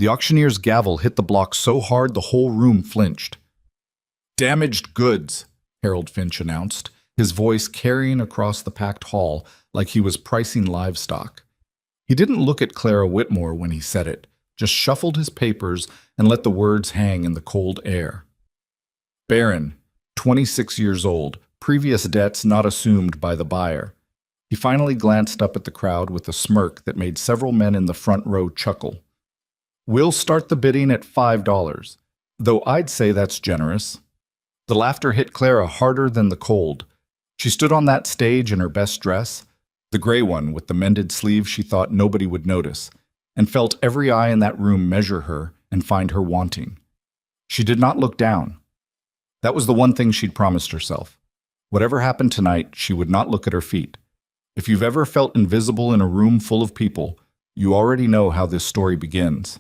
The auctioneer's gavel hit the block so hard the whole room flinched. "Damaged goods," Harold Finch announced, his voice carrying across the packed hall like he was pricing livestock. He didn't look at Clara Whitmore when he said it, just shuffled his papers and let the words hang in the cold air. Barren, 26 years old, previous debts not assumed by the buyer. He finally glanced up at the crowd with a smirk that made several men in the front row chuckle. "We'll start the bidding at $5, though I'd say that's generous." The laughter hit Clara harder than the cold. She stood on that stage in her best dress, the gray one with the mended sleeves she thought nobody would notice, and felt every eye in that room measure her and find her wanting. She did not look down. That was the one thing she'd promised herself. Whatever happened tonight, she would not look at her feet. If you've ever felt invisible in a room full of people, you already know how this story begins.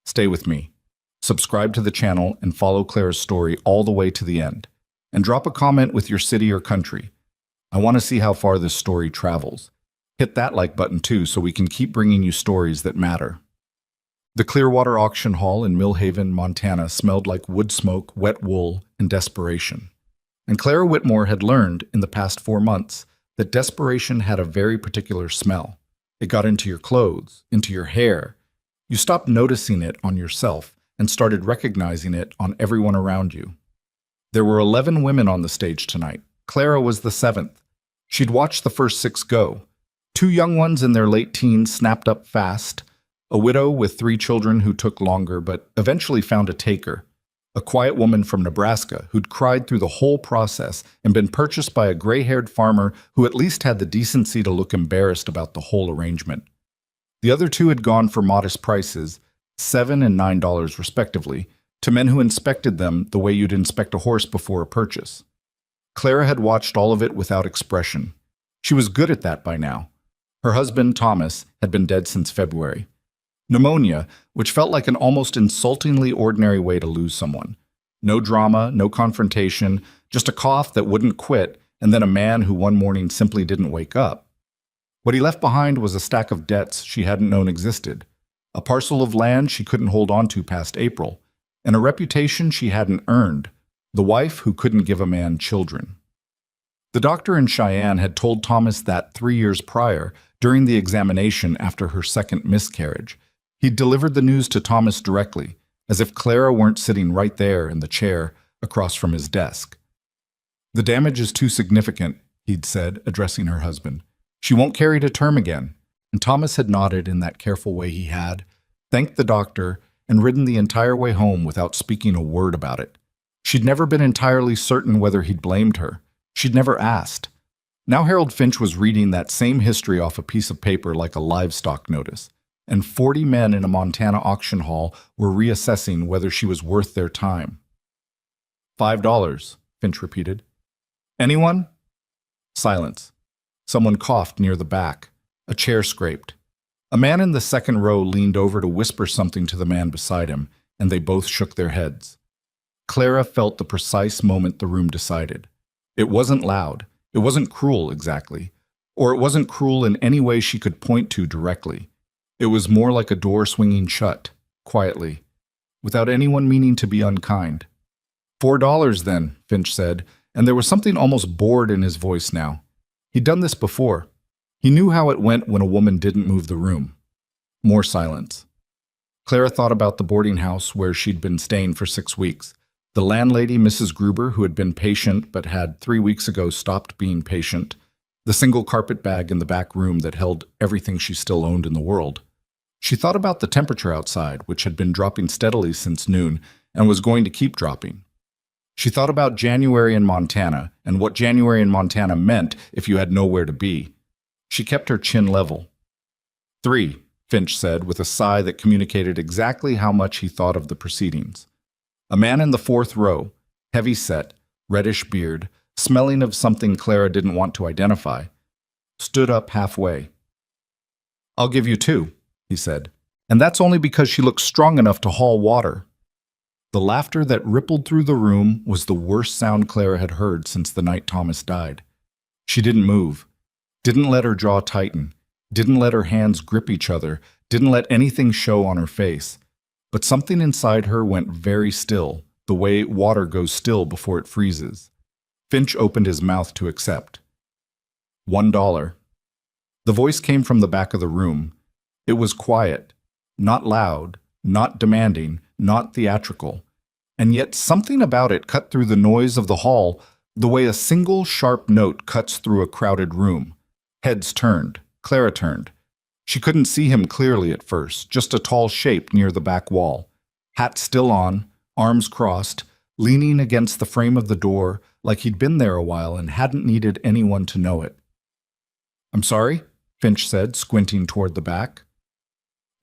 Stay with me. Subscribe to the channel and follow Clara's story all the way to the end. And drop a comment with your city or country. I want to see how far this story travels. Hit that like button too so we can keep bringing you stories that matter. The Clearwater Auction Hall in Millhaven, Montana smelled like wood smoke, wet wool, and desperation. And Clara Whitmore had learned in the past 4 months that desperation had a very particular smell. It got into your clothes, into your hair. You stopped noticing it on yourself and started recognizing it on everyone around you. There were 11 women on the stage tonight. Clara was the 7th. She'd watched the first 6 go. 2 young ones in their late teens snapped up fast, a widow with 3 children who took longer but eventually found a taker, a quiet woman from Nebraska who'd cried through the whole process and been purchased by a gray-haired farmer who at least had the decency to look embarrassed about the whole arrangement. The other 2 had gone for modest prices, $7 and $9 respectively, to men who inspected them the way you'd inspect a horse before a purchase. Clara had watched all of it without expression. She was good at that by now. Her husband, Thomas, had been dead since February. Pneumonia, which felt like an almost insultingly ordinary way to lose someone. No drama, no confrontation, just a cough that wouldn't quit, and then a man who one morning simply didn't wake up. What he left behind was a stack of debts she hadn't known existed, a parcel of land she couldn't hold on to past April, and a reputation she hadn't earned, the wife who couldn't give a man children. The doctor in Cheyenne had told Thomas that 3 years prior, during the examination after her second miscarriage. He'd delivered the news to Thomas directly, as if Clara weren't sitting right there in the chair across from his desk. "The damage is too significant," he'd said, addressing her husband. "She won't carry to term again." And Thomas had nodded in that careful way he had, thanked the doctor, and ridden the entire way home without speaking a word about it. She'd never been entirely certain whether he'd blamed her. She'd never asked. Now Harold Finch was reading that same history off a piece of paper like a livestock notice, and 40 men in a Montana auction hall were reassessing whether she was worth their time. $5, Finch repeated. "Anyone?" Silence. Someone coughed near the back. A chair scraped. A man in the second row leaned over to whisper something to the man beside him, and they both shook their heads. Clara felt the precise moment the room decided. It wasn't loud. It wasn't cruel, exactly. Or it wasn't cruel in any way she could point to directly. It was more like a door swinging shut, quietly, without anyone meaning to be unkind. $4 then, Finch said, and there was something almost bored in his voice now. He'd done this before. He knew how it went when a woman didn't move the room. More silence. Clara thought about the boarding house where she'd been staying for 6 weeks. The landlady, Mrs. Gruber, who had been patient but had 3 weeks ago stopped being patient. The single carpet bag in the back room that held everything she still owned in the world. She thought about the temperature outside, which had been dropping steadily since noon and was going to keep dropping. She thought about January in Montana and what January in Montana meant if you had nowhere to be. She kept her chin level. 3, Finch said with a sigh that communicated exactly how much he thought of the proceedings. A man in the 4th row, heavy-set, reddish beard, smelling of something Clara didn't want to identify, stood up halfway. "I'll give you 2, he said, and that's only because she looks strong enough to haul water." The laughter that rippled through the room was the worst sound Clara had heard since the night Thomas died. She didn't move, didn't let her jaw tighten, didn't let her hands grip each other, didn't let anything show on her face. but something inside her went very still, the way water goes still before it freezes. Finch opened his mouth to accept. $1. The voice came from the back of the room. It was quiet, not loud, not demanding, not theatrical. And yet something about it cut through the noise of the hall the way a single sharp note cuts through a crowded room. Heads turned. Clara turned. She couldn't see him clearly at first, just a tall shape near the back wall. Hat still on, arms crossed, leaning against the frame of the door like he'd been there a while and hadn't needed anyone to know it. "I'm sorry," Finch said, squinting toward the back.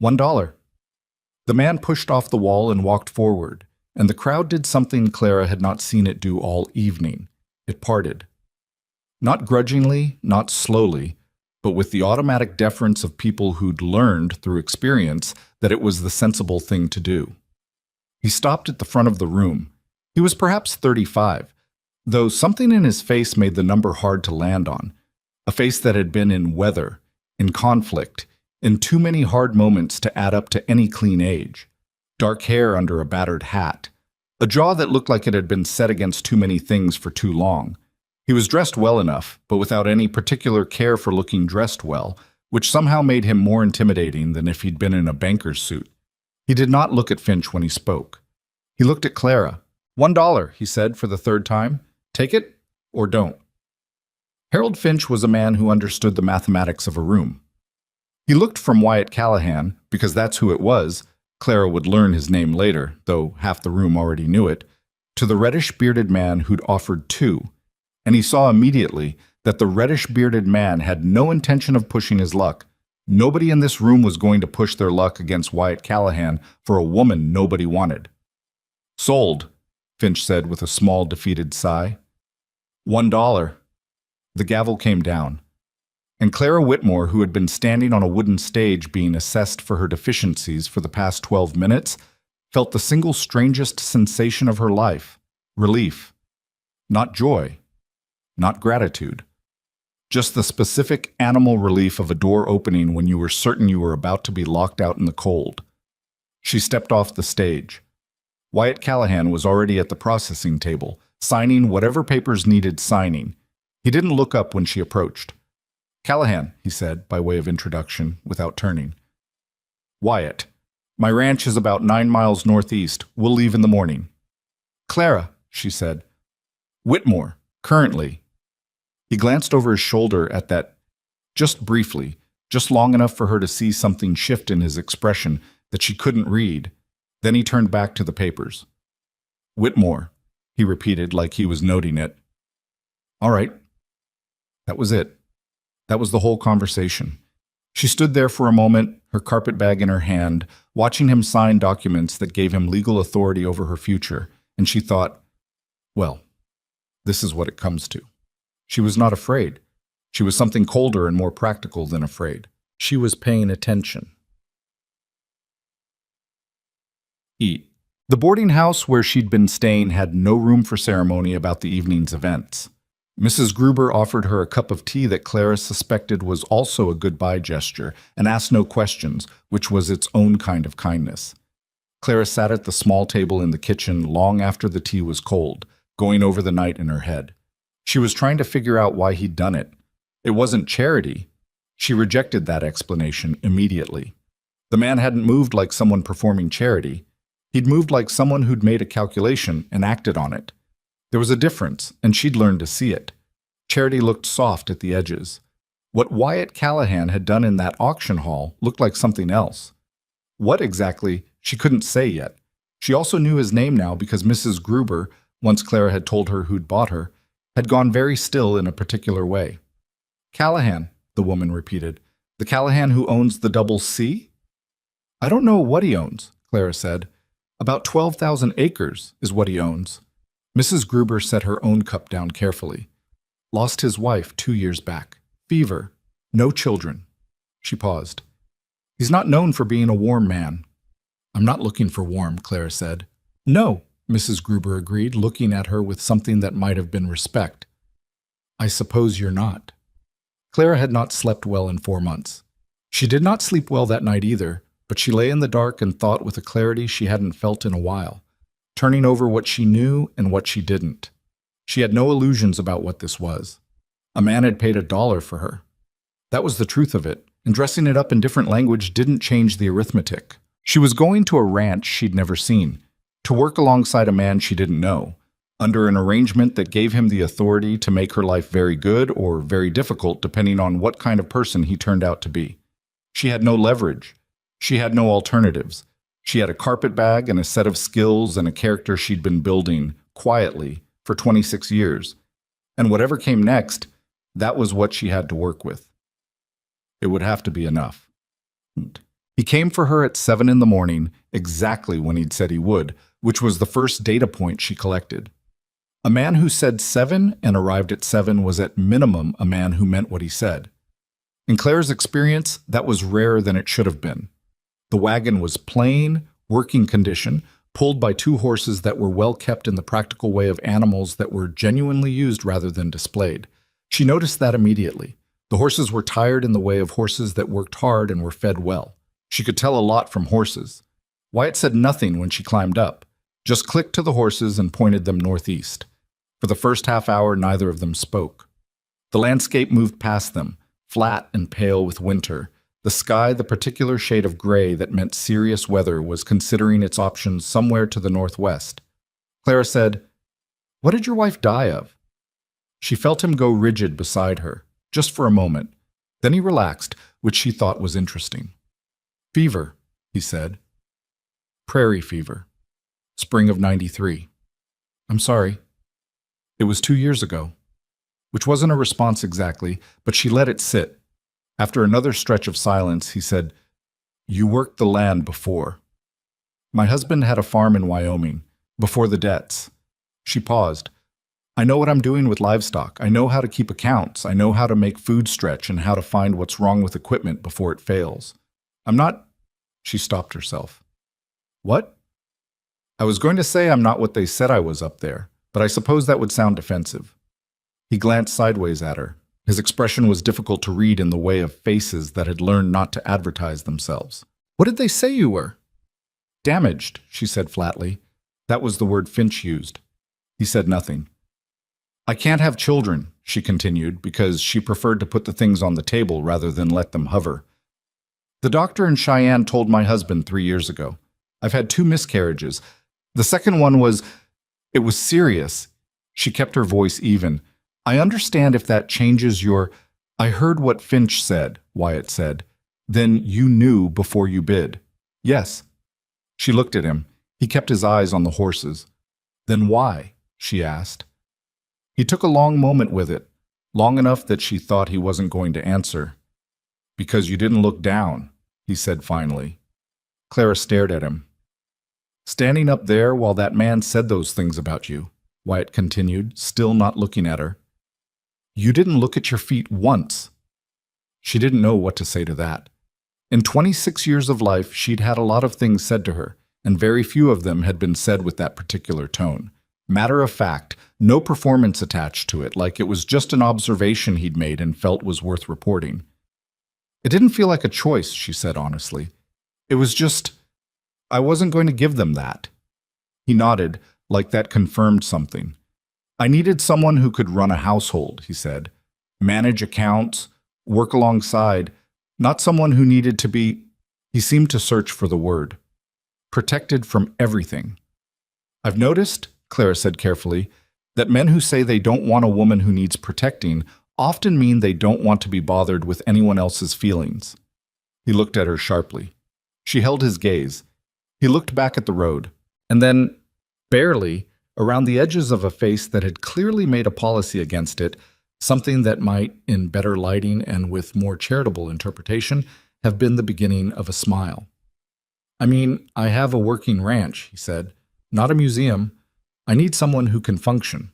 $1. The man pushed off the wall and walked forward, and the crowd did something Clara had not seen it do all evening. It parted. Not grudgingly, not slowly, but with the automatic deference of people who'd learned through experience that it was the sensible thing to do. He stopped at the front of the room. He was perhaps 35, though something in his face made the number hard to land on. A face that had been in weather, in conflict, in too many hard moments to add up to any clean age. Dark hair under a battered hat. A jaw that looked like it had been set against too many things for too long. He was dressed well enough, but without any particular care for looking dressed well, which somehow made him more intimidating than if he'd been in a banker's suit. He did not look at Finch when he spoke. He looked at Clara. $1, he said for the third time. Take it or don't. Harold Finch was a man who understood the mathematics of a room. He looked from Wyatt Callahan, because that's who it was. Clara would learn his name later, though half the room already knew it, to the reddish-bearded man who'd offered $2, and he saw immediately that the reddish-bearded man had no intention of pushing his luck. Nobody in this room was going to push their luck against Wyatt Callahan for a woman nobody wanted. "Sold," Finch said with a small, defeated sigh. $1. The gavel came down, and Clara Whitmore, who had been standing on a wooden stage being assessed for her deficiencies for the past 12 minutes, felt the single strangest sensation of her life: relief. Not joy. Not gratitude. Just the specific animal relief of a door opening when you were certain you were about to be locked out in the cold. She stepped off the stage. Wyatt Callahan was already at the processing table, signing whatever papers needed signing. He didn't look up when she approached. "Callahan," he said, by way of introduction, without turning. "Wyatt. My ranch is about 9 miles northeast. We'll leave in the morning." "Clara," she said. "Whitmore, currently." He glanced over his shoulder at that, just briefly, just long enough for her to see something shift in his expression that she couldn't read. Then he turned back to the papers. "Whitmore," he repeated like he was noting it. "All right." That was it. That was the whole conversation. She stood there for a moment, her carpetbag in her hand, watching him sign documents that gave him legal authority over her future, and she thought, well, this is what it comes to. She was not afraid. She was something colder and more practical than afraid. She was paying attention. Eat. The boarding house where she'd been staying had no room for ceremony about the evening's events. Mrs. Gruber offered her a cup of tea that Clara suspected was also a goodbye gesture and asked no questions, which was its own kind of kindness. Clara sat at the small table in the kitchen long after the tea was cold, going over the night in her head. She was trying to figure out why he'd done it. It wasn't charity. She rejected that explanation immediately. The man hadn't moved like someone performing charity. He'd moved like someone who'd made a calculation and acted on it. There was a difference, and she'd learned to see it. Charity looked soft at the edges. What Wyatt Callahan had done in that auction hall looked like something else. What exactly, she couldn't say yet. She also knew his name now because Mrs. Gruber, once Clara had told her who'd bought her, had gone very still in a particular way. "Callahan," the woman repeated. "The Callahan who owns the double C?" "I don't know what he owns," Clara said. "About 12,000 acres is what he owns." Mrs. Gruber set her own cup down carefully. "Lost his wife 2 years back. Fever. No children." She paused. "He's not known for being a warm man." "I'm not looking for warm," Clara said. "No," Mrs. Gruber agreed, looking at her with something that might have been respect. "I suppose you're not." Clara had not slept well in 4 months. She did not sleep well that night either, But she lay in the dark and thought with a clarity she hadn't felt in a while, turning over what she knew and what she didn't. She had no illusions about what this was. A man had paid $1 for her. That was the truth of it, and dressing it up in different language didn't change the arithmetic. She was going to a ranch she'd never seen, to work alongside a man she didn't know, under an arrangement that gave him the authority to make her life very good or very difficult depending on what kind of person he turned out to be. She had no leverage. She had no alternatives. She had a carpet bag and a set of skills and a character she'd been building, quietly, for 26 years. And whatever came next, that was what she had to work with. It would have to be enough. He came for her at 7 in the morning, exactly when he'd said he would, which was the first data point she collected. A man who said 7 and arrived at 7 was at minimum a man who meant what he said. In Claire's experience, that was rarer than it should have been. The wagon was plain, working condition, pulled by 2 horses that were well kept in the practical way of animals that were genuinely used rather than displayed. She noticed that immediately. The horses were tired in the way of horses that worked hard and were fed well. She could tell a lot from horses. Wyatt said nothing when she climbed up, just clicked to the horses and pointed them northeast. For the first half hour, neither of them spoke. The landscape moved past them, flat and pale with winter. The sky, the particular shade of gray that meant serious weather, was considering its options somewhere to the northwest. Clara said, "What did your wife die of?" She felt him go rigid beside her, just for a moment. Then he relaxed, which she thought was interesting. "Fever," he said. "Prairie fever. Spring of '93. "I'm sorry." "It was 2 years ago." Which wasn't a response exactly, but she let it sit. After another stretch of silence, he said, "You worked the land before." "My husband had a farm in Wyoming, before the debts." She paused. "I know what I'm doing with livestock. I know how to keep accounts. I know how to make food stretch and how to find what's wrong with equipment before it fails. I'm not—" She stopped herself. "What?" "I was going to say I'm not what they said I was up there, but I suppose that would sound defensive." He glanced sideways at her. His expression was difficult to read in the way of faces that had learned not to advertise themselves. "What did they say you were?" "Damaged," she said flatly. That was the word Finch used. He said nothing. "I can't have children," she continued, because she preferred to put the things on the table rather than let them hover. "The doctor in Cheyenne told my husband 3 years ago. I've had 2 miscarriages. The second one it was serious." She kept her voice even. "I understand if that changes your—" "I heard what Finch said," Wyatt said. "Then you knew before you bid." "Yes." She looked at him. He kept his eyes on the horses. "Then why?" she asked. He took a long moment with it, long enough that she thought he wasn't going to answer. "Because you didn't look down," he said finally. Clara stared at him. "Standing up there while that man said those things about you," Wyatt continued, still not looking at her. "You didn't look at your feet once." She didn't know what to say to that. In 26 years of life, she'd had a lot of things said to her, and very few of them had been said with that particular tone. Matter of fact, no performance attached to it, like it was just an observation he'd made and felt was worth reporting. "It didn't feel like a choice," she said honestly. "It was just, I wasn't going to give them that." He nodded, like that confirmed something. "I needed someone who could run a household," he said. "Manage accounts, work alongside, not someone who needed to be—" He seemed to search for the word. "Protected from everything." "I've noticed," Clara said carefully, "that men who say they don't want a woman who needs protecting often mean they don't want to be bothered with anyone else's feelings." He looked at her sharply. She held his gaze. He looked back at the road, and then, barely, around the edges of a face that had clearly made a policy against it, something that might, in better lighting and with more charitable interpretation, have been the beginning of a smile. "I mean, I have a working ranch," he said. "Not a museum. I need someone who can function."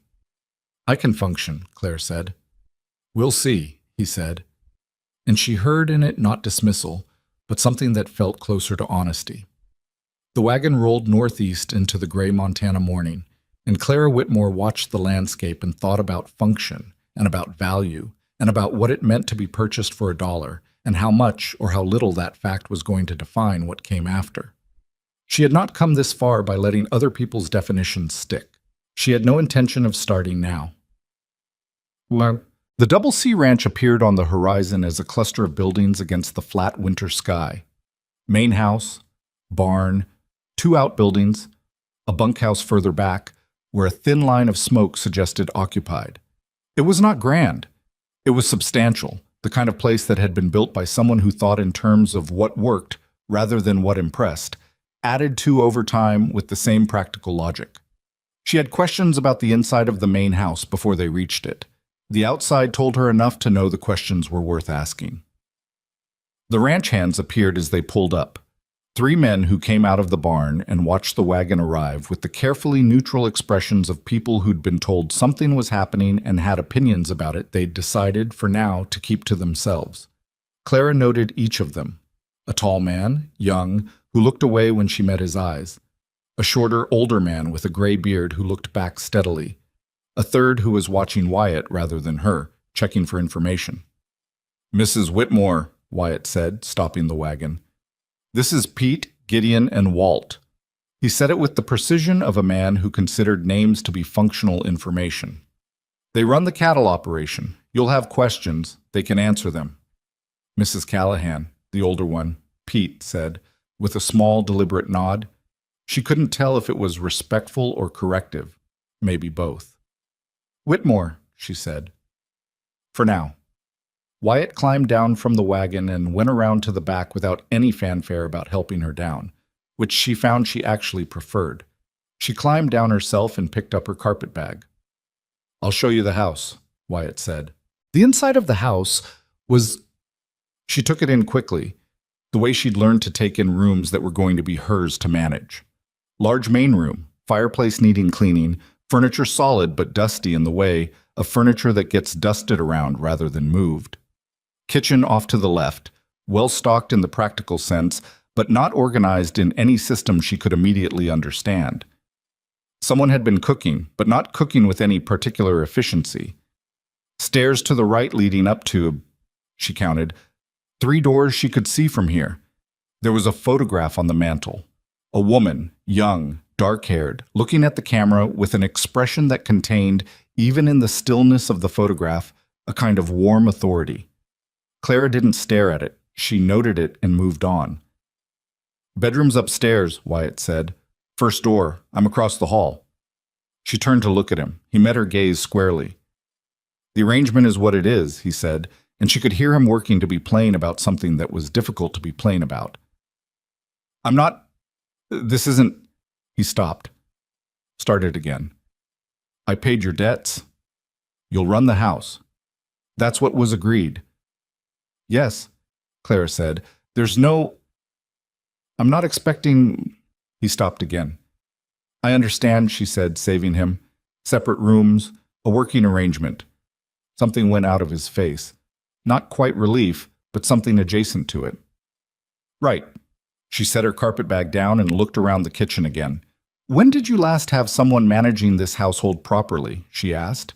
"I can function," Claire said. "We'll see," he said. And she heard in it not dismissal, but something that felt closer to honesty. The wagon rolled northeast into the gray Montana morning, and Clara Whitmore watched the landscape and thought about function, and about value, and about what it meant to be purchased for $1, and how much or how little that fact was going to define what came after. She had not come this far by letting other people's definitions stick. She had no intention of starting now. The Double C Ranch appeared on the horizon as a cluster of buildings against the flat winter sky. Main house, barn, 2 outbuildings, a bunkhouse further back, where a thin line of smoke suggested occupied. It was not grand. It was substantial, the kind of place that had been built by someone who thought in terms of what worked rather than what impressed, added to over time with the same practical logic. She had questions about the inside of the main house before they reached it. The outside told her enough to know the questions were worth asking. The ranch hands appeared as they pulled up. 3 men who came out of the barn and watched the wagon arrive with the carefully neutral expressions of people who'd been told something was happening and had opinions about it they'd decided, for now, to keep to themselves. Clara noted each of them. A tall man, young, who looked away when she met his eyes. A shorter, older man with a gray beard who looked back steadily. A third who was watching Wyatt rather than her, checking for information. "Mrs. Whitmore," Wyatt said, stopping the wagon. "This is Pete, Gideon, and Walt." He said it with the precision of a man who considered names to be functional information. "They run the cattle operation. You'll have questions. They can answer them." "Mrs. Callahan," the older one, Pete said, with a small, deliberate nod. She couldn't tell if it was respectful or corrective, maybe both. "Whitmore," she said. "For now." Wyatt climbed down from the wagon and went around to the back without any fanfare about helping her down, which she found she actually preferred. She climbed down herself and picked up her carpet bag. "I'll show you the house," Wyatt said. The inside of the house was... She took it in quickly, the way she'd learned to take in rooms that were going to be hers to manage. Large main room, fireplace needing cleaning, furniture solid but dusty in the way of furniture that gets dusted around rather than moved. Kitchen off to the left, well-stocked in the practical sense, but not organized in any system she could immediately understand. Someone had been cooking, but not cooking with any particular efficiency. Stairs to the right leading up to, she counted, 3 doors she could see from here. There was a photograph on the mantel. A woman, young, dark-haired, looking at the camera with an expression that contained, even in the stillness of the photograph, a kind of warm authority. Clara didn't stare at it. She noted it and moved on. "Bedroom's upstairs," Wyatt said. "First door. I'm across the hall." She turned to look at him. He met her gaze squarely. "The arrangement is what it is," he said, and she could hear him working to be plain about something that was difficult to be plain about. "I'm not... This isn't..." He stopped. Started again. "I paid your debts. You'll run the house. That's what was agreed." "Yes," Clara said. "There's no... I'm not expecting..." He stopped again. "I understand," she said, saving him. "Separate rooms, a working arrangement." Something went out of his face. Not quite relief, but something adjacent to it. "Right." She set her carpet bag down and looked around the kitchen again. "When did you last have someone managing this household properly?" she asked.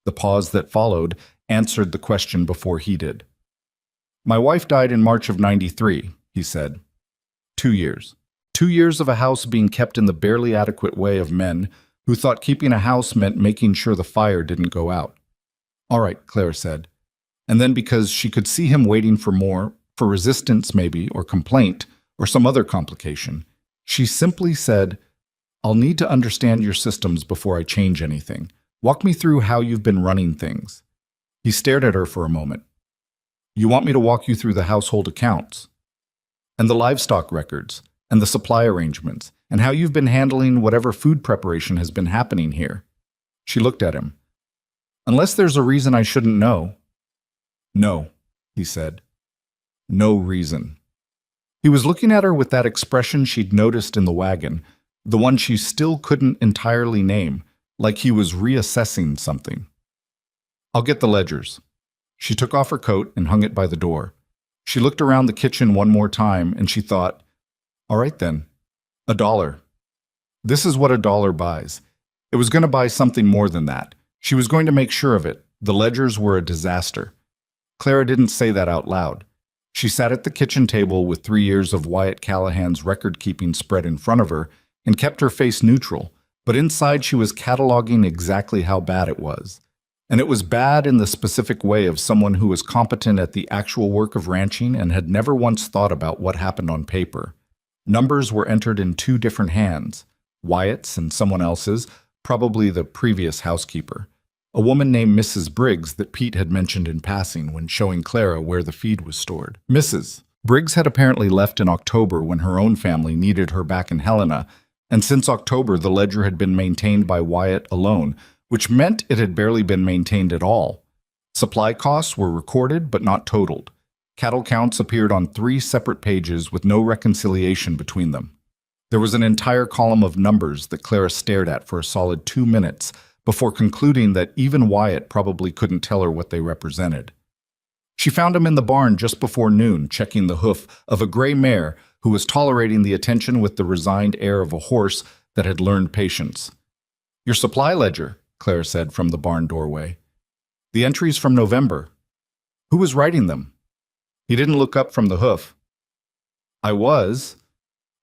The pause that followed answered the question before he did. "My wife died in March of '93, he said. 2 years. 2 years of a house being kept in the barely adequate way of men who thought keeping a house meant making sure the fire didn't go out. "All right," Claire said. And then, because she could see him waiting for more, for resistance maybe, or complaint, or some other complication, she simply said, "I'll need to understand your systems before I change anything. Walk me through how you've been running things." He stared at her for a moment. "You want me to walk you through the household accounts, and the livestock records, and the supply arrangements, and how you've been handling whatever food preparation has been happening here?" She looked at him. "Unless there's a reason I shouldn't know." "No," he said. "No reason." He was looking at her with that expression she'd noticed in the wagon, the one she still couldn't entirely name, like he was reassessing something. "I'll get the ledgers." She took off her coat and hung it by the door. She looked around the kitchen one more time, and she thought, "All right then, $1. This is what $1 buys." It was going to buy something more than that. She was going to make sure of it. The ledgers were a disaster. Clara didn't say that out loud. She sat at the kitchen table with 3 years of Wyatt Callahan's record-keeping spread in front of her and kept her face neutral, but inside she was cataloging exactly how bad it was. And it was bad in the specific way of someone who was competent at the actual work of ranching and had never once thought about what happened on paper. Numbers were entered in 2 different hands, Wyatt's and someone else's, probably the previous housekeeper, a woman named Mrs. Briggs that Pete had mentioned in passing when showing Clara where the feed was stored. Mrs. Briggs had apparently left in October when her own family needed her back in Helena, and since October the ledger had been maintained by Wyatt alone, which meant it had barely been maintained at all. Supply costs were recorded but not totaled. Cattle counts appeared on 3 separate pages with no reconciliation between them. There was an entire column of numbers that Clara stared at for a solid 2 minutes before concluding that even Wyatt probably couldn't tell her what they represented. She found him in the barn just before noon, checking the hoof of a gray mare who was tolerating the attention with the resigned air of a horse that had learned patience. "Your supply ledger," Clara said from the barn doorway. "The entries from November. Who was writing them?" He didn't look up from the hoof. "I was.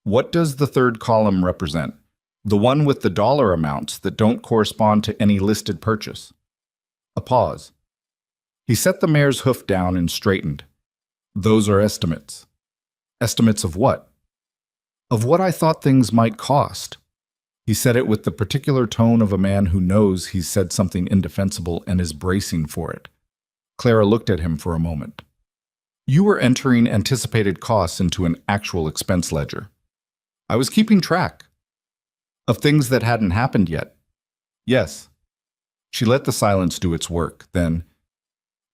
What does the 3rd column represent? The one with the dollar amounts that don't correspond to any listed purchase." A pause. He set the mare's hoof down and straightened. "Those are estimates." "Estimates of what?" "Of what I thought things might cost." He said it with the particular tone of a man who knows he's said something indefensible and is bracing for it. Clara looked at him for a moment. "You were entering anticipated costs into an actual expense ledger." "I was keeping track." "Of things that hadn't happened yet." "Yes." She let the silence do its work. Then,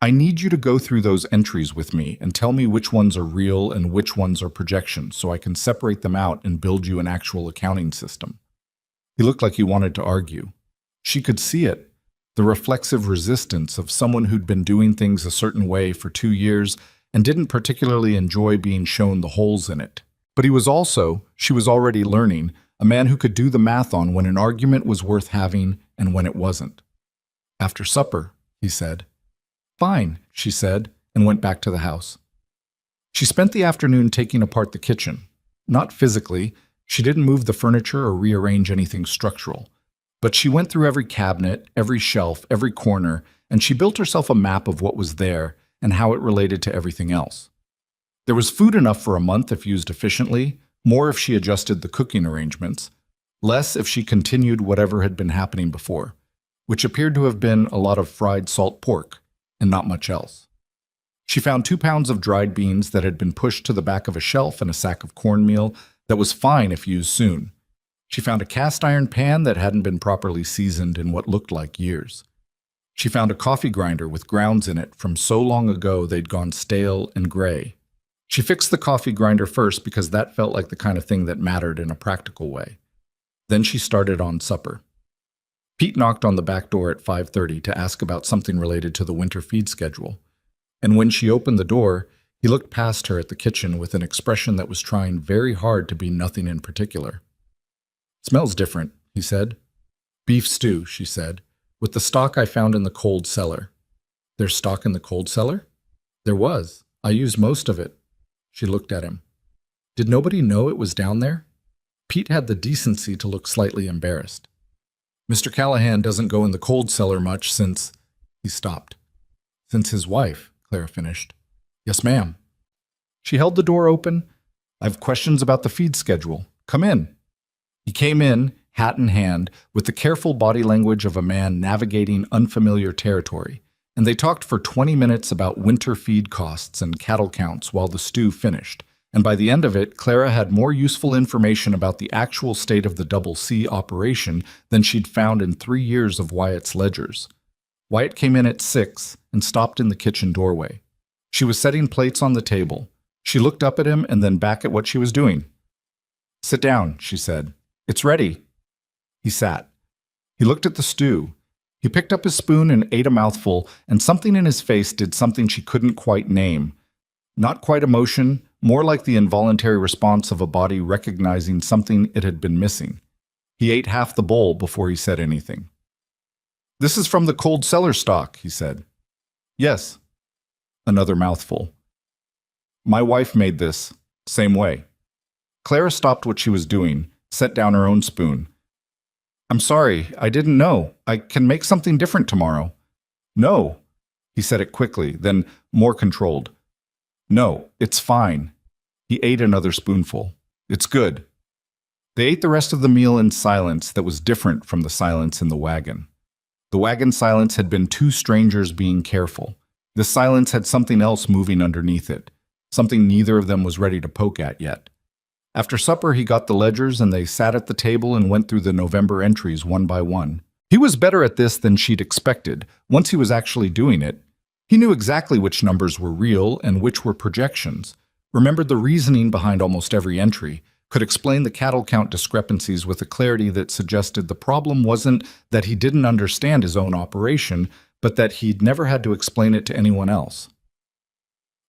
"I need you to go through those entries with me and tell me which ones are real and which ones are projections so I can separate them out and build you an actual accounting system." He looked like he wanted to argue. She could see it, the reflexive resistance of someone who'd been doing things a certain way for 2 years and didn't particularly enjoy being shown the holes in it. But he was also, she was already learning, a man who could do the math on when an argument was worth having and when it wasn't. "After supper," he said. "Fine," she said, and went back to the house. She spent the afternoon taking apart the kitchen. Not physically, she didn't move the furniture or rearrange anything structural. But she went through every cabinet, every shelf, every corner, and she built herself a map of what was there and how it related to everything else. There was food enough for a month if used efficiently, more if she adjusted the cooking arrangements, less if she continued whatever had been happening before, which appeared to have been a lot of fried salt pork and not much else. She found 2 pounds of dried beans that had been pushed to the back of a shelf and a sack of cornmeal that was fine if used soon. She found a cast iron pan that hadn't been properly seasoned in what looked like years. She found a coffee grinder with grounds in it from so long ago they'd gone stale and gray. She fixed the coffee grinder first because that felt like the kind of thing that mattered in a practical way. Then she started on supper. Pete knocked on the back door at 5:30 to ask about something related to the winter feed schedule. And when she opened the door, he looked past her at the kitchen with an expression that was trying very hard to be nothing in particular. "Smells different," he said. "Beef stew," she said, "with the stock I found in the cold cellar." "There's stock in the cold cellar?" "There was. I used most of it." She looked at him. "Did nobody know it was down there?" Pete had the decency to look slightly embarrassed. "Mr. Callahan doesn't go in the cold cellar much since—" He stopped. "Since his wife," Clara finished. "Yes, ma'am." She held the door open. "I've questions about the feed schedule. Come in." He came in, hat in hand, with the careful body language of a man navigating unfamiliar territory, and they talked for 20 minutes about winter feed costs and cattle counts while the stew finished. And by the end of it, Clara had more useful information about the actual state of the Double C operation than she'd found in 3 years of Wyatt's ledgers. Wyatt came in at 6 and stopped in the kitchen doorway. She was setting plates on the table. She looked up at him and then back at what she was doing. "Sit down," she said. "It's ready." He sat. He looked at the stew. He picked up his spoon and ate a mouthful, and something in his face did something she couldn't quite name. Not quite emotion, more like the involuntary response of a body recognizing something it had been missing. He ate half the bowl before he said anything. "This is from the cold cellar stock," he said. "Yes." Another mouthful. My wife made this. Same way. Clara stopped what she was doing, set down her own spoon. I'm sorry, I didn't know. I can make something different tomorrow. No. He said it quickly, then more controlled. No, it's fine. He ate another spoonful. It's good. They ate the rest of the meal in silence that was different from the silence in the wagon. The wagon silence had been two strangers being careful. This silence had something else moving underneath it, something neither of them was ready to poke at yet. After supper, he got the ledgers and they sat at the table and went through the November entries one by one. He was better at this than she'd expected. Once he was actually doing it, he knew exactly which numbers were real and which were projections, remembered the reasoning behind almost every entry, could explain the cattle count discrepancies with a clarity that suggested the problem wasn't that he didn't understand his own operation, but that he'd never had to explain it to anyone else.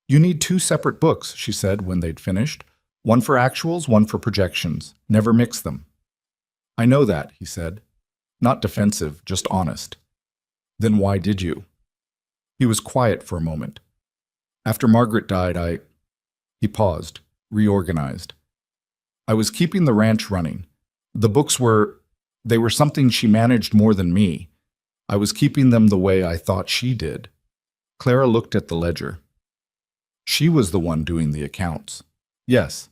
You need 2 separate books, she said when they'd finished. One for actuals, one for projections. Never mix them. I know that, he said. Not defensive, just honest. Then why did you? He was quiet for a moment. After Margaret died, He paused, reorganized. I was keeping the ranch running. The books they were something she managed more than me. I was keeping them the way I thought she did. Clara looked at the ledger. She was the one doing the accounts. Yes.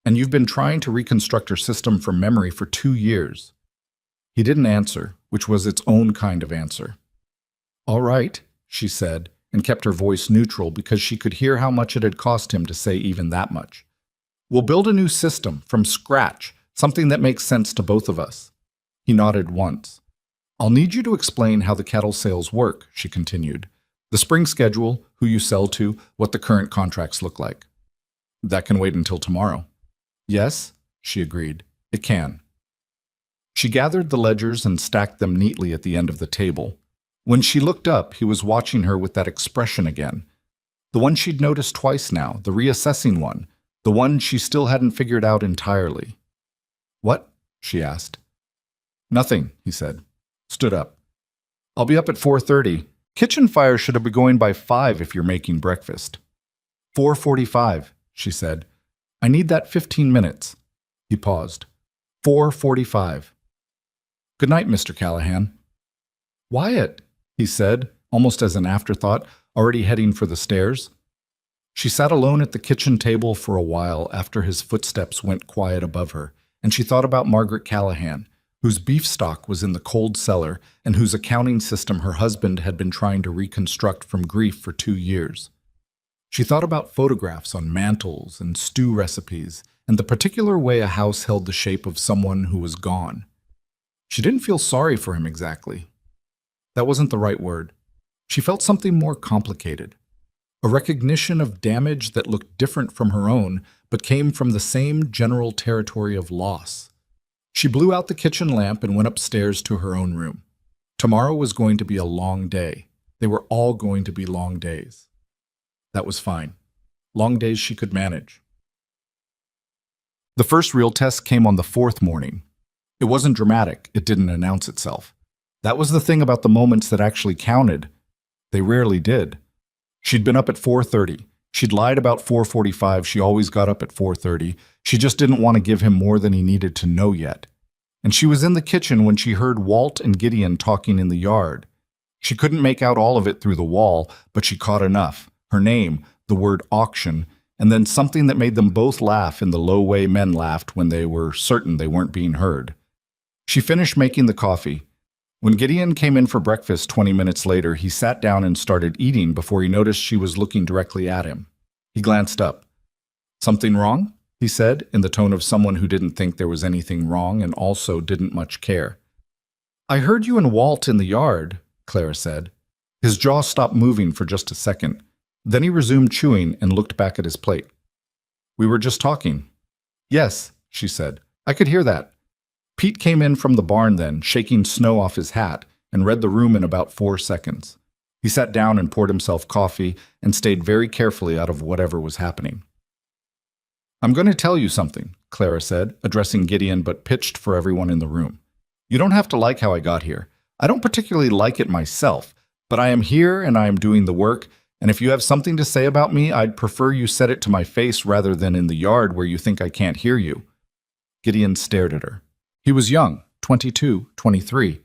And you've been trying to reconstruct her system from memory for 2 years. He didn't answer, which was its own kind of answer. All right, she said, and kept her voice neutral because she could hear how much it had cost him to say even that much. We'll build a new system from scratch, something that makes sense to both of us. He nodded once. I'll need you to explain how the cattle sales work, she continued. The spring schedule, who you sell to, what the current contracts look like. That can wait until tomorrow. Yes, she agreed. It can. She gathered the ledgers and stacked them neatly at the end of the table. When she looked up, he was watching her with that expression again. The one she'd noticed twice now, the reassessing one, the one she still hadn't figured out entirely. What? She asked. Nothing, he said. Stood up. I'll be up at 4:30. Kitchen fire should have been going by 5 if you're making breakfast. 4:45, she said. I need that 15 minutes. He paused. 4:45. Good night, Mr. Callahan. Wyatt, he said, almost as an afterthought, already heading for the stairs. She sat alone at the kitchen table for a while after his footsteps went quiet above her, and she thought about Margaret Callahan, whose beef stock was in the cold cellar and whose accounting system her husband had been trying to reconstruct from grief for 2 years. She thought about photographs on mantels and stew recipes and the particular way a house held the shape of someone who was gone. She didn't feel sorry for him exactly. That wasn't the right word. She felt something more complicated. A recognition of damage that looked different from her own, but came from the same general territory of loss. She blew out the kitchen lamp and went upstairs to her own room. Tomorrow was going to be a long day. They were all going to be long days. That was fine. Long days she could manage. The first real test came on the 4th morning. It wasn't dramatic. It didn't announce itself. That was the thing about the moments that actually counted. They rarely did. She'd been up at 4:30. She'd lied about 4:45. She always got up at 4:30. She just didn't want to give him more than he needed to know yet. And she was in the kitchen when she heard Walt and Gideon talking in the yard. She couldn't make out all of it through the wall, but she caught enough. Her name, the word auction, and then something that made them both laugh in the low way men laughed when they were certain they weren't being heard. She finished making the coffee. When Gideon came in for breakfast 20 minutes later, he sat down and started eating before he noticed she was looking directly at him. He glanced up. Something wrong? He said, in the tone of someone who didn't think there was anything wrong and also didn't much care. I heard you and Walt in the yard, Clara said. His jaw stopped moving for just a second. Then he resumed chewing and looked back at his plate. We were just talking. Yes, she said. I could hear that. Pete came in from the barn then, shaking snow off his hat, and read the room in about 4 seconds. He sat down and poured himself coffee and stayed very carefully out of whatever was happening. I'm going to tell you something, Clara said, addressing Gideon but pitched for everyone in the room. You don't have to like how I got here. I don't particularly like it myself, but I am here and I am doing the work, And if you have something to say about me, I'd prefer you said it to my face rather than in the yard where you think I can't hear you." Gideon stared at her. He was young, 22, 23,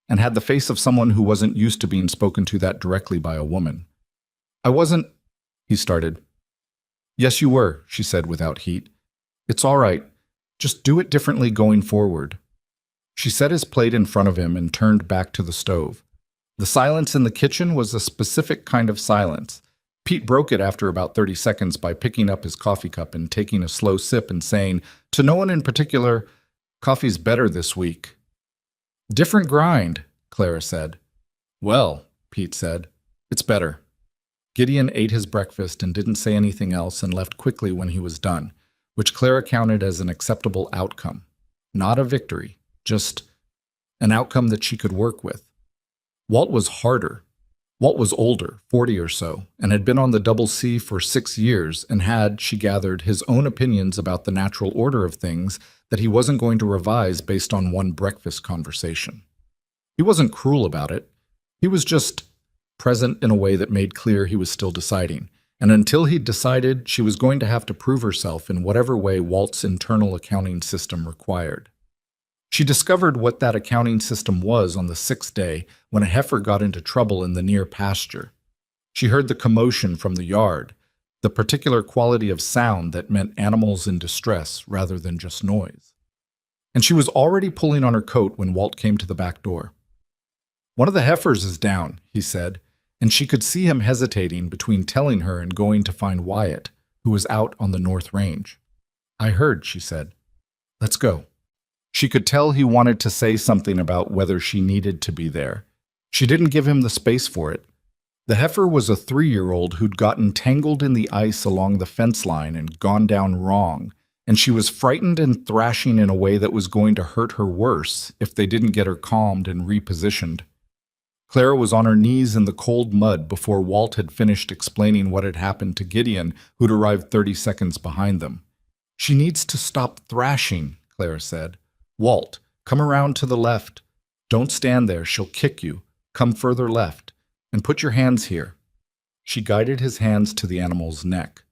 and had the face of someone who wasn't used to being spoken to that directly by a woman. "I wasn't," he started. "Yes, you were," she said without heat. "It's all right. Just do it differently going forward." She set his plate in front of him and turned back to the stove. The silence in the kitchen was a specific kind of silence. Pete broke it after about 30 seconds by picking up his coffee cup and taking a slow sip and saying, to no one in particular, "Coffee's better this week." "Different grind," Clara said. "Well," Pete said, "it's better." Gideon ate his breakfast and didn't say anything else and left quickly when he was done, which Clara counted as an acceptable outcome. Not a victory, just an outcome that she could work with. Walt was harder. Walt was older, 40 or so, and had been on the Double C for 6 years and had, she gathered, his own opinions about the natural order of things that he wasn't going to revise based on one breakfast conversation. He wasn't cruel about it. He was just present in a way that made clear he was still deciding. And until he'd decided, she was going to have to prove herself in whatever way Walt's internal accounting system required. She discovered what that accounting system was on the 6th day when a heifer got into trouble in the near pasture. She heard the commotion from the yard, the particular quality of sound that meant animals in distress rather than just noise. And she was already pulling on her coat when Walt came to the back door. "One of the heifers is down," he said, and she could see him hesitating between telling her and going to find Wyatt, who was out on the North Range. "I heard," she said. "Let's go." She could tell he wanted to say something about whether she needed to be there. She didn't give him the space for it. The heifer was a 3-year-old who'd gotten tangled in the ice along the fence line and gone down wrong, and she was frightened and thrashing in a way that was going to hurt her worse if they didn't get her calmed and repositioned. Clara was on her knees in the cold mud before Walt had finished explaining what had happened to Gideon, who'd arrived 30 seconds behind them. "She needs to stop thrashing," Clara said. "Walt, come around to the left. Don't stand there, she'll kick you. Come further left. And put your hands here." She guided his hands to the animal's neck.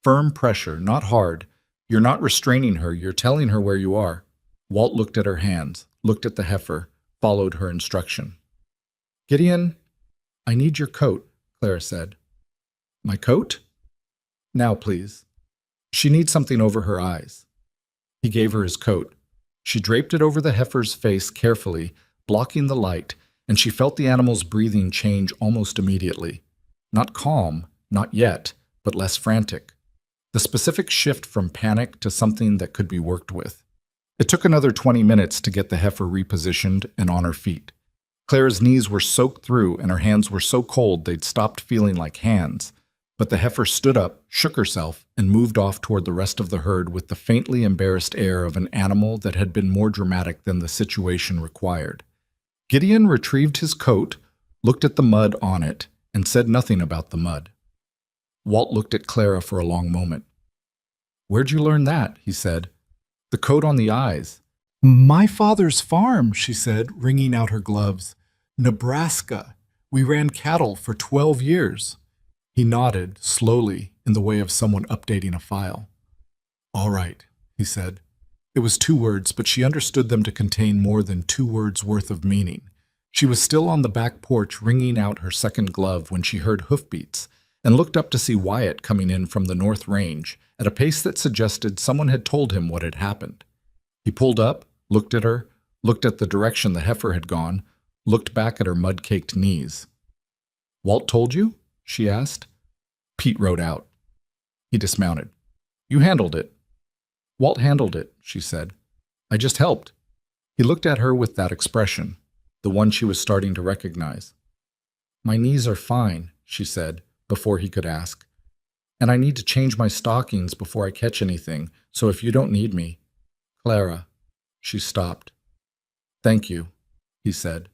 "Firm pressure, not hard. You're not restraining her, you're telling her where you are." Walt looked at her hands, looked at the heifer, followed her instruction. "Gideon, I need your coat," Clara said. "My coat?" "Now, please." She needs something over her eyes. He gave her his coat. She draped it over the heifer's face carefully, blocking the light, and she felt the animal's breathing change almost immediately. Not calm, not yet, but less frantic. The specific shift from panic to something that could be worked with. It took another 20 minutes to get the heifer repositioned and on her feet. Clara's knees were soaked through and her hands were so cold they'd stopped feeling like hands. But the heifer stood up, shook herself, and moved off toward the rest of the herd with the faintly embarrassed air of an animal that had been more dramatic than the situation required. Gideon retrieved his coat, looked at the mud on it, and said nothing about the mud. Walt looked at Clara for a long moment. "Where'd you learn that?" he said. "The coat on the eyes." "My father's farm," she said, wringing out her gloves. "Nebraska. We ran cattle for 12 years. He nodded, slowly, in the way of someone updating a file. "All right," he said. It was 2 words, but she understood them to contain more than 2 words worth of meaning. She was still on the back porch wringing out her second glove when she heard hoofbeats and looked up to see Wyatt coming in from the North Range at a pace that suggested someone had told him what had happened. He pulled up, looked at her, looked at the direction the heifer had gone, looked back at her mud-caked knees. "Walt told you?" she asked. Pete rode out. He dismounted. "You handled it." "Walt handled it," she said. "I just helped." He looked at her with that expression, the one she was starting to recognize. "My knees are fine," she said, before he could ask. "And I need to change my stockings before I catch anything, so if you don't need me." "Clara." She stopped. "Thank you," he said.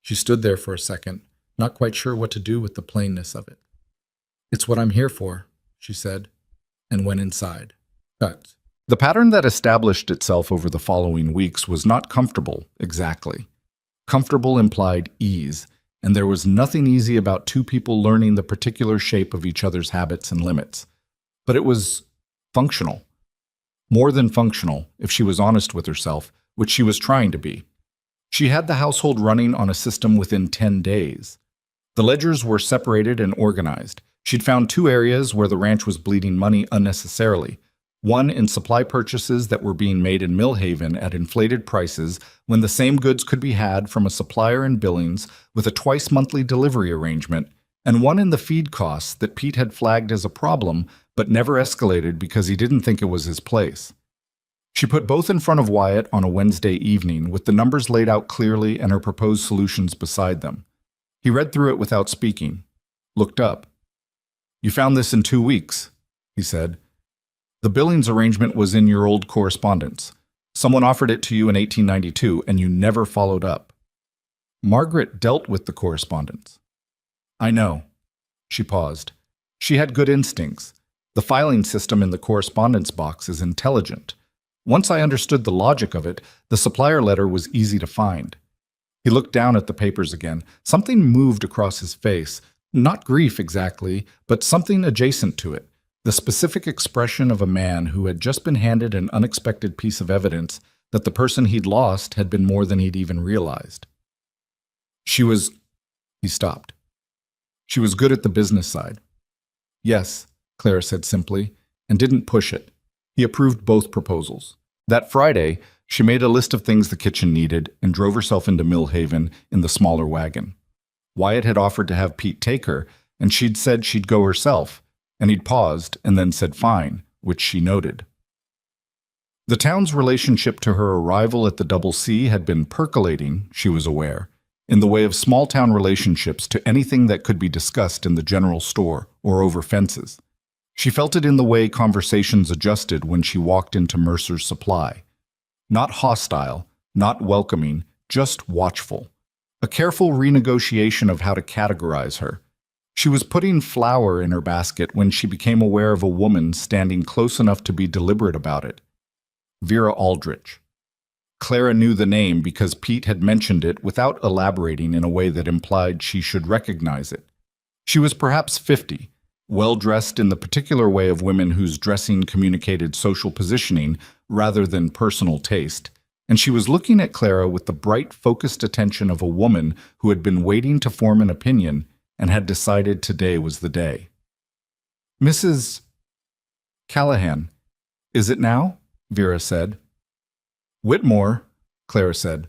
She stood there for a second, not quite sure what to do with the plainness of it. "It's what I'm here for," she said, and went inside. Cut. The pattern that established itself over the following weeks was not comfortable, exactly. Comfortable implied ease. and there was nothing easy about two people learning the particular shape of each other's habits and limits. But it was functional. More than functional, if she was honest with herself, which she was trying to be. She had the household running on a system within 10 days. The ledgers were separated and organized. She'd found two areas where the ranch was bleeding money unnecessarily. One in supply purchases that were being made in Millhaven at inflated prices when the same goods could be had from a supplier in Billings with a twice-monthly delivery arrangement, and one in the feed costs that Pete had flagged as a problem but never escalated because he didn't think it was his place. She put both in front of Wyatt on a Wednesday evening with the numbers laid out clearly and her proposed solutions beside them. He read through it without speaking, looked up. "You found this in 2 weeks," he said. "The Billings arrangement was in your old correspondence. Someone offered it to you in 1892, and you never followed up." Margaret dealt with the correspondence. "I know." She paused. She had good instincts. The filing system in the correspondence box is intelligent. Once I understood the logic of it, the supplier letter was easy to find. He looked down at the papers again. Something moved across his face. Not grief exactly, but something adjacent to it. The specific expression of a man who had just been handed an unexpected piece of evidence that the person he'd lost had been more than he'd even realized. He stopped. She was good at the business side. "Yes," Clara said simply, and didn't push it. He approved both proposals. That Friday, she made a list of things the kitchen needed and drove herself into Millhaven in the smaller wagon. Wyatt had offered to have Pete take her, and she'd said she'd go herself, and he'd paused and then said fine, which she noted. The town's relationship to her arrival at the Double C had been percolating, she was aware, in the way of small-town relationships to anything that could be discussed in the general store or over fences. She felt it in the way conversations adjusted when she walked into Mercer's Supply. Not hostile, not welcoming, just watchful. A careful renegotiation of how to categorize her. She was putting flour in her basket when she became aware of a woman standing close enough to be deliberate about it. Vera Aldrich. Clara knew the name because Pete had mentioned it without elaborating in a way that implied she should recognize it. She was perhaps 50, well-dressed in the particular way of women whose dressing communicated social positioning rather than personal taste, and she was looking at Clara with the bright, focused attention of a woman who had been waiting to form an opinion and had decided today was the day. "Mrs. Callahan, is it now?" Vera said. "Whitmore," Clara said.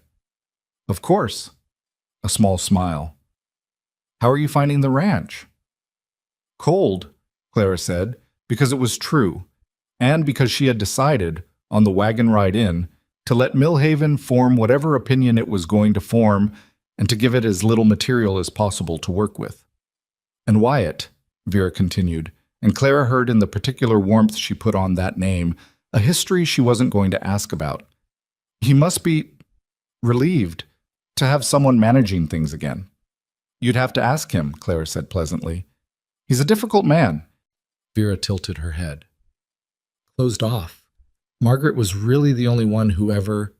"Of course." A small smile. "How are you finding the ranch?" "Cold," Clara said, because it was true, and because she had decided, on the wagon ride in, to let Millhaven form whatever opinion it was going to form and to give it as little material as possible to work with. "And Wyatt," Vera continued, and Clara heard in the particular warmth she put on that name a history she wasn't going to ask about. "He must be relieved to have someone managing things again." "You'd have to ask him," Clara said pleasantly. "He's a difficult man." Vera tilted her head. Closed off. Margaret was really the only one who ever...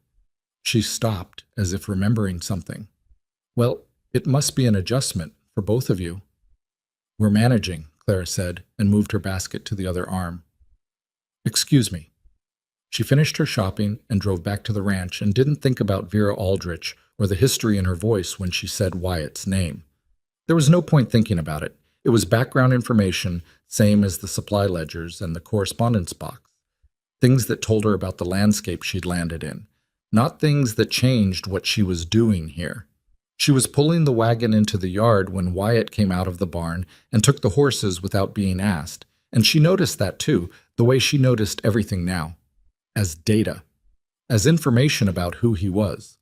She stopped, as if remembering something. "Well, it must be an adjustment for both of you." "We're managing," Clara said, and moved her basket to the other arm. "Excuse me." She finished her shopping and drove back to the ranch and didn't think about Vera Aldrich or the history in her voice when she said Wyatt's name. There was no point thinking about it. It was background information, same as the supply ledgers and the correspondence box. Things that told her about the landscape she'd landed in, not things that changed what she was doing here. She was pulling the wagon into the yard when Wyatt came out of the barn and took the horses without being asked, and she noticed that too, the way she noticed everything now. As data. As information about who he was.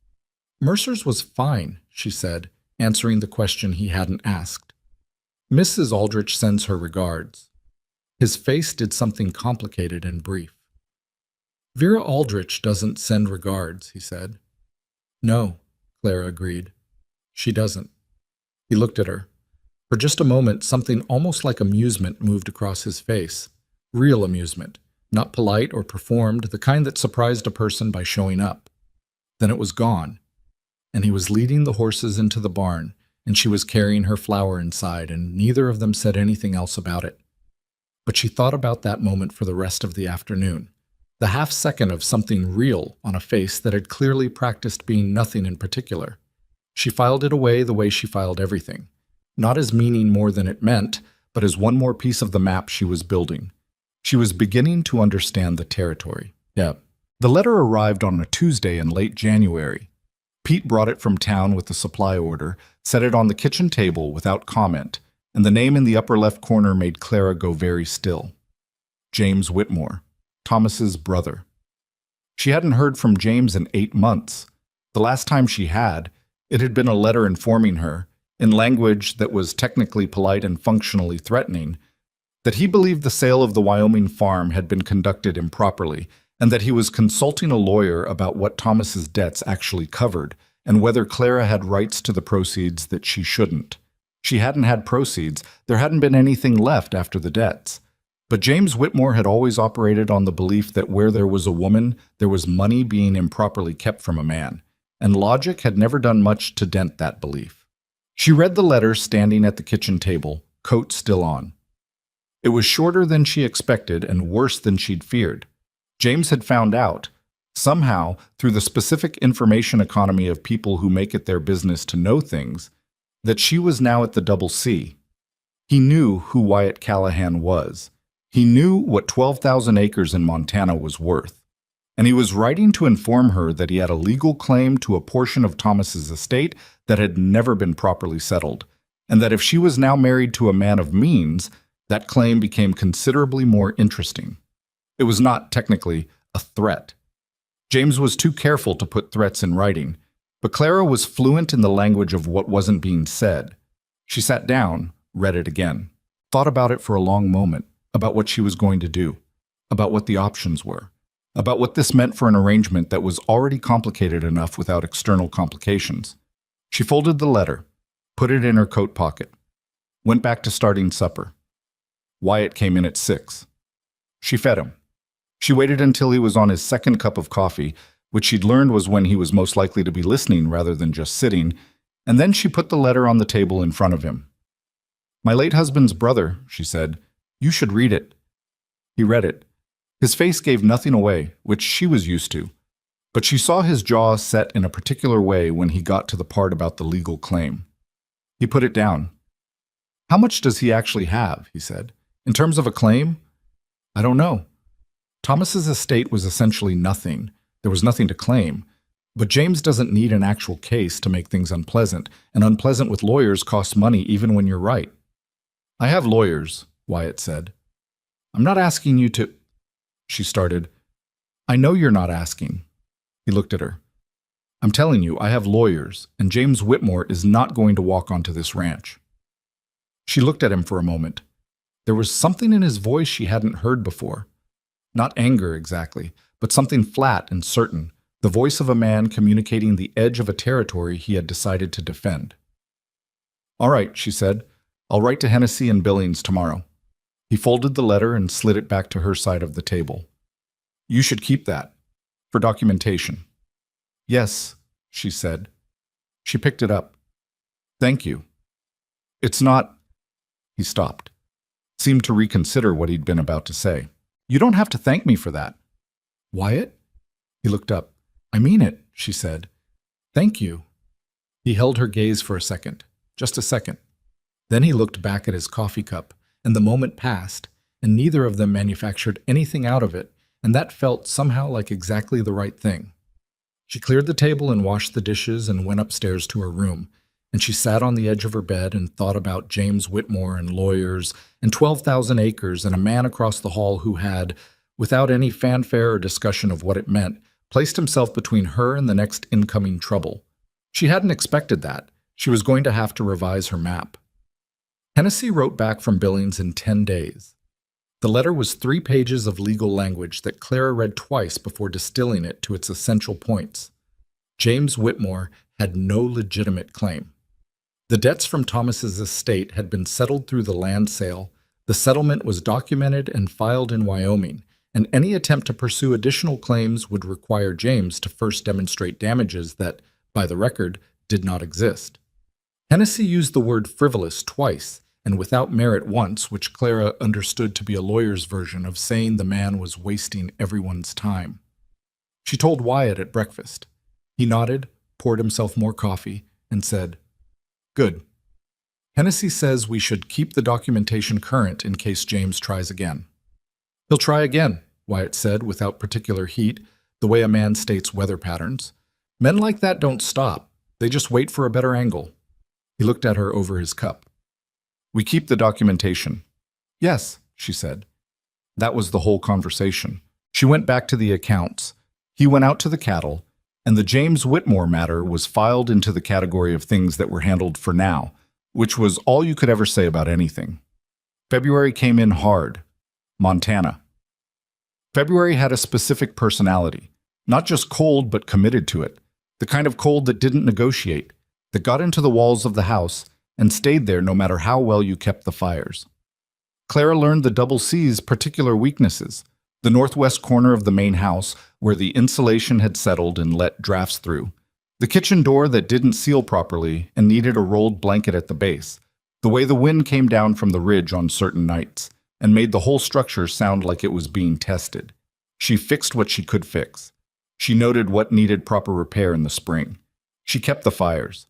"Mercer's was fine," she said, answering the question he hadn't asked. "Mrs. Aldrich sends her regards." His face did something complicated and brief. "Vera Aldrich doesn't send regards," he said. "No," Clara agreed. "She doesn't." He looked at her. For just a moment, something almost like amusement moved across his face. Real amusement. Not polite or performed, the kind that surprised a person by showing up. Then it was gone, and he was leading the horses into the barn, and she was carrying her flower inside, and neither of them said anything else about it. But she thought about that moment for the rest of the afternoon. The half second of something real on a face that had clearly practiced being nothing in particular. She filed it away the way she filed everything, not as meaning more than it meant, but as one more piece of the map she was building. She was beginning to understand the territory. Yeah. The letter arrived on a Tuesday in late January. Pete brought it from town with the supply order, set it on the kitchen table without comment, and the name in the upper left corner made Clara go very still. James Whitmore, Thomas's brother. She hadn't heard from James in 8 months. The last time she had, it had been a letter informing her, in language that was technically polite and functionally threatening, that he believed the sale of the Wyoming farm had been conducted improperly, and that he was consulting a lawyer about what Thomas's debts actually covered, and whether Clara had rights to the proceeds that she shouldn't. She hadn't had proceeds. There hadn't been anything left after the debts. But James Whitmore had always operated on the belief that where there was a woman, there was money being improperly kept from a man, and logic had never done much to dent that belief. She read the letter standing at the kitchen table, coat still on. It was shorter than she expected and worse than she'd feared. James had found out, somehow, through the specific information economy of people who make it their business to know things, that she was now at the Double C. He knew who Wyatt Callahan was. He knew what 12,000 acres in Montana was worth. And he was writing to inform her that he had a legal claim to a portion of Thomas's estate that had never been properly settled, and that if she was now married to a man of means, that claim became considerably more interesting. It was not, technically, a threat. James was too careful to put threats in writing, but Clara was fluent in the language of what wasn't being said. She sat down, read it again, thought about it for a long moment, about what she was going to do, about what the options were, about what this meant for an arrangement that was already complicated enough without external complications. She folded the letter, put it in her coat pocket, went back to starting supper. Wyatt came in at 6. She fed him. She waited until he was on his second cup of coffee, which she'd learned was when he was most likely to be listening rather than just sitting, and then she put the letter on the table in front of him. "My late husband's brother," she said. "You should read it." He read it. His face gave nothing away, which she was used to, but she saw his jaw set in a particular way when he got to the part about the legal claim. He put it down. "How much does he actually have?" he said. "In terms of a claim?" "I don't know." Thomas's estate was essentially nothing. There was nothing to claim. But James doesn't need an actual case to make things unpleasant, and unpleasant with lawyers costs money even when you're right. "I have lawyers," Wyatt said. "I'm not asking you to—" She started. "I know you're not asking." He looked at her. "I'm telling you, I have lawyers, and James Whitmore is not going to walk onto this ranch." She looked at him for a moment. There was something in his voice she hadn't heard before. Not anger exactly, but something flat and certain, the voice of a man communicating the edge of a territory he had decided to defend. "All right," she said. "I'll write to Hennessy and Billings tomorrow." He folded the letter and slid it back to her side of the table. "You should keep that, for documentation." "Yes," she said. She picked it up. "Thank you." "It's not—" He stopped, seemed to reconsider what he'd been about to say. "You don't have to thank me for that." "Wyatt?" He looked up. "I mean it," she said. "Thank you." He held her gaze for a second, just a second. Then he looked back at his coffee cup, and the moment passed, and neither of them manufactured anything out of it, and that felt somehow like exactly the right thing. She cleared the table and washed the dishes and went upstairs to her room, and she sat on the edge of her bed and thought about James Whitmore and lawyers and 12,000 acres and a man across the hall who had, without any fanfare or discussion of what it meant, placed himself between her and the next incoming trouble. She hadn't expected that. She was going to have to revise her map. Hennessy wrote back from Billings in 10 days. The letter was 3 pages of legal language that Clara read twice before distilling it to its essential points. James Whitmore had no legitimate claim. The debts from Thomas's estate had been settled through the land sale. The settlement was documented and filed in Wyoming, and any attempt to pursue additional claims would require James to first demonstrate damages that, by the record, did not exist. Hennessy used the word frivolous twice, and without merit once, which Clara understood to be a lawyer's version of saying the man was wasting everyone's time. She told Wyatt at breakfast. He nodded, poured himself more coffee, and said, "Good. Hennessy says we should keep the documentation current in case James tries again." "He'll try again," Wyatt said without particular heat, the way a man states weather patterns. "Men like that don't stop. They just wait for a better angle." He looked at her over his cup. "We keep the documentation." "Yes," she said. That was the whole conversation. She went back to the accounts. He went out to the cattle, and the James Whitmore matter was filed into the category of things that were handled for now, which was all you could ever say about anything. February came in hard. Montana. February had a specific personality, not just cold but committed to it, the kind of cold that didn't negotiate, that got into the walls of the house and stayed there no matter how well you kept the fires. Clara learned the Double C's particular weaknesses, the northwest corner of the main house where the insulation had settled and let drafts through, the kitchen door that didn't seal properly and needed a rolled blanket at the base, the way the wind came down from the ridge on certain nights and made the whole structure sound like it was being tested. She fixed what she could fix. She noted what needed proper repair in the spring. She kept the fires.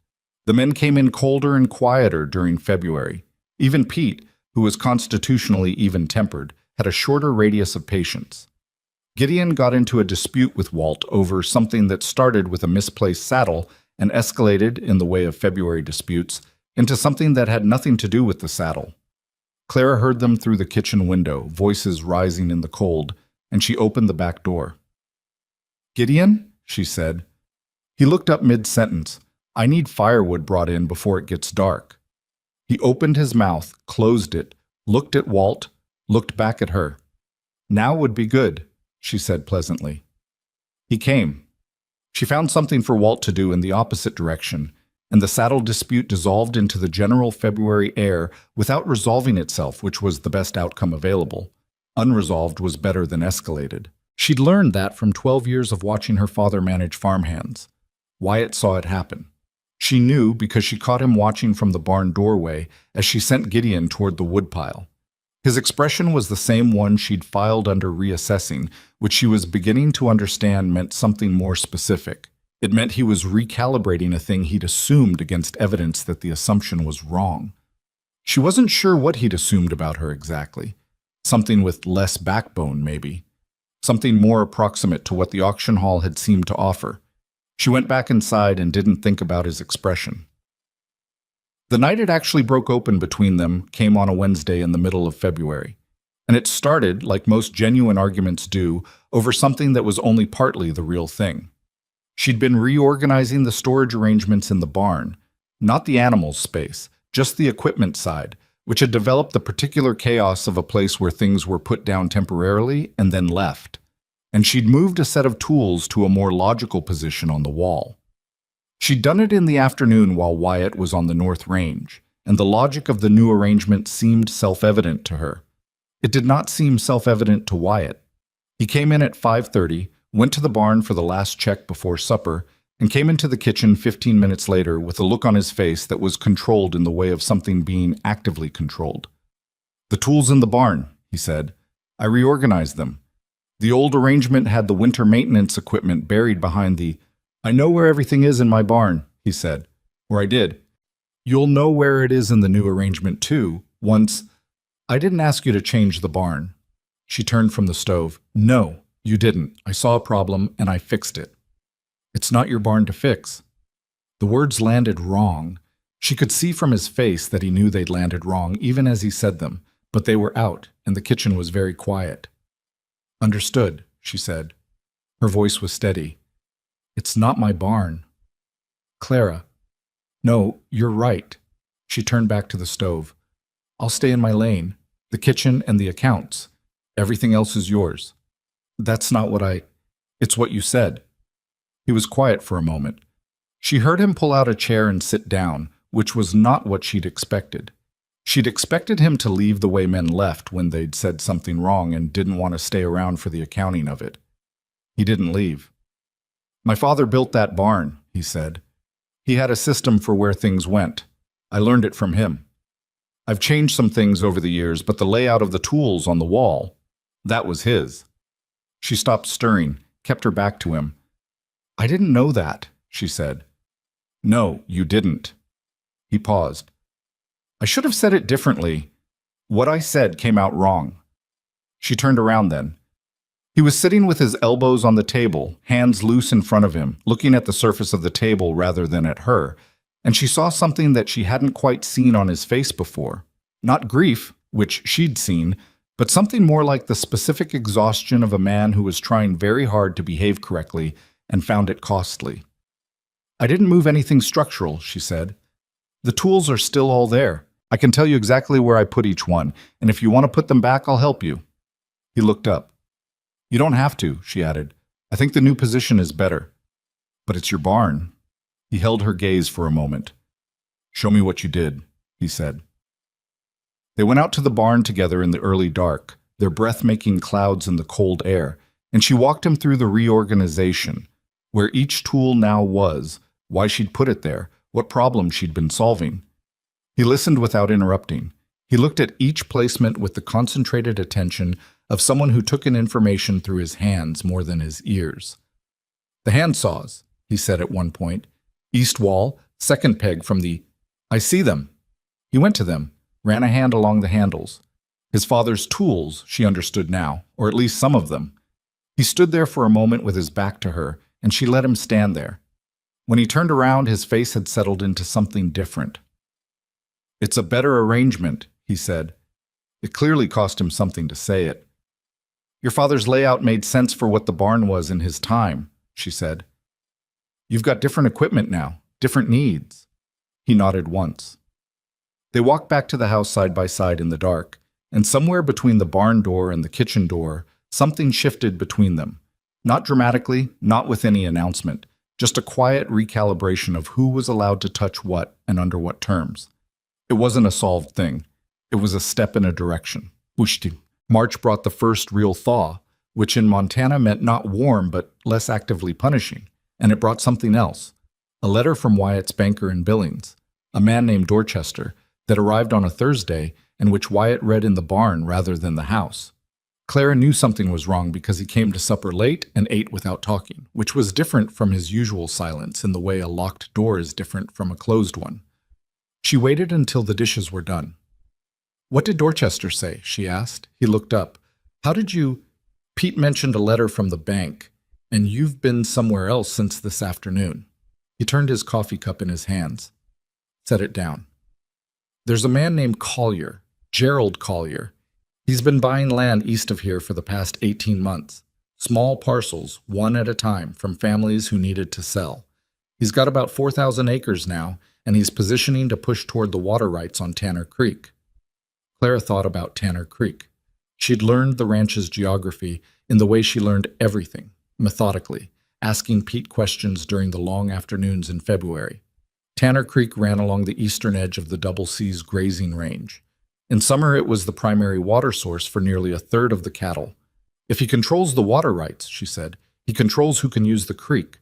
The men came in colder and quieter during February. Even Pete, who was constitutionally even-tempered, had a shorter radius of patience. Gideon got into a dispute with Walt over something that started with a misplaced saddle and escalated, in the way of February disputes, into something that had nothing to do with the saddle. Clara heard them through the kitchen window, voices rising in the cold, and she opened the back door. "Gideon?" she said. He looked up mid-sentence. "I need firewood brought in before it gets dark." He opened his mouth, closed it, looked at Walt, looked back at her. "Now would be good," she said pleasantly. He came. She found something for Walt to do in the opposite direction, and the saddle dispute dissolved into the general February air without resolving itself, which was the best outcome available. Unresolved was better than escalated. She'd learned that from 12 years of watching her father manage farmhands. Wyatt saw it happen. She knew because she caught him watching from the barn doorway as she sent Gideon toward the woodpile. His expression was the same one she'd filed under reassessing, which she was beginning to understand meant something more specific. It meant he was recalibrating a thing he'd assumed against evidence that the assumption was wrong. She wasn't sure what he'd assumed about her exactly. Something with less backbone, maybe. Something more approximate to what the auction hall had seemed to offer. She went back inside and didn't think about his expression. The night it actually broke open between them came on a Wednesday in the middle of February, and it started, like most genuine arguments do, over something that was only partly the real thing. She'd been reorganizing the storage arrangements in the barn, not the animals' space, just the equipment side, which had developed the particular chaos of a place where things were put down temporarily and then left, and she'd moved a set of tools to a more logical position on the wall. She'd done it in the afternoon while Wyatt was on the North Range, and the logic of the new arrangement seemed self-evident to her. It did not seem self-evident to Wyatt. He came in at 5:30, went to the barn for the last check before supper, and came into the kitchen 15 minutes later with a look on his face that was controlled in the way of something being actively controlled. "The tools in the barn," he said. "I reorganized them. The old arrangement had the winter maintenance equipment buried behind the— I know where everything is in my barn," he said. "Or I did. You'll know where it is in the new arrangement, too, once— I didn't ask you to change the barn." She turned from the stove. "No, you didn't. I saw a problem, and I fixed it." "It's not your barn to fix." The words landed wrong. She could see from his face that he knew they'd landed wrong, even as he said them, but they were out, and the kitchen was very quiet. "Understood," she said. Her voice was steady. "It's not my barn." "Clara." "No, you're right." She turned back to the stove. "I'll stay in my lane, the kitchen and the accounts. Everything else is yours." "That's not what I— It's what you said." He was quiet for a moment. She heard him pull out a chair and sit down, which was not what she'd expected. She'd expected him to leave the way men left when they'd said something wrong and didn't want to stay around for the accounting of it. He didn't leave. "My father built that barn," he said. "He had a system for where things went. I learned it from him. I've changed some things over the years, but the layout of the tools on the wall, that was his. She stopped stirring, kept her back to him. I didn't know that, she said. No, you didn't. He paused. I should have said it differently. What I said came out wrong. She turned around then. He was sitting with his elbows on the table, hands loose in front of him, looking at the surface of the table rather than at her, and she saw something that she hadn't quite seen on his face before. Not grief, which she'd seen, but something more like the specific exhaustion of a man who was trying very hard to behave correctly and found it costly. I didn't move anything structural, she said. The tools are still all there. I can tell you exactly where I put each one, and if you want to put them back, I'll help you. He looked up. You don't have to, she added. I think the new position is better. But it's your barn. He held her gaze for a moment. Show me what you did, he said. They went out to the barn together in the early dark, their breath-making clouds in the cold air, and she walked him through the reorganization, where each tool now was, why she'd put it there, what problem she'd been solving. He listened without interrupting. He looked at each placement with the concentrated attention of someone who took in information through his hands more than his ears. The handsaws, he said at one point. East wall, second peg from the... I see them. He went to them, ran a hand along the handles. His father's tools, she understood now, or at least some of them. He stood there for a moment with his back to her, and she let him stand there. When he turned around, his face had settled into something different. It's a better arrangement, he said. It clearly cost him something to say it. Your father's layout made sense for what the barn was in his time, she said. You've got different equipment now, different needs. He nodded once. They walked back to the house side by side in the dark, and somewhere between the barn door and the kitchen door, something shifted between them. Not dramatically, not with any announcement, just a quiet recalibration of who was allowed to touch what and under what terms. It wasn't a solved thing. It was a step in a direction. Ushti. March brought the first real thaw, which in Montana meant not warm but less actively punishing, and it brought something else. A letter from Wyatt's banker in Billings, a man named Dorchester, that arrived on a Thursday and which Wyatt read in the barn rather than the house. Clara knew something was wrong because he came to supper late and ate without talking, which was different from his usual silence in the way a locked door is different from a closed one. She waited until the dishes were done. What did Dorchester say? She asked. He looked up. How did you... Pete mentioned a letter from the bank, and you've been somewhere else since this afternoon. He turned his coffee cup in his hands. Set it down. There's a man named Collier, Gerald Collier. He's been buying land east of here for the past 18 months. Small parcels, one at a time, from families who needed to sell. He's got about 4,000 acres now, and he's positioning to push toward the water rights on Tanner Creek. Clara thought about Tanner Creek. She'd learned the ranch's geography in the way she learned everything, methodically, asking Pete questions during the long afternoons in February. Tanner Creek ran along the eastern edge of the Double C's grazing range. In summer, it was the primary water source for nearly a third of the cattle. If he controls the water rights, she said, he controls who can use the creek.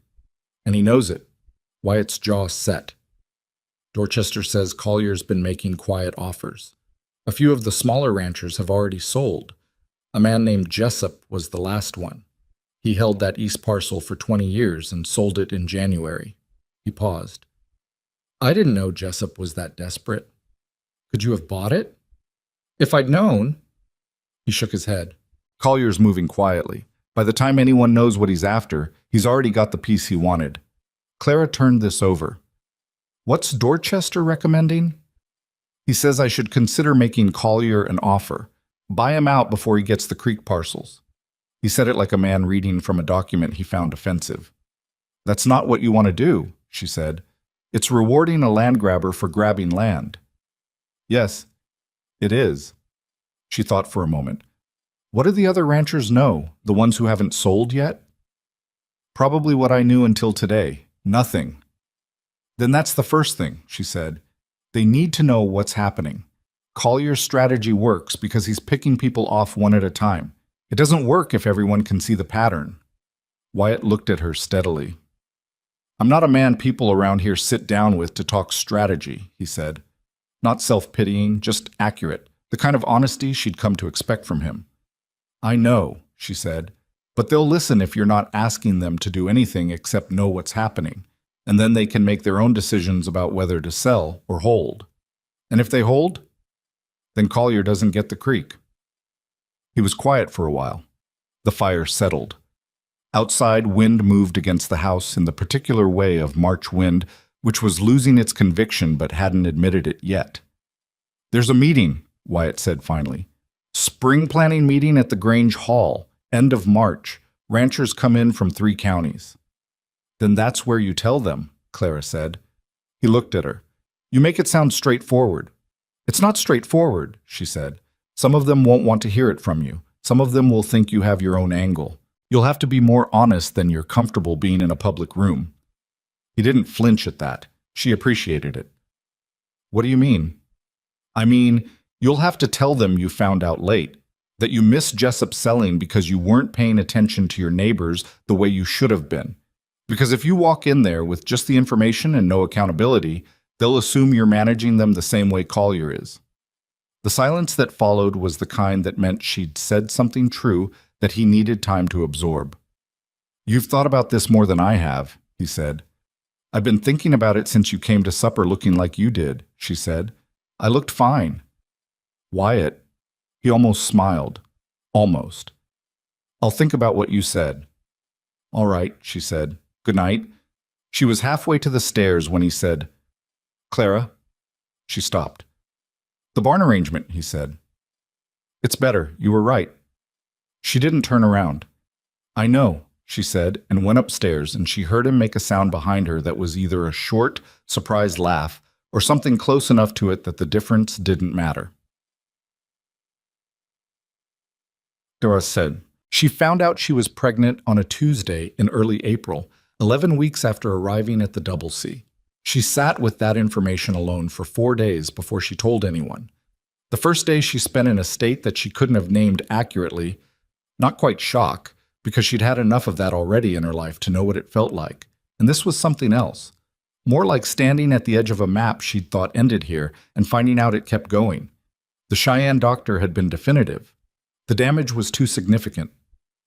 And he knows it. Wyatt's jaw set. Dorchester says Collier's been making quiet offers. A few of the smaller ranchers have already sold. A man named Jessup was the last one. He held that east parcel for 20 years and sold it in January. He paused. I didn't know Jessup was that desperate. Could you have bought it? If I'd known... He shook his head. Collier's moving quietly. By the time anyone knows what he's after, he's already got the piece he wanted. Clara turned this over. What's Dorchester recommending? He says I should consider making Collier an offer. Buy him out before he gets the creek parcels. He said it like a man reading from a document he found offensive. That's not what you want to do, she said. It's rewarding a land grabber for grabbing land. Yes, it is. She thought for a moment. What do the other ranchers know, the ones who haven't sold yet? Probably what I knew until today. Nothing. Then that's the first thing, she said. They need to know what's happening. Collier's strategy works because he's picking people off one at a time. It doesn't work if everyone can see the pattern. Wyatt looked at her steadily. I'm not a man people around here sit down with to talk strategy, he said. Not self-pitying, just accurate, the kind of honesty she'd come to expect from him. "I know," she said, "but they'll listen if you're not asking them to do anything except know what's happening, and then they can make their own decisions about whether to sell or hold. And if they hold, then Collier doesn't get the creek." He was quiet for a while. The fire settled. Outside, wind moved against the house in the particular way of March wind, which was losing its conviction but hadn't admitted it yet. "There's a meeting," Wyatt said finally. "Spring planting meeting at the Grange Hall, end of March. Ranchers come in from 3 counties. "Then that's where you tell them," Clara said. He looked at her. "You make it sound straightforward." "It's not straightforward," she said. "Some of them won't want to hear it from you. Some of them will think you have your own angle. You'll have to be more honest than you're comfortable being in a public room." He didn't flinch at that. She appreciated it. "What do you mean?" "I mean, you'll have to tell them you found out late, that you missed Jessup selling because you weren't paying attention to your neighbors the way you should have been. Because if you walk in there with just the information and no accountability, they'll assume you're managing them the same way Collier is." The silence that followed was the kind that meant she'd said something true that he needed time to absorb. "You've thought about this more than I have," he said. "I've been thinking about it since you came to supper looking like you did," she said. "I looked fine." "Wyatt," he almost smiled. Almost. "I'll think about what you said." "All right," she said. "Good night." She was halfway to the stairs when he said, "Clara." She stopped. "The barn arrangement," he said. "It's better. You were right." She didn't turn around. "I know," she said, and went upstairs, and she heard him make a sound behind her that was either a short, surprised laugh or something close enough to it that the difference didn't matter. Dora said, she found out she was pregnant on a Tuesday in early April, 11 weeks after arriving at the Double C. She sat with that information alone for 4 days before she told anyone. The first day she spent in a state that she couldn't have named accurately, not quite shock, because she'd had enough of that already in her life to know what it felt like. And this was something else. More like standing at the edge of a map she'd thought ended here and finding out it kept going. The Cheyenne doctor had been definitive. The damage was too significant.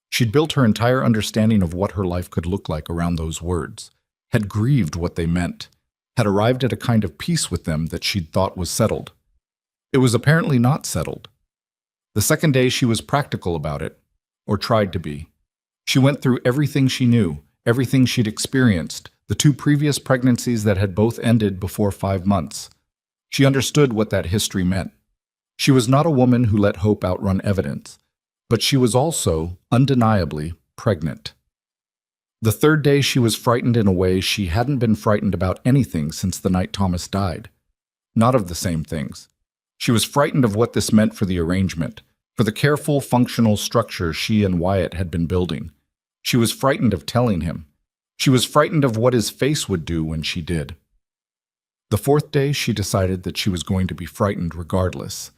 She'd built her entire understanding of what her life could look like around those words, had grieved what they meant, had arrived at a kind of peace with them that she'd thought was settled. It was apparently not settled. The second day she was practical about it, or tried to be. She went through everything she knew, everything she'd experienced, the 2 previous pregnancies that had both ended before 5 months. She understood what that history meant. She was not a woman who let hope outrun evidence, but she was also, undeniably, pregnant. The third day she was frightened in a way she hadn't been frightened about anything since the night Thomas died. Not of the same things. She was frightened of what this meant for the arrangement, for the careful, functional structure she and Wyatt had been building. She was frightened of telling him. She was frightened of what his face would do when she did. The fourth day she decided that she was going to be frightened regardless,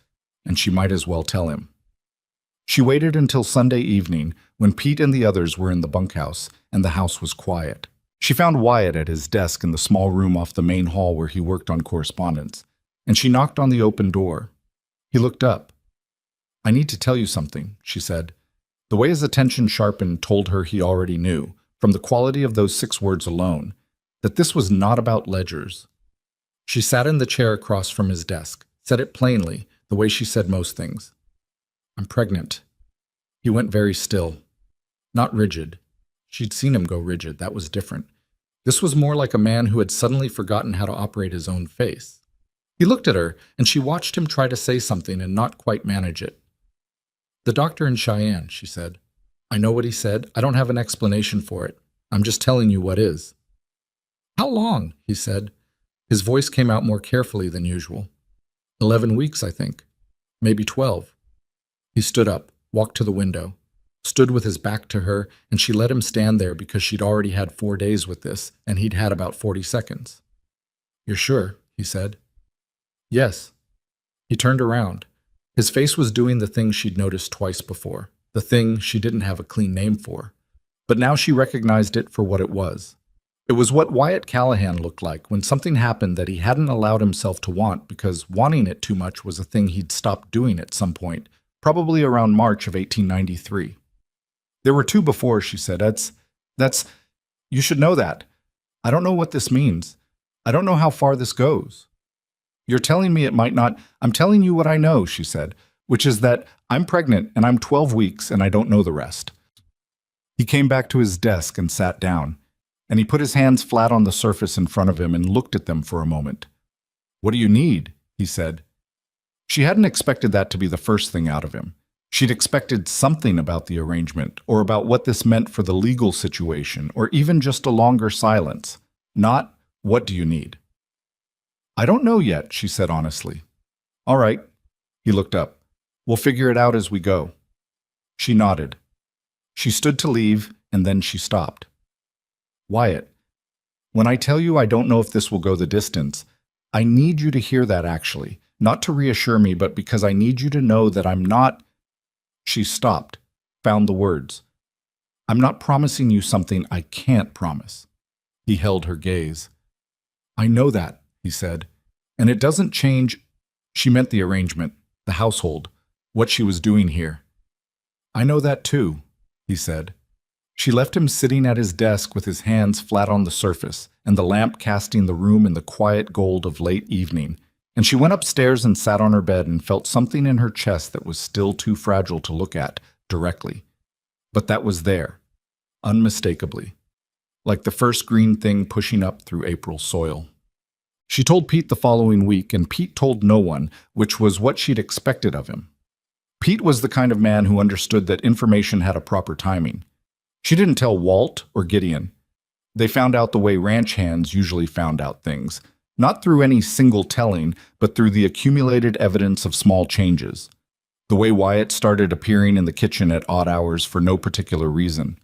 and she might as well tell him. She waited until Sunday evening, when Pete and the others were in the bunkhouse, and the house was quiet. She found Wyatt at his desk in the small room off the main hall where he worked on correspondence, and she knocked on the open door. He looked up. "I need to tell you something," she said. The way his attention sharpened told her he already knew, from the quality of those 6 words alone, that this was not about ledgers. She sat in the chair across from his desk, said it plainly, the way she said most things. "I'm pregnant." He went very still. Not rigid. She'd seen him go rigid. That was different. This was more like a man who had suddenly forgotten how to operate his own face. He looked at her, and she watched him try to say something and not quite manage it. "The doctor in Cheyenne," she said. "I know what he said. I don't have an explanation for it. I'm just telling you what is." "How long?" he said. His voice came out more carefully than usual. 11 weeks, I think. Maybe 12. He stood up, walked to the window, stood with his back to her, and she let him stand there because she'd already had 4 days with this, and he'd had about 40 seconds. "You're sure?" he said. "Yes." He turned around. His face was doing the thing she'd noticed twice before, the thing she didn't have a clean name for. But now she recognized it for what it was. It was what Wyatt Callahan looked like when something happened that he hadn't allowed himself to want because wanting it too much was a thing he'd stopped doing at some point, probably around March of 1893. There were two before, she said. You should know that. I don't know what this means. I don't know how far this goes. You're telling me it might not. I'm telling you what I know, she said, which is that I'm pregnant and I'm 12 weeks and I don't know the rest. He came back to his desk and sat down, and he put his hands flat on the surface in front of him and looked at them for a moment. What do you need? He said. She hadn't expected that to be the first thing out of him. She'd expected something about the arrangement, or about what this meant for the legal situation, or even just a longer silence. Not, what do you need? I don't know yet, she said honestly. All right. He looked up. We'll figure it out as we go. She nodded. She stood to leave, and then she stopped. Wyatt, when I tell you I don't know if this will go the distance, I need you to hear that actually, not to reassure me, but because I need you to know that I'm not... She stopped, found the words. I'm not promising you something I can't promise. He held her gaze. I know that, he said, and it doesn't change... She meant the arrangement, the household, what she was doing here. I know that too, he said. She left him sitting at his desk with his hands flat on the surface and the lamp casting the room in the quiet gold of late evening, and she went upstairs and sat on her bed and felt something in her chest that was still too fragile to look at directly. But that was there, unmistakably, like the first green thing pushing up through April soil. She told Pete the following week, and Pete told no one, which was what she'd expected of him. Pete was the kind of man who understood that information had a proper timing. She didn't tell Walt or Gideon. They found out the way ranch hands usually found out things, not through any single telling, but through the accumulated evidence of small changes. The way Wyatt started appearing in the kitchen at odd hours for no particular reason.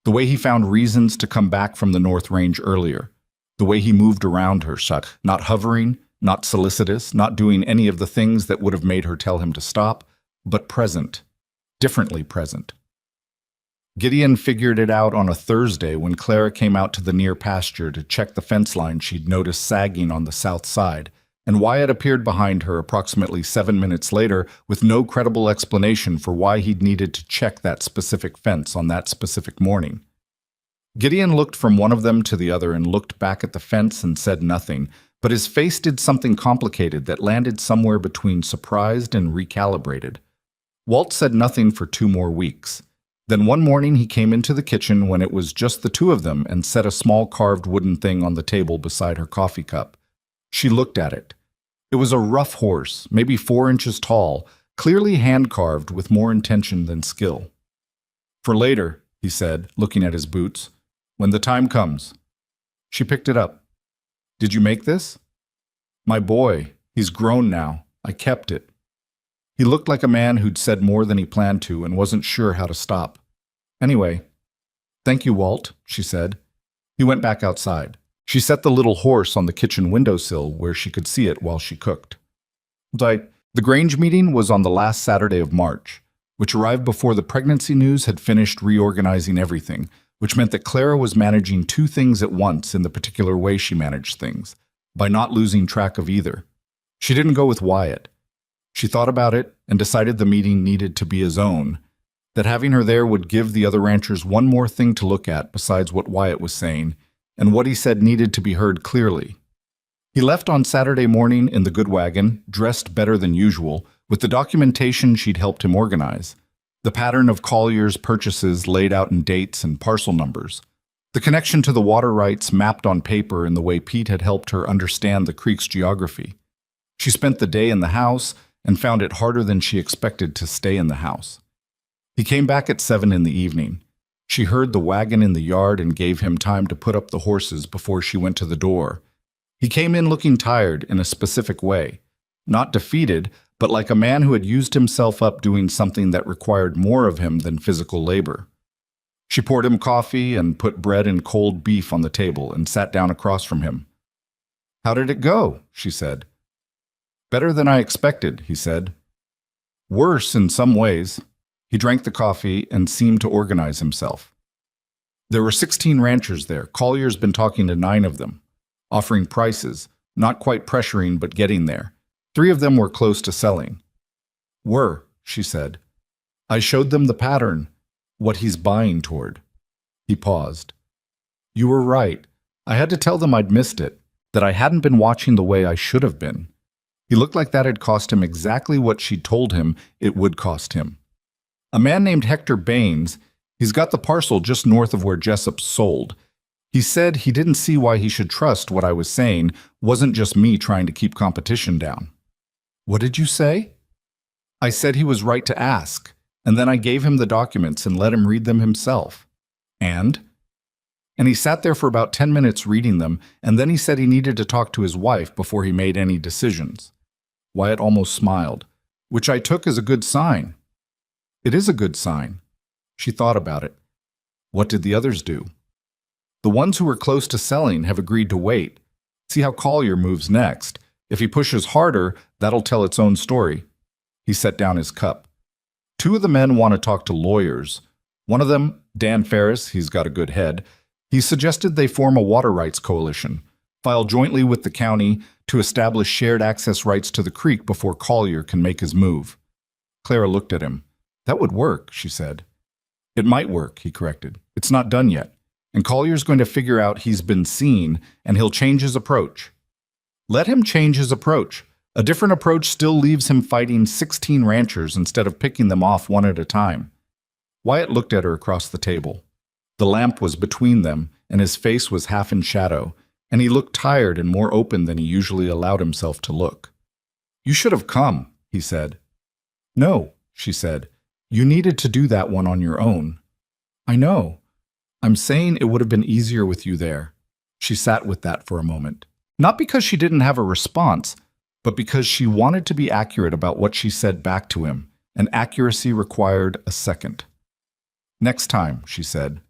The way he found reasons to come back from the North Range earlier. The way he moved around her, not hovering, not solicitous, not doing any of the things that would have made her tell him to stop, but present, differently present. Gideon figured it out on a Thursday when Clara came out to the near pasture to check the fence line she'd noticed sagging on the south side, and Wyatt appeared behind her approximately 7 minutes later with no credible explanation for why he'd needed to check that specific fence on that specific morning. Gideon looked from one of them to the other and looked back at the fence and said nothing, but his face did something complicated that landed somewhere between surprised and recalibrated. Walt said nothing for 2 more weeks. Then one morning he came into the kitchen when it was just the two of them and set a small carved wooden thing on the table beside her coffee cup. She looked at it. It was a rough horse, maybe 4 inches tall, clearly hand-carved with more intention than skill. For later, he said, looking at his boots, when the time comes. She picked it up. Did you make this? My boy, he's grown now. I kept it. He looked like a man who'd said more than he planned to and wasn't sure how to stop. Anyway, thank you, Walt, she said. He went back outside. She set the little horse on the kitchen windowsill where she could see it while she cooked. The Grange meeting was on the last Saturday of March, which arrived before the pregnancy news had finished reorganizing everything, which meant that Clara was managing 2 things at once in the particular way she managed things, by not losing track of either. She didn't go with Wyatt. She thought about it and decided the meeting needed to be his own, that having her there would give the other ranchers one more thing to look at besides what Wyatt was saying, and what he said needed to be heard clearly. He left on Saturday morning in the good wagon, dressed better than usual, with the documentation she'd helped him organize. The pattern of Collier's purchases laid out in dates and parcel numbers. The connection to the water rights mapped on paper in the way Pete had helped her understand the creek's geography. She spent the day in the house and found it harder than she expected to stay in the house. He came back at 7 in the evening. She heard the wagon in the yard and gave him time to put up the horses before she went to the door. He came in looking tired in a specific way, not defeated, but like a man who had used himself up doing something that required more of him than physical labor. She poured him coffee and put bread and cold beef on the table and sat down across from him. "How did it go?" she said. "Better than I expected," he said. "Worse in some ways." He drank the coffee and seemed to organize himself. There were 16 ranchers there. Collier's been talking to 9 of them, offering prices, not quite pressuring but getting there. 3 of them were close to selling. Were, she said. I showed them the pattern, what he's buying toward. He paused. You were right. I had to tell them I'd missed it, that I hadn't been watching the way I should have been. He looked like that had cost him exactly what she'd told him it would cost him. A man named Hector Baines, he's got the parcel just north of where Jessup sold. He said he didn't see why he should trust what I was saying wasn't just me trying to keep competition down. What did you say? I said he was right to ask, and then I gave him the documents and let him read them himself. And he sat there for about 10 minutes reading them, and then he said he needed to talk to his wife before he made any decisions. Wyatt almost smiled, which I took as a good sign. It is a good sign. She thought about it. What did the others do? The ones who were close to selling have agreed to wait. See how Collier moves next. If he pushes harder, that'll tell its own story. He set down his cup. 2 of the men want to talk to lawyers. One of them, Dan Ferris, he's got a good head, he suggested they form a water rights coalition, file jointly with the county to establish shared access rights to the creek before Collier can make his move. Clara looked at him. That would work, she said. It might work, he corrected. It's not done yet. And Collier's going to figure out he's been seen, and he'll change his approach. Let him change his approach. A different approach still leaves him fighting 16 ranchers instead of picking them off one at a time. Wyatt looked at her across the table. The lamp was between them, and his face was half in shadow, and he looked tired and more open than he usually allowed himself to look. You should have come, he said. No, she said. You needed to do that one on your own. I know. I'm saying it would have been easier with you there. She sat with that for a moment. Not because she didn't have a response, but because she wanted to be accurate about what she said back to him, and accuracy required a second. Next time, she said.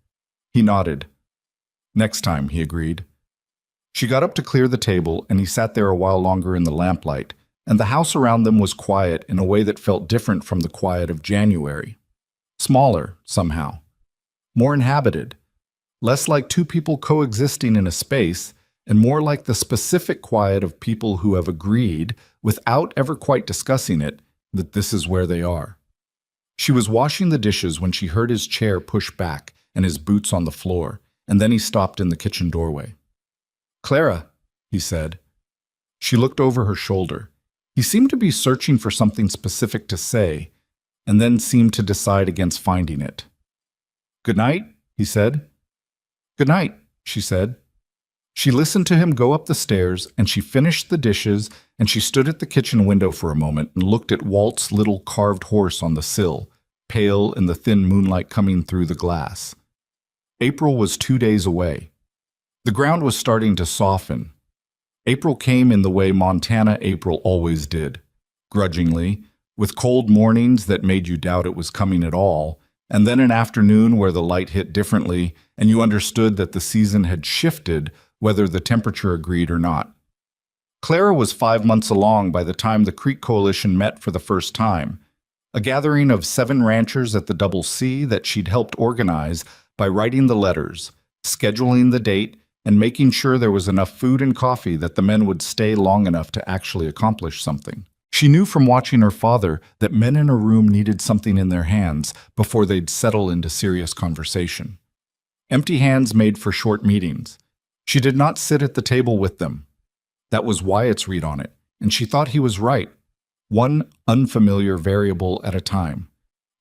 He nodded. Next time, he agreed. She got up to clear the table, and he sat there a while longer in the lamplight, and the house around them was quiet in a way that felt different from the quiet of January. Smaller, somehow. More inhabited. Less like 2 people coexisting in a space, and more like the specific quiet of people who have agreed, without ever quite discussing it, that this is where they are. She was washing the dishes when she heard his chair push back and his boots on the floor, and then he stopped in the kitchen doorway. Clara, he said. She looked over her shoulder. He seemed to be searching for something specific to say, and then seemed to decide against finding it. Good night, he said. Good night, she said. She listened to him go up the stairs, and she finished the dishes, and she stood at the kitchen window for a moment and looked at Walt's little carved horse on the sill, pale in the thin moonlight coming through the glass. April was 2 days away. The ground was starting to soften. April came in the way Montana April always did, grudgingly, with cold mornings that made you doubt it was coming at all, and then an afternoon where the light hit differently and you understood that the season had shifted whether the temperature agreed or not. Clara was 5 months along by the time the Creek Coalition met for the first time, a gathering of 7 ranchers at the Double C that she'd helped organize by writing the letters, scheduling the date, and making sure there was enough food and coffee that the men would stay long enough to actually accomplish something. She knew from watching her father that men in a room needed something in their hands before they'd settle into serious conversation. Empty hands made for short meetings. She did not sit at the table with them. That was Wyatt's read on it, and she thought he was right, one unfamiliar variable at a time.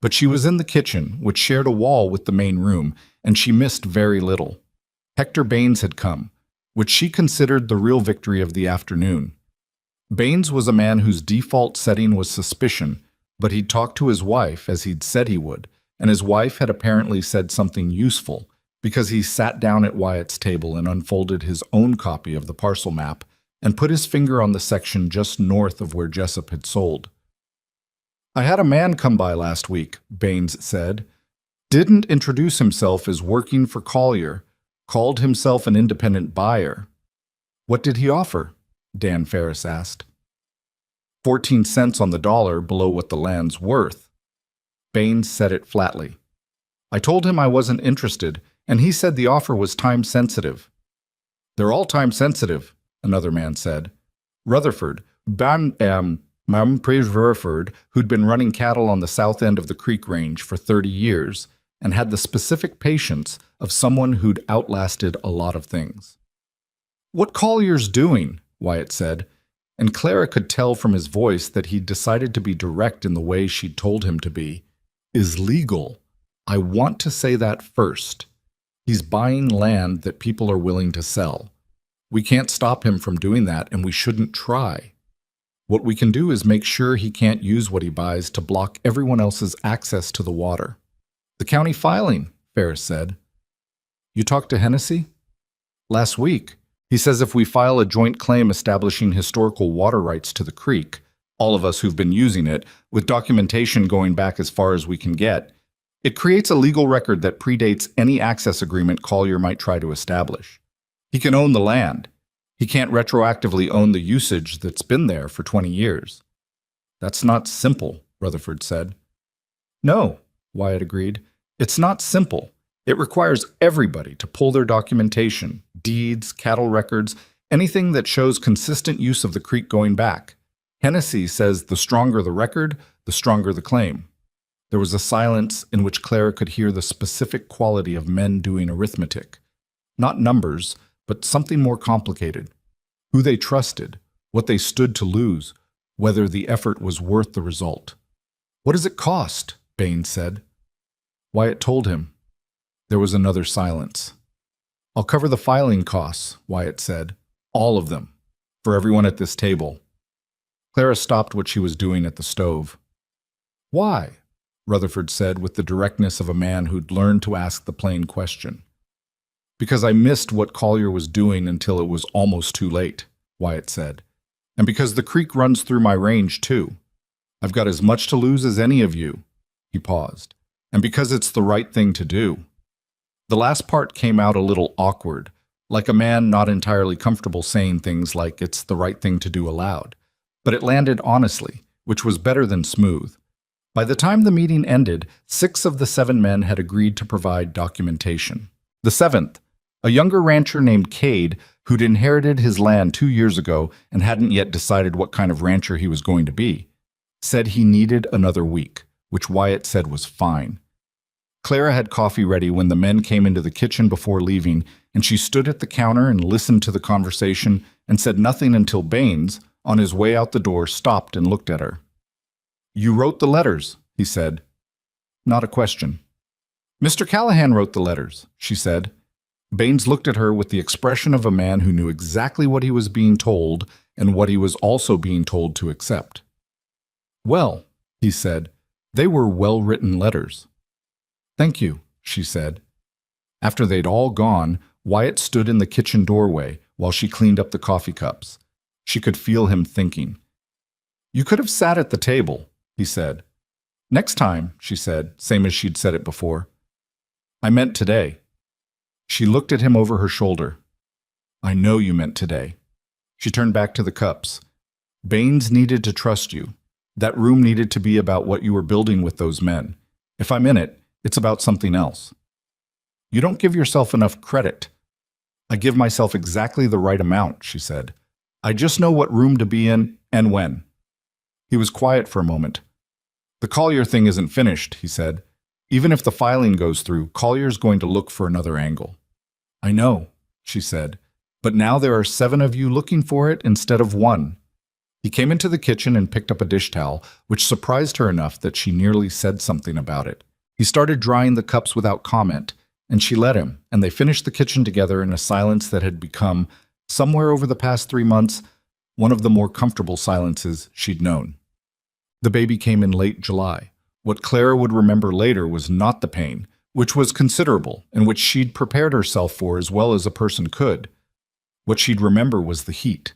But she was in the kitchen, which shared a wall with the main room, and she missed very little. Hector Baines had come, which she considered the real victory of the afternoon. Baines was a man whose default setting was suspicion, but he'd talked to his wife as he'd said he would, and his wife had apparently said something useful, because he sat down at Wyatt's table and unfolded his own copy of the parcel map and put his finger on the section just north of where Jessup had sold. I had a man come by last week, Baines said. Didn't introduce himself as working for Collier, called himself an independent buyer. What did he offer? Dan Ferris asked. 14 cents on the dollar below what the land's worth. Baines said it flatly. I told him I wasn't interested, and he said the offer was time-sensitive. They're all time-sensitive, another man said. Rutherford, Rutherford, who'd been running cattle on the south end of the Creek Range for 30 years and had the specific patience of someone who'd outlasted a lot of things. "What Collier's doing," Wyatt said, and Clara could tell from his voice that he'd decided to be direct in the way she'd told him to be, "is legal. I want to say that first. He's buying land that people are willing to sell. We can't stop him from doing that, and we shouldn't try. What we can do is make sure he can't use what he buys to block everyone else's access to the water." "The county filing," Ferris said. "You talked to Hennessy?" "Last week. He says if we file a joint claim establishing historical water rights to the creek, all of us who've been using it, with documentation going back as far as we can get, it creates a legal record that predates any access agreement Collier might try to establish. He can own the land. He can't retroactively own the usage that's been there for 20 years. "That's not simple," Rutherford said. "No," Wyatt agreed. "It's not simple. It requires everybody to pull their documentation, deeds, cattle records, anything that shows consistent use of the creek going back. Hennessy says the stronger the record, the stronger the claim." There was a silence in which Clara could hear the specific quality of men doing arithmetic. Not numbers, but something more complicated. Who they trusted, what they stood to lose, whether the effort was worth the result. "What does it cost?" Bain said. Wyatt told him. There was another silence. "I'll cover the filing costs," Wyatt said. "All of them. For everyone at this table." Clara stopped what she was doing at the stove. "Why?" Rutherford said with the directness of a man who'd learned to ask the plain question. "Because I missed what Collier was doing until it was almost too late," Wyatt said. "And because the creek runs through my range, too. I've got as much to lose as any of you." He paused. "And because it's the right thing to do." The last part came out a little awkward, like a man not entirely comfortable saying things like it's the right thing to do aloud. But it landed honestly, which was better than smooth. By the time the meeting ended, 6 of the 7 men had agreed to provide documentation. The 7th, a younger rancher named Cade, who'd inherited his land 2 years ago and hadn't yet decided what kind of rancher he was going to be, said he needed another week, which Wyatt said was fine. Clara had coffee ready when the men came into the kitchen before leaving, and she stood at the counter and listened to the conversation and said nothing until Baines, on his way out the door, stopped and looked at her. "You wrote the letters," he said. Not a question. "Mr. Callahan wrote the letters," she said. Baines looked at her with the expression of a man who knew exactly what he was being told and what he was also being told to accept. "Well," he said, "they were well-written letters." "Thank you," she said. After they'd all gone, Wyatt stood in the kitchen doorway while she cleaned up the coffee cups. She could feel him thinking. "You could have sat at the table," he said. "Next time," she said, same as she'd said it before. "I meant today." She looked at him over her shoulder. "I know you meant today." She turned back to the cups. "Baines needed to trust you. That room needed to be about what you were building with those men. If I'm in it, it's about something else. You don't give yourself enough credit." "I give myself exactly the right amount," she said. "I just know what room to be in and when." He was quiet for a moment. "The Collier thing isn't finished," he said. "Even if the filing goes through, Collier's going to look for another angle." "I know," she said, "but now there are 7 of you looking for it instead of 1. He came into the kitchen and picked up a dish towel, which surprised her enough that she nearly said something about it. He started drying the cups without comment, and she let him, and they finished the kitchen together in a silence that had become, somewhere over the past 3 months, one of the more comfortable silences she'd known. The baby came in late July. What Clara would remember later was not the pain, which was considerable, and which she'd prepared herself for as well as a person could. What she'd remember was the heat.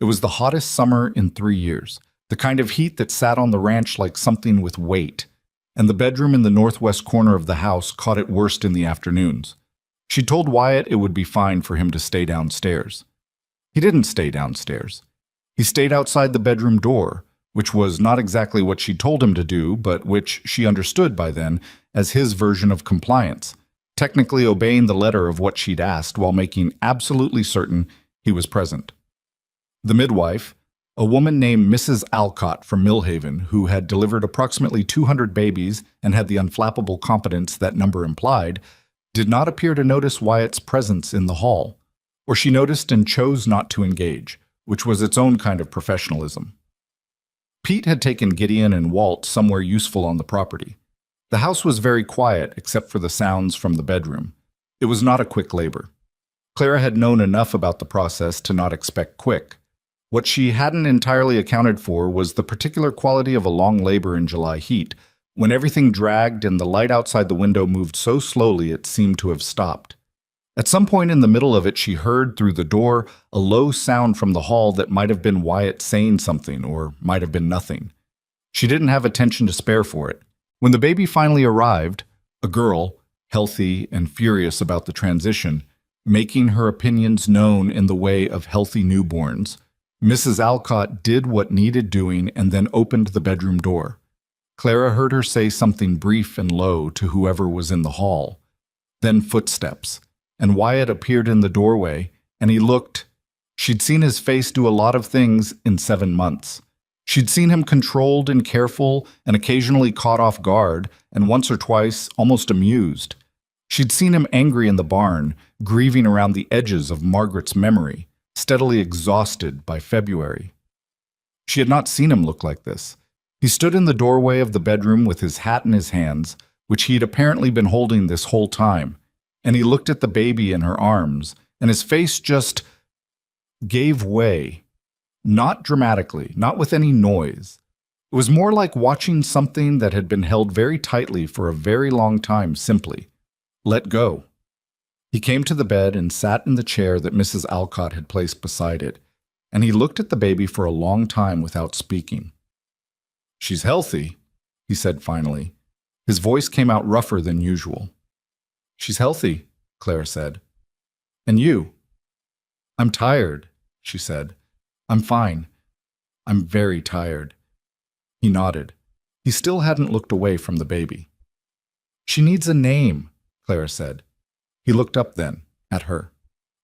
It was the hottest summer in 3 years, the kind of heat that sat on the ranch like something with weight, and the bedroom in the northwest corner of the house caught it worst in the afternoons. She told Wyatt it would be fine for him to stay downstairs. He didn't stay downstairs. He stayed outside the bedroom door, which was not exactly what she told him to do, but which she understood by then as his version of compliance, technically obeying the letter of what she'd asked while making absolutely certain he was present. The midwife, a woman named Mrs. Alcott from Millhaven, who had delivered approximately 200 babies and had the unflappable competence that number implied, did not appear to notice Wyatt's presence in the hall, or she noticed and chose not to engage, which was its own kind of professionalism. Pete had taken Gideon and Walt somewhere useful on the property. The house was very quiet except for the sounds from the bedroom. It was not a quick labor. Clara had known enough about the process to not expect quick. What she hadn't entirely accounted for was the particular quality of a long labor in July heat, when everything dragged and the light outside the window moved so slowly it seemed to have stopped. At some point in the middle of it, she heard through the door a low sound from the hall that might have been Wyatt saying something or might have been nothing. She didn't have attention to spare for it. When the baby finally arrived, a girl, healthy and furious about the transition, making her opinions known in the way of healthy newborns, Mrs. Alcott did what needed doing and then opened the bedroom door. Clara heard her say something brief and low to whoever was in the hall. Then footsteps, and Wyatt appeared in the doorway, and he looked. She'd seen his face do a lot of things in 7 months. She'd seen him controlled and careful and occasionally caught off guard, and once or twice almost amused. She'd seen him angry in the barn, grieving around the edges of Margaret's memory, steadily exhausted by February. She had not seen him look like this. He stood in the doorway of the bedroom with his hat in his hands, which he'd apparently been holding this whole time, and he looked at the baby in her arms, and his face just gave way. Not dramatically, not with any noise. It was more like watching something that had been held very tightly for a very long time simply let go. He came to the bed and sat in the chair that Mrs. Alcott had placed beside it, and he looked at the baby for a long time without speaking. "She's healthy," he said finally. His voice came out rougher than usual. "She's healthy," Claire said. "And you?" "I'm tired," she said. "I'm fine. I'm very tired." He nodded. He still hadn't looked away from the baby. "She needs a name," Clara said. He looked up then, at her,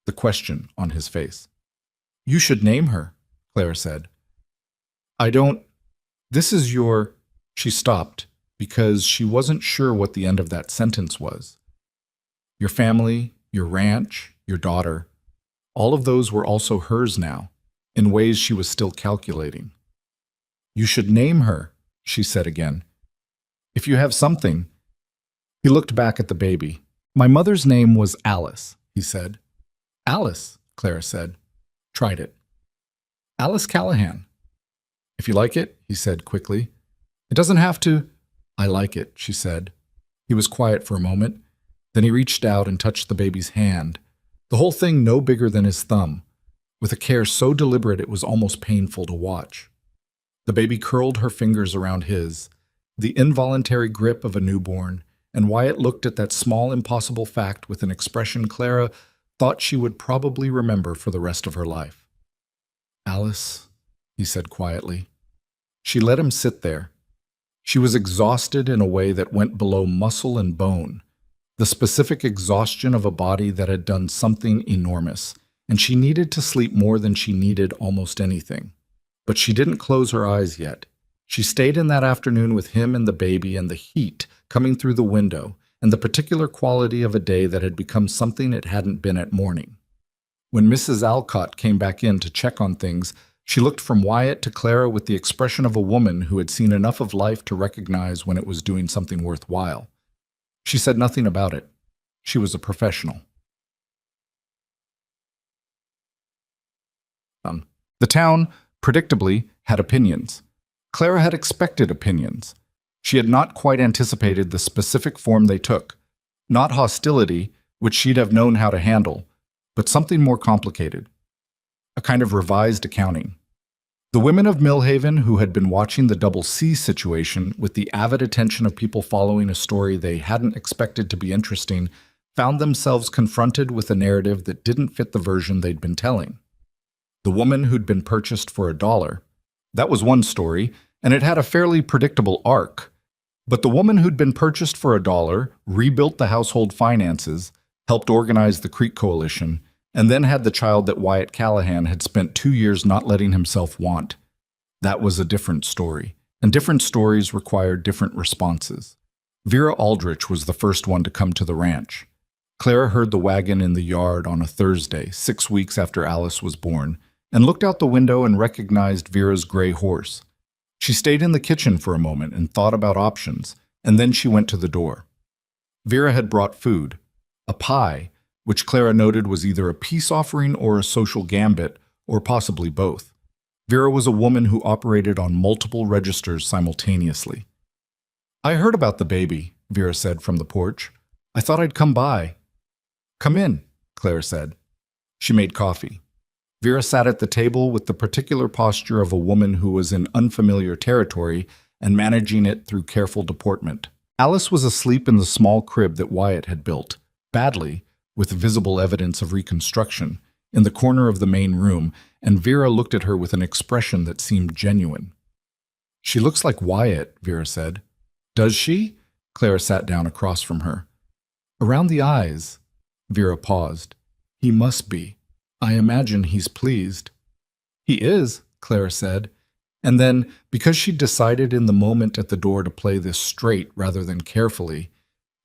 the question on his face. "You should name her," Clara said. "I don't... This is your..." She stopped, because she wasn't sure what the end of that sentence was. Your family, your ranch, your daughter, all of those were also hers now, in ways she was still calculating. "You should name her," she said again. "If you have something..." He looked back at the baby. "My mother's name was Alice," he said. "Alice," Clara said. "Tried it." "Alice Callahan." "If you like it," he said quickly. "It doesn't have to..." "I like it," she said. He was quiet for a moment. Then he reached out and touched the baby's hand, the whole thing no bigger than his thumb, with a care so deliberate it was almost painful to watch. The baby curled her fingers around his, the involuntary grip of a newborn, and Wyatt looked at that small, impossible fact with an expression Clara thought she would probably remember for the rest of her life. "Alice," he said quietly. She let him sit there. She was exhausted in a way that went below muscle and bone, the specific exhaustion of a body that had done something enormous, and she needed to sleep more than she needed almost anything. But she didn't close her eyes yet. She stayed in that afternoon with him and the baby and the heat coming through the window and the particular quality of a day that had become something it hadn't been at morning. When Mrs. Alcott came back in to check on things, she looked from Wyatt to Clara with the expression of a woman who had seen enough of life to recognize when it was doing something worthwhile. She said nothing about it. She was a professional. The town, predictably, had opinions. Clara had expected opinions. She had not quite anticipated the specific form they took. Not hostility, which she'd have known how to handle, but something more complicated. A kind of revised accounting. The women of Millhaven, who had been watching the Double C situation with the avid attention of people following a story they hadn't expected to be interesting, found themselves confronted with a narrative that didn't fit the version they'd been telling. The woman who'd been purchased for $1. That was one story, and it had a fairly predictable arc. But the woman who'd been purchased for $1, rebuilt the household finances, helped organize the Creek Coalition, and then had the child that Wyatt Callahan had spent 2 years not letting himself want. That was a different story, and different stories required different responses. Vera Aldrich was the first one to come to the ranch. Clara heard the wagon in the yard on a Thursday, 6 weeks after Alice was born, and looked out the window and recognized Vera's gray horse. She stayed in the kitchen for a moment and thought about options, and then she went to the door. Vera had brought food, a pie, which Clara noted was either a peace offering or a social gambit, or possibly both. Vera was a woman who operated on multiple registers simultaneously. "I heard about the baby," Vera said from the porch. "I thought I'd come by." "Come in," Clara said. She made coffee. Vera sat at the table with the particular posture of a woman who was in unfamiliar territory and managing it through careful deportment. Alice was asleep in the small crib that Wyatt had built, badly, with visible evidence of reconstruction, in the corner of the main room, and Vera looked at her with an expression that seemed genuine. "She looks like Wyatt," Vera said. "Does she?" Clara sat down across from her. "Around the eyes." Vera paused. "He must be. I imagine he's pleased." "He is," Clara said. And then, because she'd decided in the moment at the door to play this straight rather than carefully,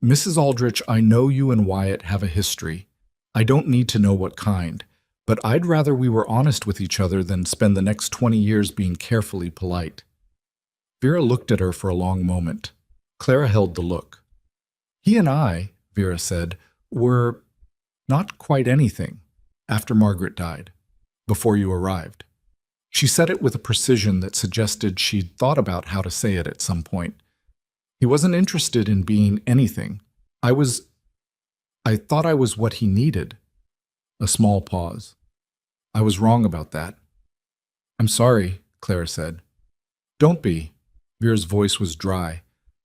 "Mrs. Aldrich, I know you and Wyatt have a history. I don't need to know what kind, but I'd rather we were honest with each other than spend the next 20 years being carefully polite." Vera looked at her for a long moment. Clara held the look. "He and I," Vera said, "were not quite anything after Margaret died, before you arrived." She said it with a precision that suggested she'd thought about how to say it at some point. "He wasn't interested in being anything. I thought I was what he needed." A small pause. "I was wrong about that." "I'm sorry," Clara said. "Don't be." Vera's voice was dry.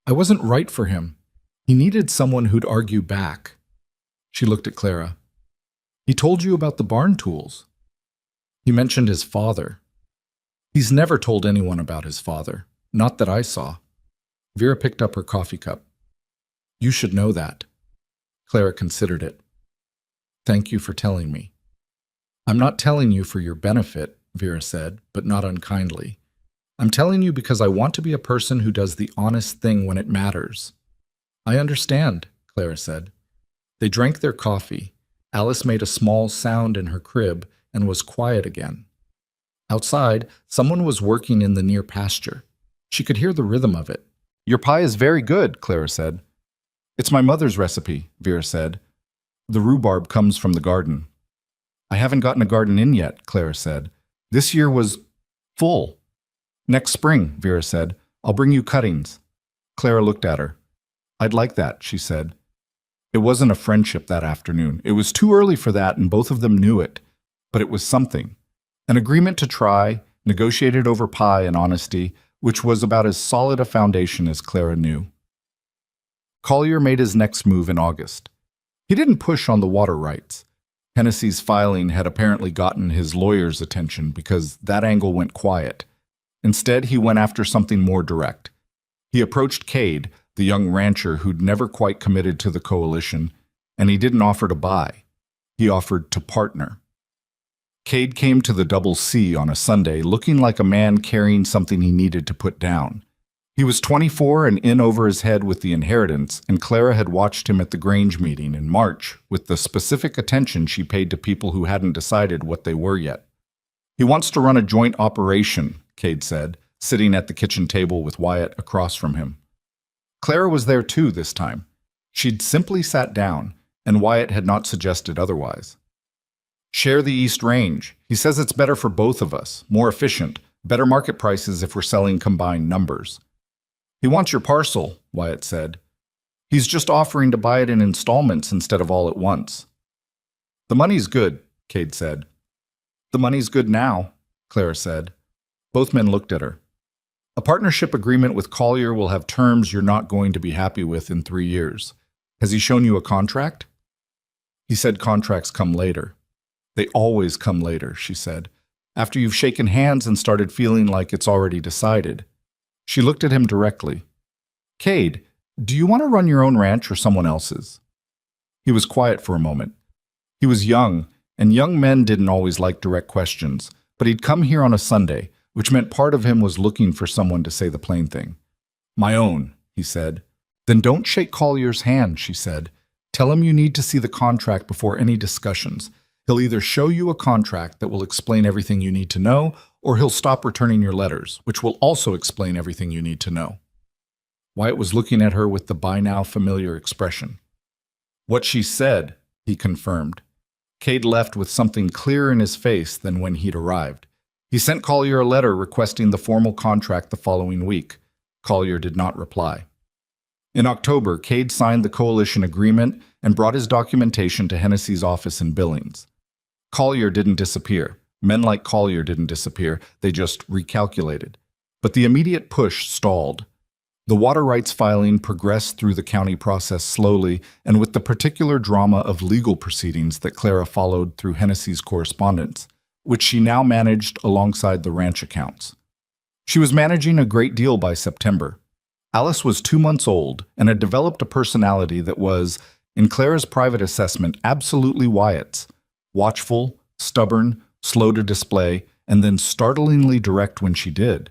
"I wasn't right for him. He needed someone who'd argue back." She looked at Clara. "He told you about the barn tools." "He mentioned his father." "He's never told anyone about his father. Not that I saw." Vera picked up her coffee cup. "You should know that." Clara considered it. "Thank you for telling me." "I'm not telling you for your benefit," Vera said, but not unkindly. "I'm telling you because I want to be a person who does the honest thing when it matters." "I understand," Clara said. They drank their coffee. Alice made a small sound in her crib and was quiet again. Outside, someone was working in the near pasture. She could hear the rhythm of it. "Your pie is very good," Clara said. "It's my mother's recipe," Vera said. "The rhubarb comes from the garden." "I haven't gotten a garden in yet," Clara said. "This year was full." "Next spring," Vera said. "I'll bring you cuttings." Clara looked at her. "I'd like that," she said. It wasn't a friendship that afternoon. It was too early for that, and both of them knew it. But it was something. An agreement to try, negotiated over pie and honesty, which was about as solid a foundation as Clara knew. Collier made his next move in August. He didn't push on the water rights. Hennessy's filing had apparently gotten his lawyer's attention because that angle went quiet. Instead, he went after something more direct. He approached Cade, the young rancher who'd never quite committed to the coalition, and he didn't offer to buy. He offered to partner. Cade came to the Double C on a Sunday looking like a man carrying something he needed to put down. He was 24 and in over his head with the inheritance, and Clara had watched him at the Grange meeting in March with the specific attention she paid to people who hadn't decided what they were yet. "He wants to run a joint operation," Cade said, sitting at the kitchen table with Wyatt across from him. Clara was there too this time. She'd simply sat down, and Wyatt had not suggested otherwise. "Share the East Range. He says it's better for both of us, more efficient, better market prices if we're selling combined numbers." "He wants your parcel," Wyatt said. "He's just offering to buy it in installments instead of all at once." "The money's good," Cade said. "The money's good now," Clara said. Both men looked at her. "A partnership agreement with Collier will have terms you're not going to be happy with in 3 years. Has he shown you a contract?" He said contracts come later. "They always come later," she said, "after you've shaken hands and started feeling like it's already decided." She looked at him directly. Cade, do you want to run your own ranch or someone else's? He was quiet for a moment. He was young, and young men didn't always like direct questions, but he'd come here on a Sunday, which meant part of him was looking for someone to say the plain thing. My own, he said. Then don't shake Collier's hand, she said. Tell him you need to see the contract before any discussions. He'll either show you a contract that will explain everything you need to know, or he'll stop returning your letters, which will also explain everything you need to know. Wyatt was looking at her with the by now familiar expression. What she said, he confirmed. Cade left with something clearer in his face than when he'd arrived. He sent Collier a letter requesting the formal contract the following week. Collier did not reply. In October, Cade signed the coalition agreement and brought his documentation to Hennessy's office in Billings. Collier didn't disappear. Men like Collier didn't disappear. They just recalculated. But the immediate push stalled. The water rights filing progressed through the county process slowly and with the particular drama of legal proceedings that Clara followed through Hennessy's correspondence, which she now managed alongside the ranch accounts. She was managing a great deal by September. Alice was 2 months old and had developed a personality that was, in Clara's private assessment, absolutely Wyatt's. Watchful, stubborn, slow to display, and then startlingly direct when she did.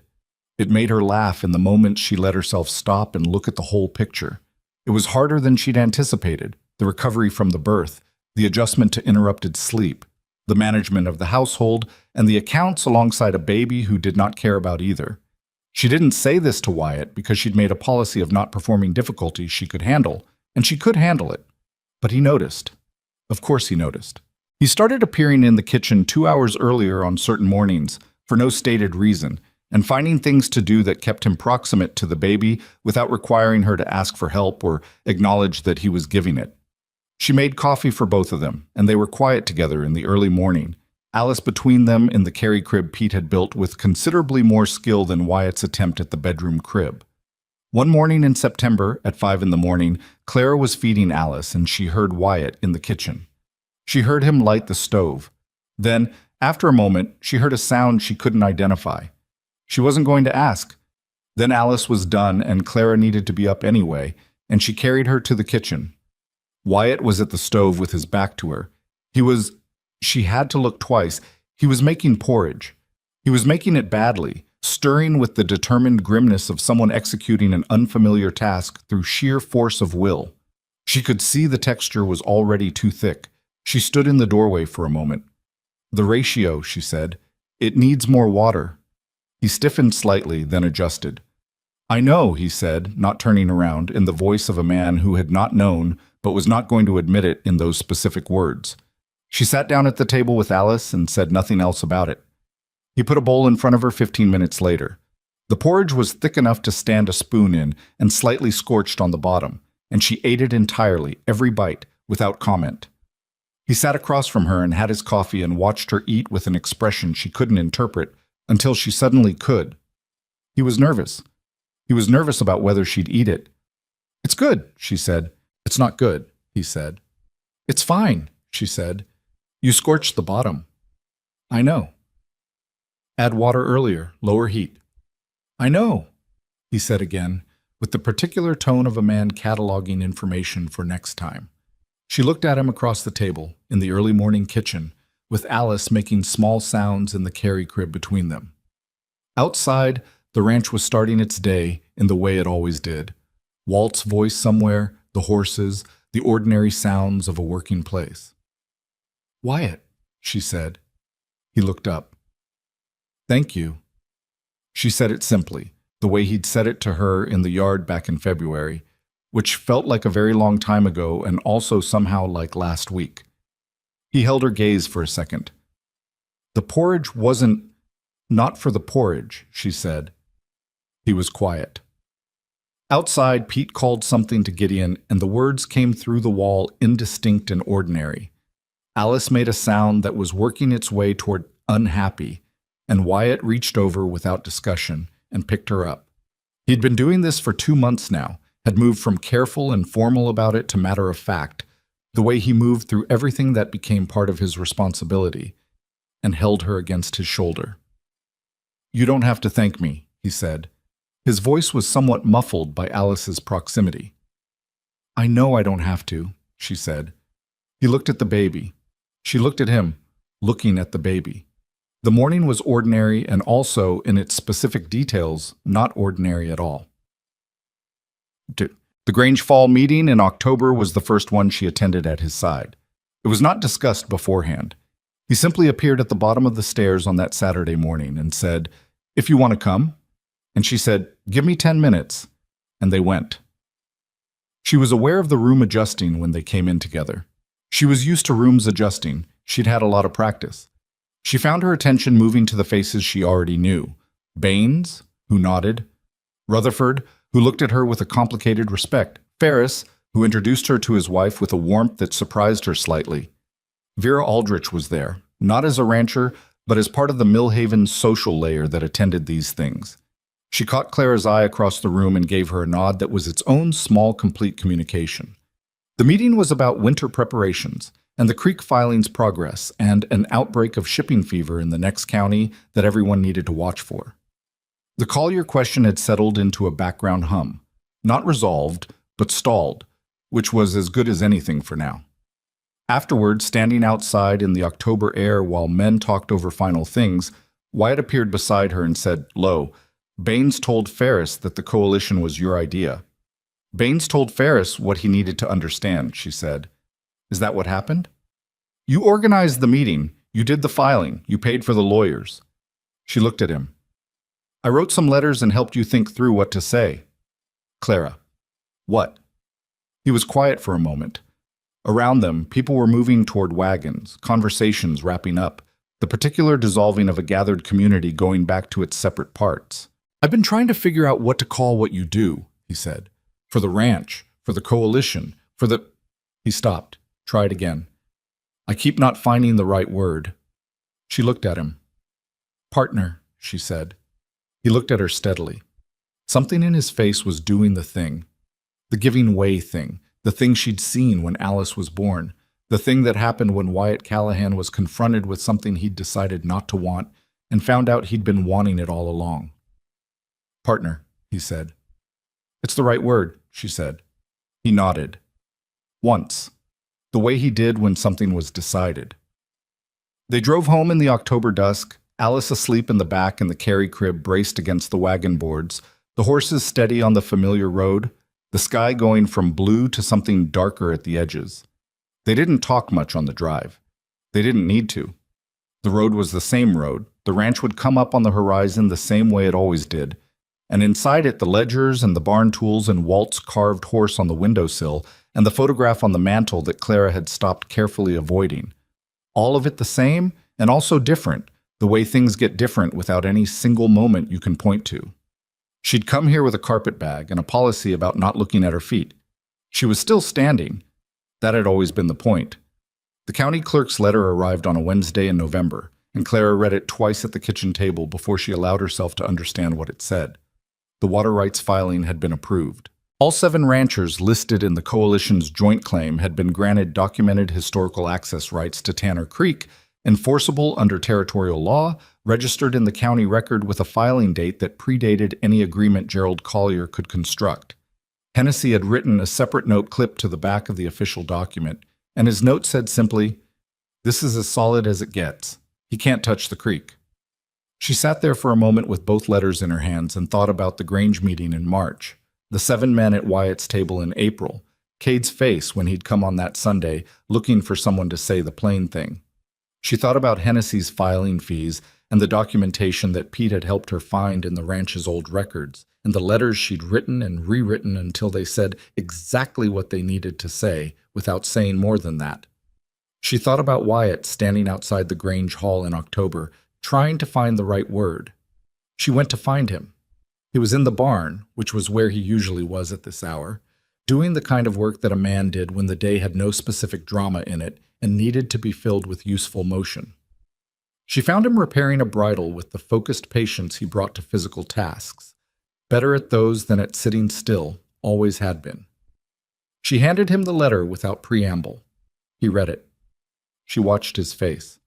It made her laugh in the moments she let herself stop and look at the whole picture. It was harder than she'd anticipated, the recovery from the birth, the adjustment to interrupted sleep, the management of the household, and the accounts alongside a baby who did not care about either. She didn't say this to Wyatt because she'd made a policy of not performing difficulties she could handle, and she could handle it. But he noticed. Of course he noticed. He started appearing in the kitchen 2 hours earlier on certain mornings, for no stated reason, and finding things to do that kept him proximate to the baby without requiring her to ask for help or acknowledge that he was giving it. She made coffee for both of them, and they were quiet together in the early morning, Alice between them in the carry crib Pete had built with considerably more skill than Wyatt's attempt at the bedroom crib. One morning in September, at 5 a.m, Clara was feeding Alice, and she heard Wyatt in the kitchen. She heard him light the stove. Then, after a moment, she heard a sound she couldn't identify. She wasn't going to ask. Then Alice was done, and Clara needed to be up anyway, and she carried her to the kitchen. Wyatt was at the stove with his back to her. She had to look twice. He was making porridge. He was making it badly, stirring with the determined grimness of someone executing an unfamiliar task through sheer force of will. She could see the texture was already too thick. She stood in the doorway for a moment. The ratio, she said. It needs more water. He stiffened slightly, then adjusted. I know, he said, not turning around, in the voice of a man who had not known, but was not going to admit it in those specific words. She sat down at the table with Alice and said nothing else about it. He put a bowl in front of her 15 minutes later. The porridge was thick enough to stand a spoon in and slightly scorched on the bottom, and she ate it entirely, every bite, without comment. He sat across from her and had his coffee and watched her eat with an expression she couldn't interpret until she suddenly could. He was nervous. He was nervous about whether she'd eat it. It's good, she said. It's not good, he said. It's fine, she said. You scorched the bottom. I know. Add water earlier, lower heat. I know, he said again, with the particular tone of a man cataloging information for next time. She looked at him across the table, in the early morning kitchen, with Alice making small sounds in the carry crib between them. Outside, the ranch was starting its day in the way it always did. Walt's voice somewhere, the horses, the ordinary sounds of a working place. Wyatt, she said. He looked up. Thank you. She said it simply, the way he'd said it to her in the yard back in February, which felt like a very long time ago and also somehow like last week. He held her gaze for a second. The porridge wasn't not for the porridge, she said. He was quiet. Outside, Pete called something to Gideon, and the words came through the wall indistinct and ordinary. Alice made a sound that was working its way toward unhappy, and Wyatt reached over without discussion and picked her up. He'd been doing this for 2 months now, had moved from careful and formal about it to matter of fact, the way he moved through everything that became part of his responsibility, and held her against his shoulder. You don't have to thank me, he said. His voice was somewhat muffled by Alice's proximity. "I know I don't have to," she said. He looked at the baby. She looked at him, looking at the baby. The morning was ordinary and also, in its specific details, not ordinary at all. The Grange Fall meeting in October was the first one she attended at his side. It was not discussed beforehand. He simply appeared at the bottom of the stairs on that Saturday morning and said, "If you want to come." And she said, "Give me 10 minutes." And they went. She was aware of the room adjusting when they came in together. She was used to rooms adjusting. She'd had a lot of practice. She found her attention moving to the faces she already knew. Baines, who nodded. Rutherford, who looked at her with a complicated respect. Ferris, who introduced her to his wife with a warmth that surprised her slightly. Vera Aldrich was there, not as a rancher, but as part of the Millhaven social layer that attended these things. She caught Clara's eye across the room and gave her a nod that was its own small, complete communication. The meeting was about winter preparations and the creek filing's progress and an outbreak of shipping fever in the next county that everyone needed to watch for. The Collier question had settled into a background hum, not resolved, but stalled, which was as good as anything for now. Afterward, standing outside in the October air while men talked over final things, Wyatt appeared beside her and said, "Lo, Baines told Ferris that the coalition was your idea." "Baines told Ferris what he needed to understand," she said. "Is that what happened?" "You organized the meeting. You did the filing. You paid for the lawyers." She looked at him. "I wrote some letters and helped you think through what to say." "Clara." "What?" He was quiet for a moment. Around them, people were moving toward wagons, conversations wrapping up, the particular dissolving of a gathered community going back to its separate parts. "I've been trying to figure out what to call what you do," he said. "For the ranch, for the coalition, for the—" He stopped. Tried again. "I keep not finding the right word." She looked at him. "Partner," she said. He looked at her steadily. Something in his face was doing the thing. The giving way thing. The thing she'd seen when Alice was born. The thing that happened when Wyatt Callahan was confronted with something he'd decided not to want and found out he'd been wanting it all along. "Partner," he said. "It's the right word," she said. He nodded. Once. The way he did when something was decided. They drove home in the October dusk, Alice asleep in the back and the carry crib braced against the wagon boards, the horses steady on the familiar road, the sky going from blue to something darker at the edges. They didn't talk much on the drive. They didn't need to. The road was the same road. The ranch would come up on the horizon the same way it always did. And inside it, the ledgers and the barn tools and Walt's carved horse on the windowsill and the photograph on the mantel that Clara had stopped carefully avoiding. All of it the same and also different, the way things get different without any single moment you can point to. She'd come here with a carpet bag and a policy about not looking at her feet. She was still standing. That had always been the point. The county clerk's letter arrived on a Wednesday in November, and Clara read it twice at the kitchen table before she allowed herself to understand what it said. The water rights filing had been approved. All 7 ranchers listed in the coalition's joint claim had been granted documented historical access rights to Tanner Creek, enforceable under territorial law, registered in the county record with a filing date that predated any agreement Gerald Collier could construct. Hennessy had written a separate note clipped to the back of the official document, and his note said simply, "This is as solid as it gets. He can't touch the creek." She sat there for a moment with both letters in her hands and thought about the Grange meeting in March, the 7 men at Wyatt's table in April, Cade's face when he'd come on that Sunday, looking for someone to say the plain thing. She thought about Hennessy's filing fees and the documentation that Pete had helped her find in the ranch's old records, and the letters she'd written and rewritten until they said exactly what they needed to say without saying more than that. She thought about Wyatt standing outside the Grange Hall in October, trying to find the right word. She went to find him. He was in the barn, which was where he usually was at this hour, doing the kind of work that a man did when the day had no specific drama in it and needed to be filled with useful motion. She found him repairing a bridle with the focused patience he brought to physical tasks, better at those than at sitting still, always had been. She handed him the letter without preamble. He read it. She watched his face.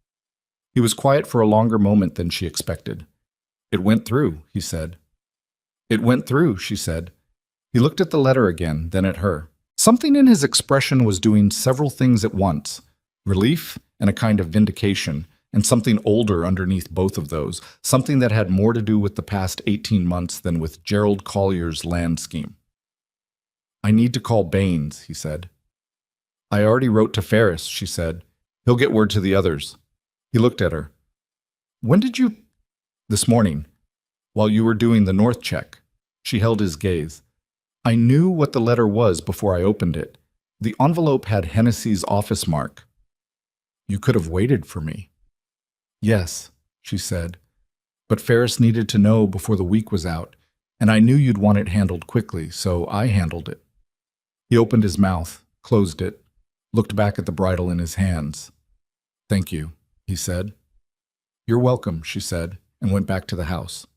He was quiet for a longer moment than she expected. "It went through," he said. It went through, she said. He looked at the letter again, then at her. Something in his expression was doing several things at once: relief and a kind of vindication, and something older underneath both of those, something that had more to do with the past 18 months than with Gerald Collier's land scheme. I need to call Baines, he said. I already wrote to Ferris, she said. He'll get word to the others. He looked at her. When did you... This morning, while you were doing the North check. She held his gaze. I knew what the letter was before I opened it. The envelope had Hennessy's office mark. You could have waited for me. Yes, she said. But Ferris needed to know before the week was out, and I knew you'd want it handled quickly, so I handled it. He opened his mouth, closed it, looked back at the bridle in his hands. Thank you, he said. You're welcome, she said, and went back to the house.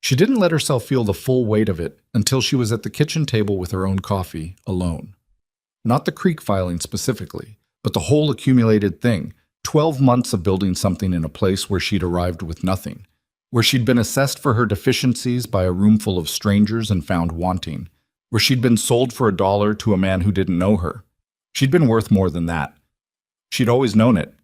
She didn't let herself feel the full weight of it until she was at the kitchen table with her own coffee, alone. Not the creek filing specifically, but the whole accumulated thing, 12 months of building something in a place where she'd arrived with nothing, where she'd been assessed for her deficiencies by a roomful of strangers and found wanting, where she'd been sold for $1 to a man who didn't know her. She'd been worth more than that. She'd always known it.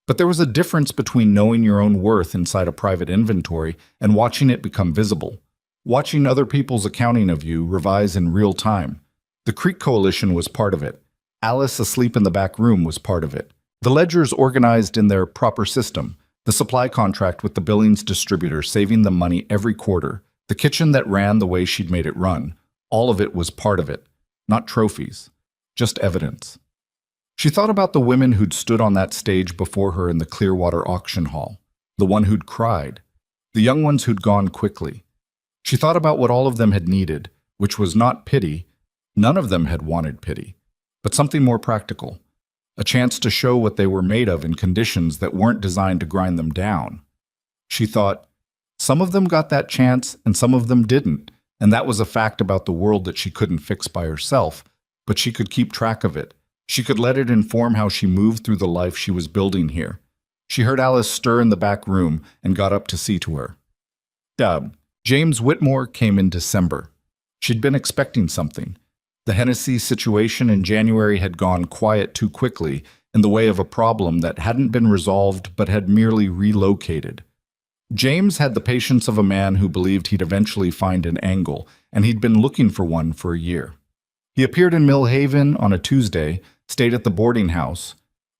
But there was a difference between knowing your own worth inside a private inventory and watching it become visible, watching other people's accounting of you revise in real time. The Creek Coalition was part of it. Alice asleep in the back room was part of it. The ledgers organized in their proper system, the supply contract with the billings distributor saving them money every quarter, the kitchen that ran the way she'd made it run, all of it was part of it. Not trophies, just evidence. She thought about the women who'd stood on that stage before her in the Clearwater auction hall, the one who'd cried, the young ones who'd gone quickly. She thought about what all of them had needed, which was not pity. None of them had wanted pity, but something more practical, a chance to show what they were made of in conditions that weren't designed to grind them down. She thought, some of them got that chance and some of them didn't, and that was a fact about the world that she couldn't fix by herself, but she could keep track of it. She could let it inform how she moved through the life she was building here. She heard Alice stir in the back room and got up to see to her. James Whitmore came in December. She'd been expecting something. The Hennessy situation in January had gone quiet too quickly in the way of a problem that hadn't been resolved but had merely relocated. James had the patience of a man who believed he'd eventually find an angle, and he'd been looking for one for a year. He appeared in Millhaven on a Tuesday, stayed at the boarding house,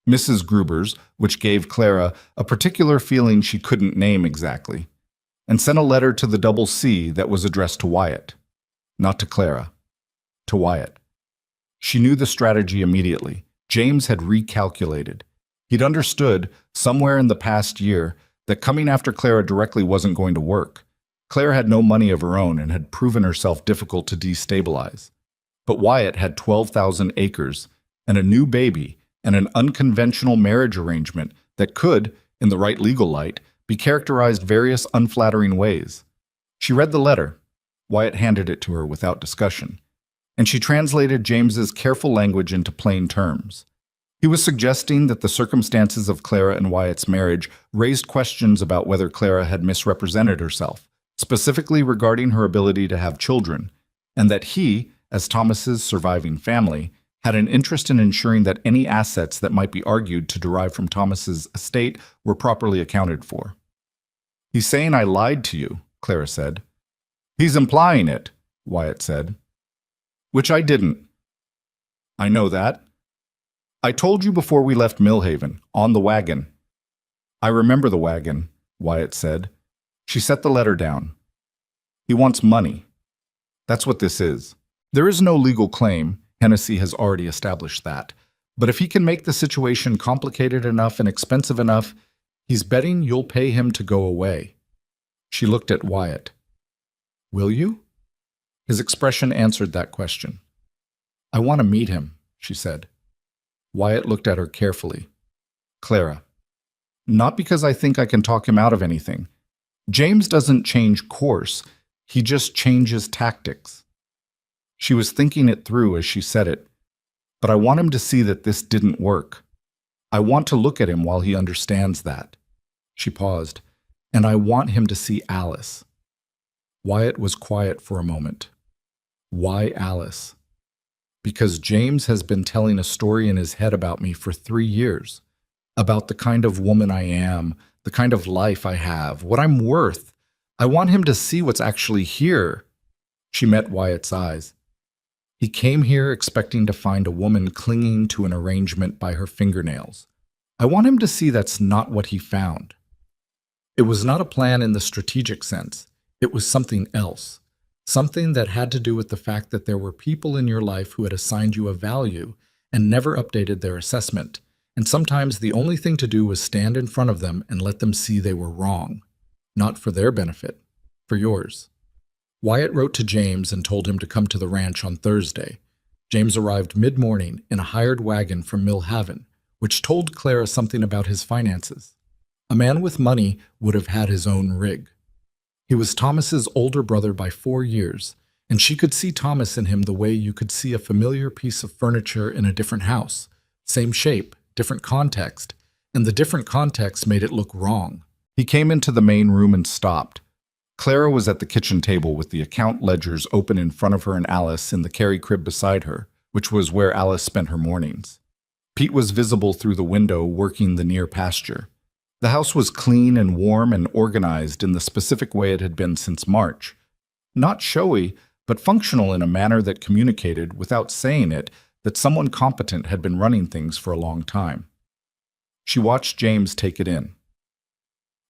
Mrs. Gruber's, which gave Clara a particular feeling she couldn't name exactly, and sent a letter to the Double C that was addressed to Wyatt. Not to Clara. To Wyatt. She knew the strategy immediately. James had recalculated. He'd understood, somewhere in the past year, that coming after Clara directly wasn't going to work. Clara had no money of her own and had proven herself difficult to destabilize. But Wyatt had 12,000 acres and a new baby and an unconventional marriage arrangement that could, in the right legal light, be characterized various unflattering ways. She read the letter. Wyatt handed it to her without discussion, and she translated James's careful language into plain terms. He was suggesting that the circumstances of Clara and Wyatt's marriage raised questions about whether Clara had misrepresented herself, specifically regarding her ability to have children, and that he, as Thomas's surviving family, had an interest in ensuring that any assets that might be argued to derive from Thomas's estate were properly accounted for. He's saying I lied to you, Clara said. He's implying it, Wyatt said. Which I didn't. I know that. I told you before we left Millhaven, on the wagon. I remember the wagon, Wyatt said. She set the letter down. He wants money. That's what this is. There is no legal claim. Hennessy has already established that. But if he can make the situation complicated enough and expensive enough, he's betting you'll pay him to go away. She looked at Wyatt. Will you? His expression answered that question. I want to meet him, she said. Wyatt looked at her carefully. Clara. Not because I think I can talk him out of anything. James doesn't change course. He just changes tactics. She was thinking it through as she said it. But I want him to see that this didn't work. I want to look at him while he understands that. She paused. And I want him to see Alice. Wyatt was quiet for a moment. Why Alice? Because James has been telling a story in his head about me for 3 years. About the kind of woman I am, the kind of life I have, what I'm worth. I want him to see what's actually here. She met Wyatt's eyes. He came here expecting to find a woman clinging to an arrangement by her fingernails. I want him to see that's not what he found. It was not a plan in the strategic sense. It was something else. Something that had to do with the fact that there were people in your life who had assigned you a value and never updated their assessment. And sometimes the only thing to do was stand in front of them and let them see they were wrong. Not for their benefit, for yours. Wyatt wrote to James and told him to come to the ranch on Thursday. James arrived mid-morning in a hired wagon from Mill Haven, which told Clara something about his finances. A man with money would have had his own rig. He was Thomas's older brother by 4 years, and she could see Thomas in him the way you could see a familiar piece of furniture in a different house. Same shape, different context, and the different context made it look wrong. He came into the main room and stopped. Clara was at the kitchen table with the account ledgers open in front of her and Alice in the carry crib beside her, which was where Alice spent her mornings. Pete was visible through the window working the near pasture. The house was clean and warm and organized in the specific way it had been since March. Not showy, but functional in a manner that communicated, without saying it, that someone competent had been running things for a long time. She watched James take it in.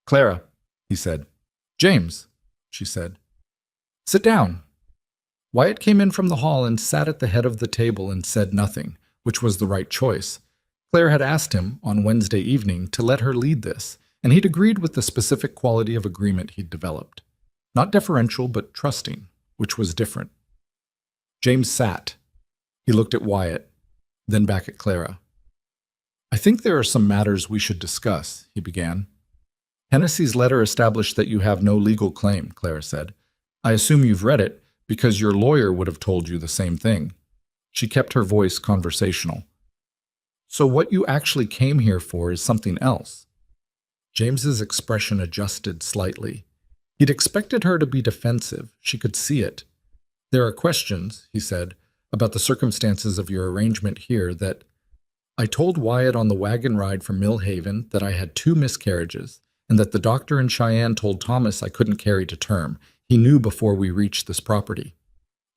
"Clara," he said. "James," she said. "Sit down." Wyatt came in from the hall and sat at the head of the table and said nothing, which was the right choice. Claire had asked him, on Wednesday evening, to let her lead this, and he'd agreed with the specific quality of agreement he'd developed. Not deferential, but trusting, which was different. James sat. He looked at Wyatt, then back at Clara. "I think there are some matters we should discuss," he began. "Hennessy's letter established that you have no legal claim," Clara said. "I assume you've read it, because your lawyer would have told you the same thing." She kept her voice conversational. "So what you actually came here for is something else." James's expression adjusted slightly. He'd expected her to be defensive. She could see it. "There are questions," he said, "about the circumstances of your arrangement here that I told Wyatt on the wagon ride from Mill Haven that I had 2 miscarriages, and that the doctor in Cheyenne told Thomas I couldn't carry to term. He knew before we reached this property."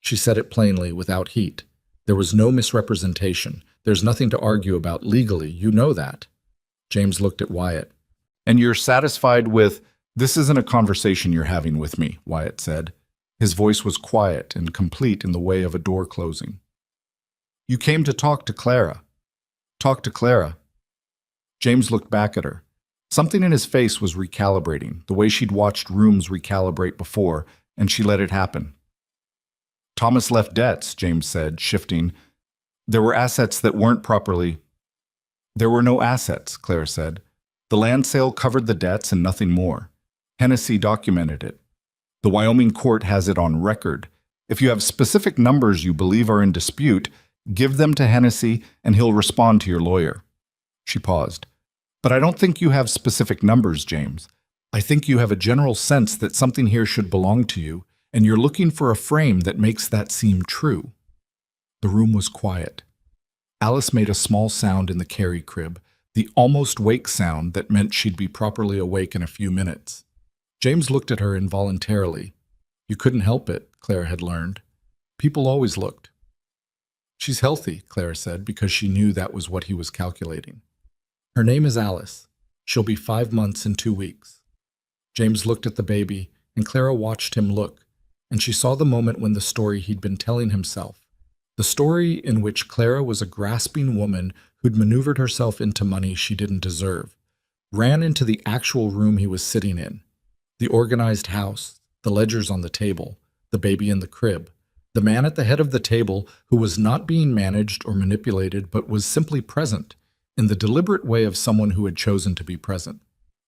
She said it plainly, without heat. There was no misrepresentation. There's nothing to argue about legally, you know that. James looked at Wyatt. "And you're satisfied with, this isn't a conversation you're having with me," Wyatt said. His voice was quiet and complete in the way of a door closing. "You came to talk to Clara." "Talk to Clara." James looked back at her. Something in his face was recalibrating, the way she'd watched rooms recalibrate before, and she let it happen. "Thomas left debts," James said, shifting. "There were assets that weren't properly—" "There were no assets," Clara said. "The land sale covered the debts and nothing more. Hennessy documented it. The Wyoming court has it on record. If you have specific numbers you believe are in dispute, give them to Hennessy and he'll respond to your lawyer." She paused. "But I don't think you have specific numbers, James. I think you have a general sense that something here should belong to you, and you're looking for a frame that makes that seem true." The room was quiet. Alice made a small sound in the carry crib, the almost wake sound that meant she'd be properly awake in a few minutes. James looked at her involuntarily. You couldn't help it, Claire had learned. People always looked. "She's healthy," Claire said, because she knew that was what he was calculating. "Her name is Alice. She'll be 5 months in 2 weeks." James looked at the baby, and Clara watched him look, and she saw the moment when the story he'd been telling himself, the story in which Clara was a grasping woman who'd maneuvered herself into money she didn't deserve, ran into the actual room he was sitting in, the organized house, the ledgers on the table, the baby in the crib, the man at the head of the table who was not being managed or manipulated but was simply present, in the deliberate way of someone who had chosen to be present.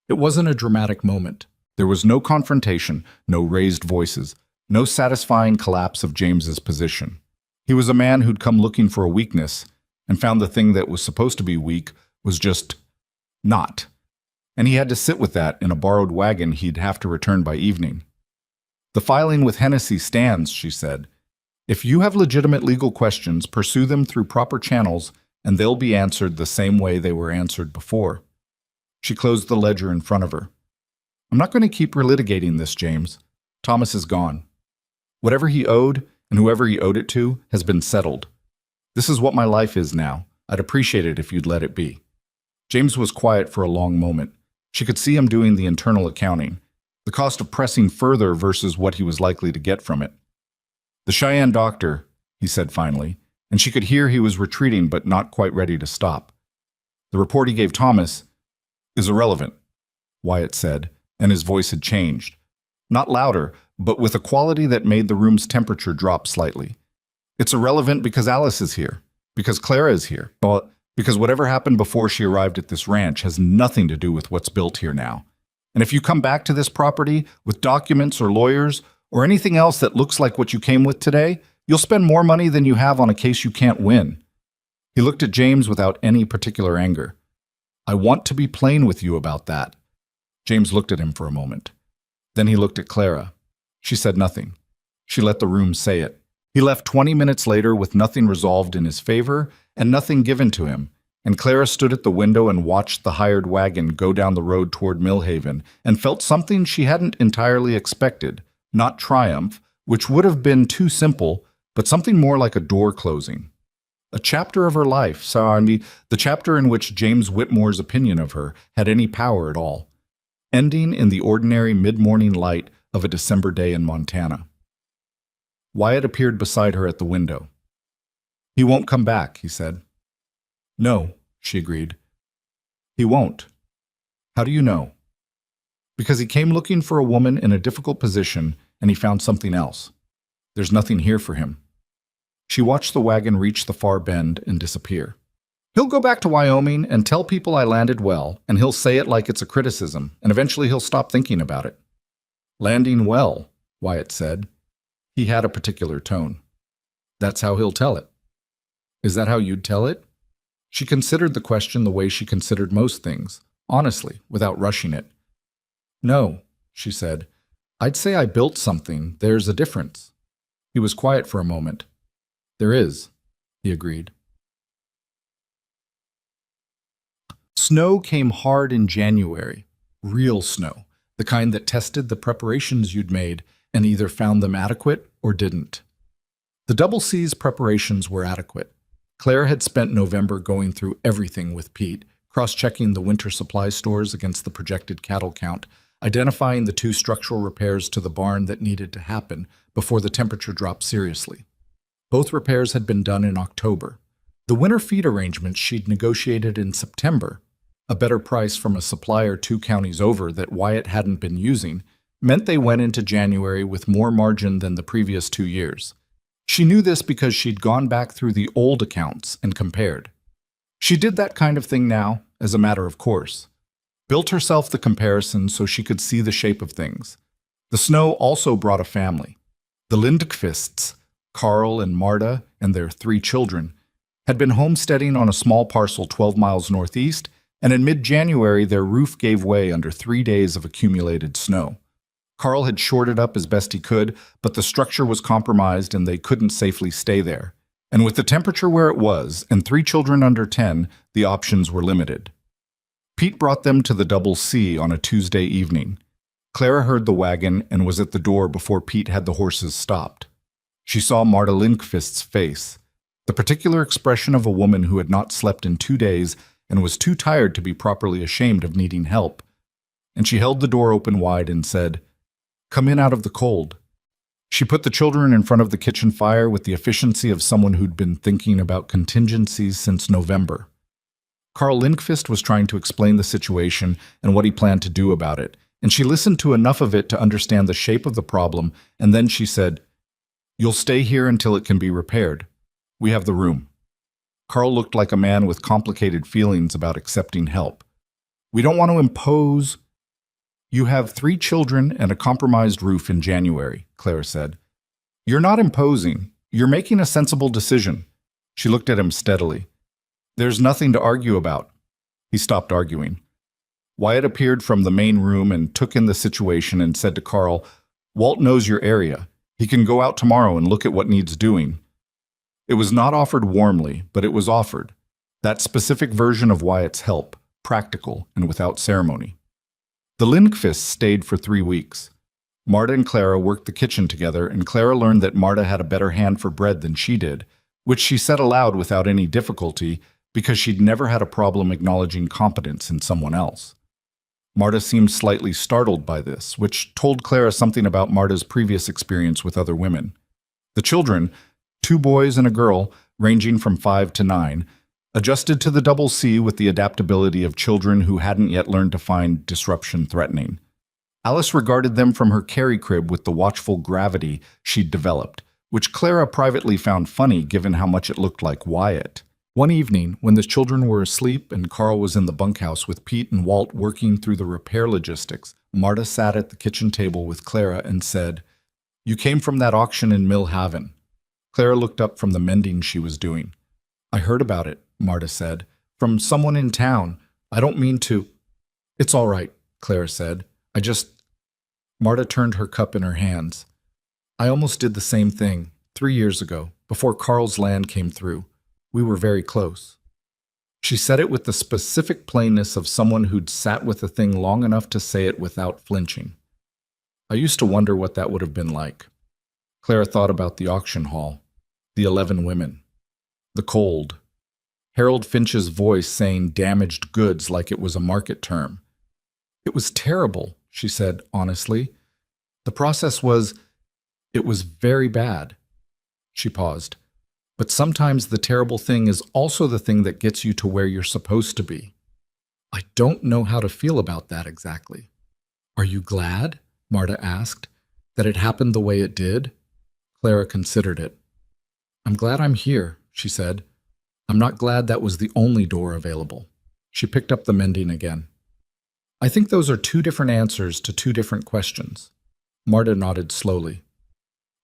It wasn't a dramatic moment. There was no confrontation, no raised voices, no satisfying collapse of James's position. He was a man who'd come looking for a weakness and found the thing that was supposed to be weak was just not. And he had to sit with that in a borrowed wagon he'd have to return by evening. The filing with Hennessy stands, she said. If you have legitimate legal questions, pursue them through proper channels, and they'll be answered the same way they were answered before. She closed the ledger in front of her. I'm not going to keep relitigating this, James. Thomas is gone. Whatever he owed, and whoever he owed it to, has been settled. This is what my life is now. I'd appreciate it if you'd let it be. James was quiet for a long moment. She could see him doing the internal accounting, the cost of pressing further versus what he was likely to get from it. The Cheyenne doctor, he said finally, and she could hear he was retreating but not quite ready to stop. The report he gave Thomas is irrelevant, Wyatt said, and his voice had changed. Not louder, but with a quality that made the room's temperature drop slightly. It's irrelevant because Alice is here, because Clara is here, but because whatever happened before she arrived at this ranch has nothing to do with what's built here now. And if you come back to this property with documents or lawyers or anything else that looks like what you came with today, you'll spend more money than you have on a case you can't win. He looked at James without any particular anger. I want to be plain with you about that. James looked at him for a moment. Then he looked at Clara. She said nothing. She let the room say it. He left 20 minutes later with nothing resolved in his favor and nothing given to him, and Clara stood at the window and watched the hired wagon go down the road toward Millhaven and felt something she hadn't entirely expected, not triumph, which would have been too simple, but something more like a door closing. A chapter of her life, the chapter in which James Whitmore's opinion of her had any power at all, ending in the ordinary mid-morning light of a December day in Montana. Wyatt appeared beside her at the window. He won't come back, he said. No, she agreed. He won't. How do you know? Because he came looking for a woman in a difficult position and he found something else. There's nothing here for him. She watched the wagon reach the far bend and disappear. He'll go back to Wyoming and tell people I landed well, and he'll say it like it's a criticism, and eventually he'll stop thinking about it. Landing well, Wyatt said. He had a particular tone. That's how he'll tell it. Is that how you'd tell it? She considered the question the way she considered most things, honestly, without rushing it. No, she said. I'd say I built something. There's a difference. He was quiet for a moment. There is, he agreed. Snow came hard in January. Real snow, the kind that tested the preparations you'd made and either found them adequate or didn't. The Double C's preparations were adequate. Claire had spent November going through everything with Pete, cross-checking the winter supply stores against the projected cattle count, identifying the 2 structural repairs to the barn that needed to happen before the temperature dropped seriously. Both repairs had been done in October. The winter feed arrangements she'd negotiated in September, a better price from a supplier 2 counties over that Wyatt hadn't been using, meant they went into January with more margin than the previous 2 years. She knew this because she'd gone back through the old accounts and compared. She did that kind of thing now, as a matter of course. Built herself the comparison so she could see the shape of things. The snow also brought a family. The Lindqvists, Carl and Marta and their 3 children, had been homesteading on a small parcel 12 miles northeast, and in mid-January their roof gave way under 3 days of accumulated snow. Carl had shored it up as best he could, but the structure was compromised and they couldn't safely stay there. And with the temperature where it was, and 3 children under 10, the options were limited. Pete brought them to the Double C on a Tuesday evening. Clara heard the wagon and was at the door before Pete had the horses stopped. She saw Marta Lindqvist's face, the particular expression of a woman who had not slept in 2 days and was too tired to be properly ashamed of needing help. And she held the door open wide and said, "Come in out of the cold." She put the children in front of the kitchen fire with the efficiency of someone who'd been thinking about contingencies since November. Carl Lindqvist was trying to explain the situation and what he planned to do about it, and she listened to enough of it to understand the shape of the problem, and then she said, "You'll stay here until it can be repaired. We have the room." Carl looked like a man with complicated feelings about accepting help. "We don't want to impose—" "You have 3 children and a compromised roof in January," Clara said. "You're not imposing. You're making a sensible decision." She looked at him steadily. "There's nothing to argue about." He stopped arguing. Wyatt appeared from the main room and took in the situation and said to Carl, Walt knows your area. He can go out tomorrow and look at what needs doing. It was not offered warmly, but it was offered. That specific version of Wyatt's help, practical and without ceremony. The Lindqvists stayed for 3 weeks. Marta and Clara worked the kitchen together, and Clara learned that Marta had a better hand for bread than she did, which she said aloud without any difficulty because she'd never had a problem acknowledging competence in someone else. Marta seemed slightly startled by this, which told Clara something about Marta's previous experience with other women. The children, 2 boys and a girl, ranging from 5 to 9, adjusted to the double C with the adaptability of children who hadn't yet learned to find disruption threatening. Alice regarded them from her carry crib with the watchful gravity she'd developed, which Clara privately found funny given how much it looked like Wyatt. One evening, when the children were asleep and Carl was in the bunkhouse with Pete and Walt working through the repair logistics, Marta sat at the kitchen table with Clara and said, "You came from that auction in Mill Haven." Clara looked up from the mending she was doing. "I heard about it," Marta said, "from someone in town. I don't mean to—" "It's all right," Clara said. "I just—" Marta turned her cup in her hands. "I almost did the same thing, 3 years ago, before Carl's land came through. We were very close." She said it with the specific plainness of someone who'd sat with a thing long enough to say it without flinching. I used to wonder what that would have been like. Clara thought about the auction hall, the 11 women, the cold, Harold Finch's voice saying damaged goods like it was a market term. "It was terrible," she said honestly. "The process it was very bad." She paused. "But sometimes the terrible thing is also the thing that gets you to where you're supposed to be." "I don't know how to feel about that exactly." "Are you glad," Marta asked, "that it happened the way it did?" Clara considered it. "I'm glad I'm here," she said. "I'm not glad that was the only door available." She picked up the mending again. "I think those are 2 different answers to 2 different questions." Marta nodded slowly.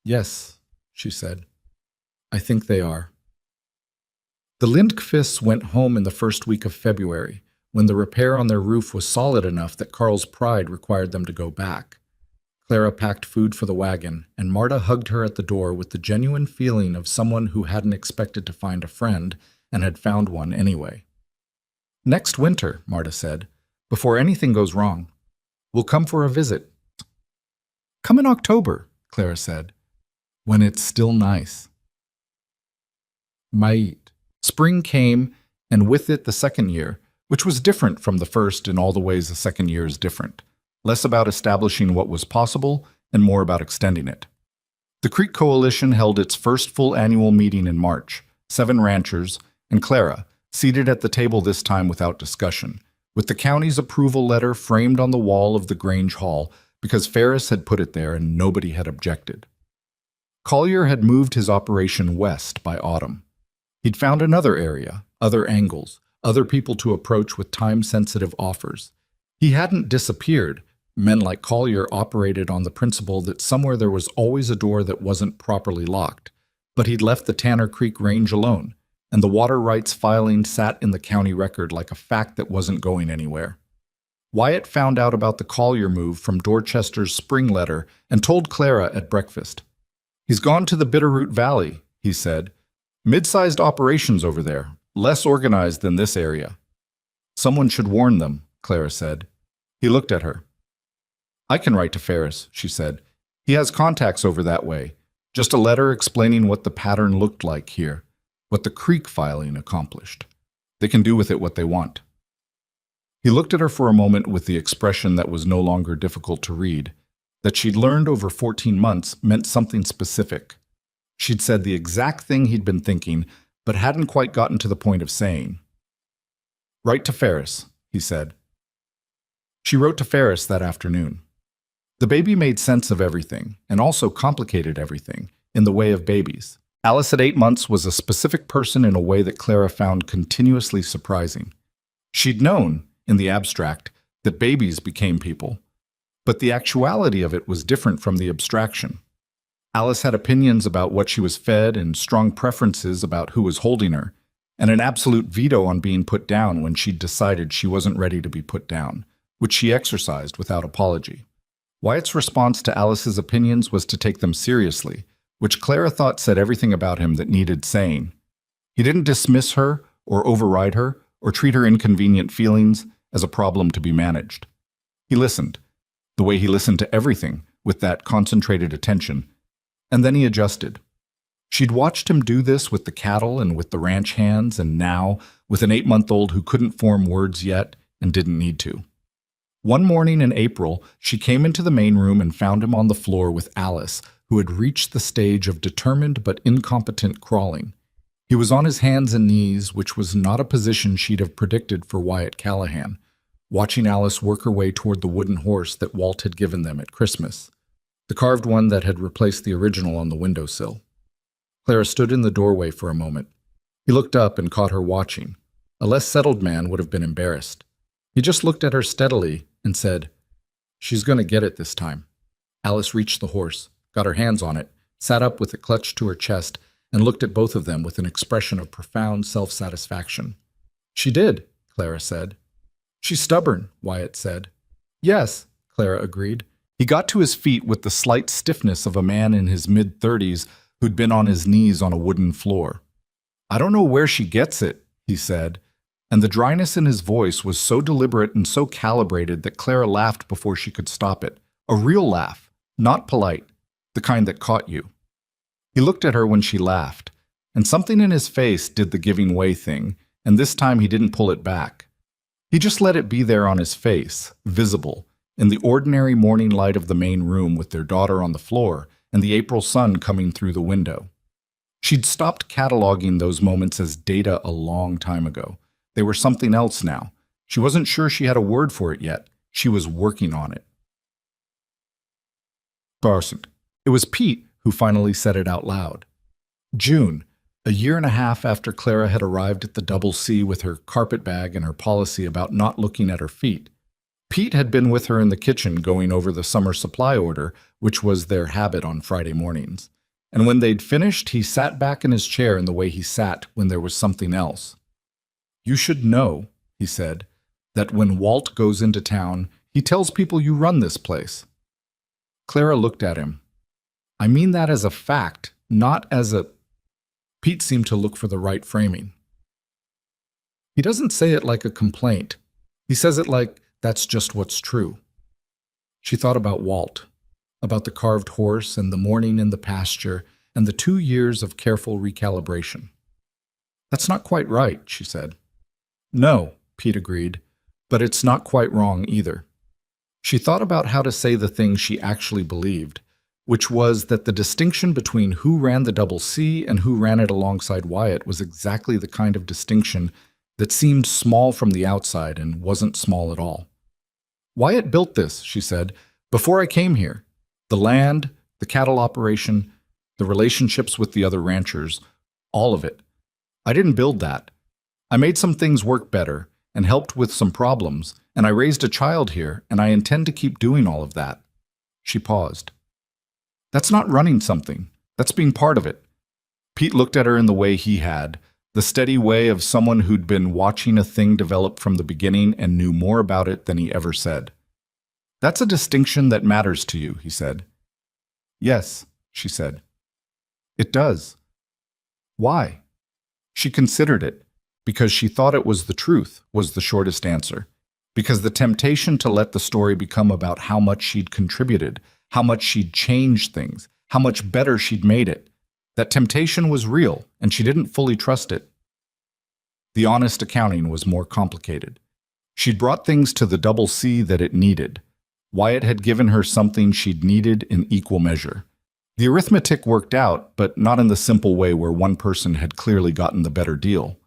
"Yes," she said. "I think they are." The Lindqvists went home in the first week of February, when the repair on their roof was solid enough that Carl's pride required them to go back. Clara packed food for the wagon, and Marta hugged her at the door with the genuine feeling of someone who hadn't expected to find a friend and had found one anyway. "Next winter," Marta said, "before anything goes wrong. We'll come for a visit." "Come in October," Clara said, "when it's still nice." Mait. Spring came, and with it the second year, which was different from the first in all the ways a second year is different. Less about establishing what was possible and more about extending it. The Creek Coalition held its first full annual meeting in March, 7 ranchers, and Clara, seated at the table this time without discussion, with the county's approval letter framed on the wall of the Grange Hall because Ferris had put it there and nobody had objected. Collier had moved his operation west by autumn. He'd found another area, other angles, other people to approach with time-sensitive offers. He hadn't disappeared. Men like Collier operated on the principle that somewhere there was always a door that wasn't properly locked, but he'd left the Tanner Creek Range alone, and the water rights filing sat in the county record like a fact that wasn't going anywhere. Wyatt found out about the Collier move from Dorchester's spring letter and told Clara at breakfast. "He's gone to the Bitterroot Valley," he said. "Mid-sized operations over there, less organized than this area." "Someone should warn them," Clara said. He looked at her. "I can write to Ferris," she said. "He has contacts over that way. Just a letter explaining what the pattern looked like here, what the creek filing accomplished. They can do with it what they want." He looked at her for a moment with the expression that was no longer difficult to read. That she'd learned over 14 months meant something specific. She'd said the exact thing he'd been thinking, but hadn't quite gotten to the point of saying. "Write to Ferris," he said. She wrote to Ferris that afternoon. The baby made sense of everything, and also complicated everything, in the way of babies. Alice at 8 months was a specific person in a way that Clara found continuously surprising. She'd known, in the abstract, that babies became people, but the actuality of it was different from the abstraction. Alice had opinions about what she was fed and strong preferences about who was holding her, and an absolute veto on being put down when she'd decided she wasn't ready to be put down, which she exercised without apology. Wyatt's response to Alice's opinions was to take them seriously, which Clara thought said everything about him that needed saying. He didn't dismiss her or override her or treat her inconvenient feelings as a problem to be managed. He listened, the way he listened to everything, with that concentrated attention, and then he adjusted. She'd watched him do this with the cattle and with the ranch hands, and now, with an 8-month-old who couldn't form words yet and didn't need to. One morning in April, she came into the main room and found him on the floor with Alice, who had reached the stage of determined but incompetent crawling. He was on his hands and knees, which was not a position she'd have predicted for Wyatt Callahan, watching Alice work her way toward the wooden horse that Walt had given them at Christmas, the carved one that had replaced the original on the windowsill. Clara stood in the doorway for a moment. He looked up and caught her watching. A less settled man would have been embarrassed. He just looked at her steadily and said, "She's going to get it this time." Alice reached the horse, got her hands on it, sat up with it clutched to her chest, and looked at both of them with an expression of profound self-satisfaction. "She did," Clara said. "She's stubborn," Wyatt said. "Yes," Clara agreed. He got to his feet with the slight stiffness of a man in his mid-30s who'd been on his knees on a wooden floor. "I don't know where she gets it," he said, and the dryness in his voice was so deliberate and so calibrated that Clara laughed before she could stop it. A real laugh, not polite, the kind that caught you. He looked at her when she laughed, and something in his face did the giving way thing, and this time he didn't pull it back. He just let it be there on his face, visible, in the ordinary morning light of the main room with their daughter on the floor and the April sun coming through the window. She'd stopped cataloging those moments as data a long time ago. They were something else now. She wasn't sure she had a word for it yet. She was working on it. Barren. It was Pete who finally said it out loud. June, a year and a half after Clara had arrived at the Double C with her carpet bag and her policy about not looking at her feet. Pete had been with her in the kitchen going over the summer supply order, which was their habit on Friday mornings. And when they'd finished, he sat back in his chair in the way he sat when there was something else. "You should know," he said, "that when Walt goes into town, he tells people you run this place." Clara looked at him. "I mean that as a fact, not as a—" Pete seemed to look for the right framing. "He doesn't say it like a complaint. He says it like, that's just what's true." She thought about Walt, about the carved horse and the morning in the pasture and the 2 years of careful recalibration. "That's not quite right," she said. "No," Pete agreed, "but it's not quite wrong either." She thought about how to say the thing she actually believed, which was that the distinction between who ran the Double C and who ran it alongside Wyatt was exactly the kind of distinction that seemed small from the outside and wasn't small at all. "Wyatt built this," she said, "before I came here. The land, the cattle operation, the relationships with the other ranchers, all of it. I didn't build that. I made some things work better and helped with some problems, and I raised a child here, and I intend to keep doing all of that." She paused. "That's not running something. That's being part of it." Pete looked at her in the way he had, the steady way of someone who'd been watching a thing develop from the beginning and knew more about it than he ever said. "That's a distinction that matters to you," he said. "Yes," she said. "It does." "Why?" She considered it. Because she thought it was the truth, was the shortest answer. Because the temptation to let the story become about how much she'd contributed, how much she'd changed things, how much better she'd made it, that temptation was real, and she didn't fully trust it. The honest accounting was more complicated. She'd brought things to the Double C that it needed. Wyatt had given her something she'd needed in equal measure. The arithmetic worked out, but not in the simple way where one person had clearly gotten the better deal.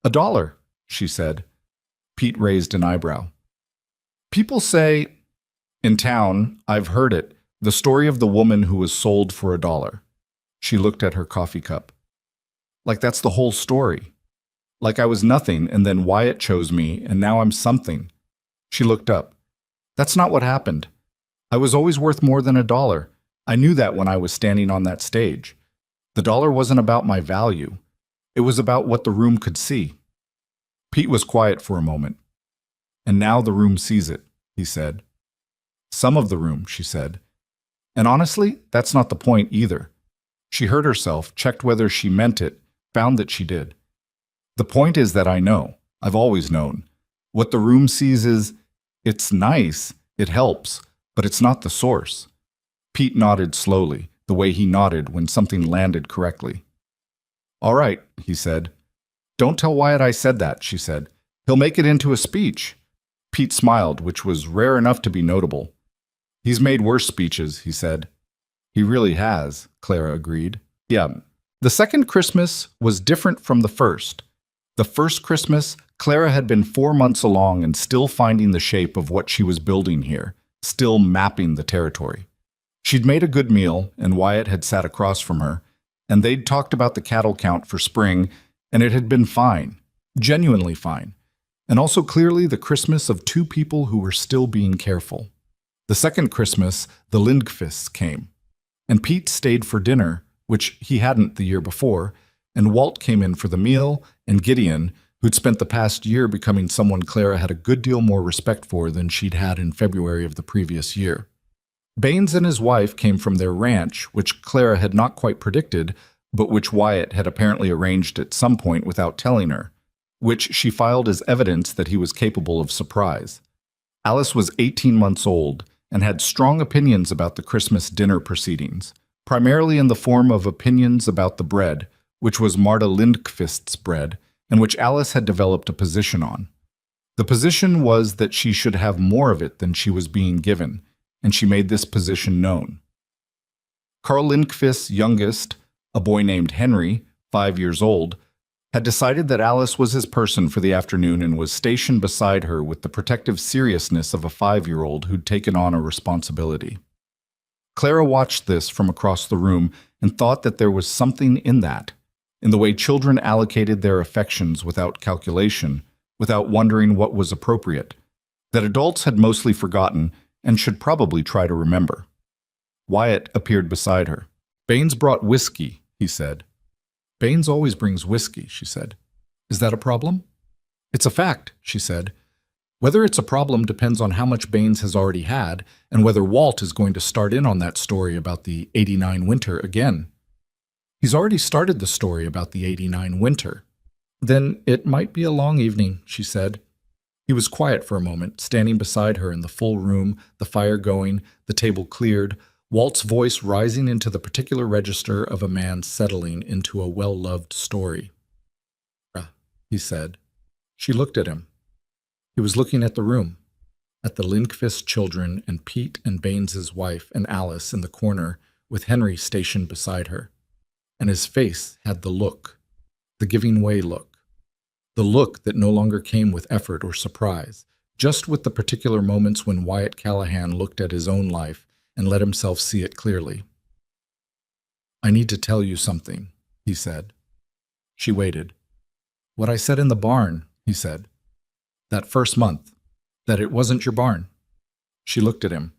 $1, she said. Pete raised an eyebrow. "People say, in town, I've heard it, the story of the woman who was sold for $1. She looked at her coffee cup. "Like that's the whole story. Like I was nothing, and then Wyatt chose me, and now I'm something." She looked up. "That's not what happened. I was always worth more than $1. I knew that when I was standing on that stage. The dollar wasn't about my value. It was about what the room could see." Pete was quiet for a moment. "And now the room sees it," he said. Some of the room, she said. And honestly, that's not the point either. She heard herself, checked whether she meant it, found that she did. The point is that I know. I've always known. What the room sees is, it's nice, it helps, but it's not the source. Pete nodded slowly, the way he nodded when something landed correctly. All right, he said. Don't tell Wyatt I said that, she said. He'll make it into a speech. Pete smiled, which was rare enough to be notable. He's made worse speeches, he said. He really has, Clara agreed. Yeah. The second Christmas was different from the first. The first Christmas, Clara had been 4 months along and still finding the shape of what she was building here, still mapping the territory. She'd made a good meal, and Wyatt had sat across from her, and they'd talked about the cattle count for spring, and it had been fine, genuinely fine, and also clearly the Christmas of two people who were still being careful. The second Christmas, the Lindqvists came, and Pete stayed for dinner, which he hadn't the year before, and Walt came in for the meal, and Gideon, who'd spent the past year becoming someone Clara had a good deal more respect for than she'd had in February of the previous year. Baines and his wife came from their ranch, which Clara had not quite predicted, but which Wyatt had apparently arranged at some point without telling her, which she filed as evidence that he was capable of surprise. Alice was 18 months old and had strong opinions about the Christmas dinner proceedings, primarily in the form of opinions about the bread, which was Marta Lindqvist's bread, and which Alice had developed a position on. The position was that she should have more of it than she was being given, and she made this position known. Carl Lindqvist's youngest, a boy named Henry, 5 years old, had decided that Alice was his person for the afternoon and was stationed beside her with the protective seriousness of a 5-year-old who'd taken on a responsibility. Clara watched this from across the room and thought that there was something in that, in the way children allocated their affections without calculation, without wondering what was appropriate, that adults had mostly forgotten and should probably try to remember. Wyatt appeared beside her. Baines brought whiskey, he said. Baines always brings whiskey, she said. Is that a problem? It's a fact, she said. Whether it's a problem depends on how much Baines has already had and whether Walt is going to start in on that story about the '89 winter again. He's already started the story about the '89 winter. Then it might be a long evening, she said. He was quiet for a moment, standing beside her in the full room, the fire going, the table cleared, Walt's voice rising into the particular register of a man settling into a well-loved story. He said. She looked at him. He was looking at the room, at the Lindqvist children and Pete and Baines's wife and Alice in the corner with Henry stationed beside her. And his face had the look, the giving way look, the look that no longer came with effort or surprise, just with the particular moments when Wyatt Callahan looked at his own life and let himself see it clearly. I need to tell you something, he said. She waited. What I said in the barn, he said. That first month, that it wasn't your barn. She looked at him.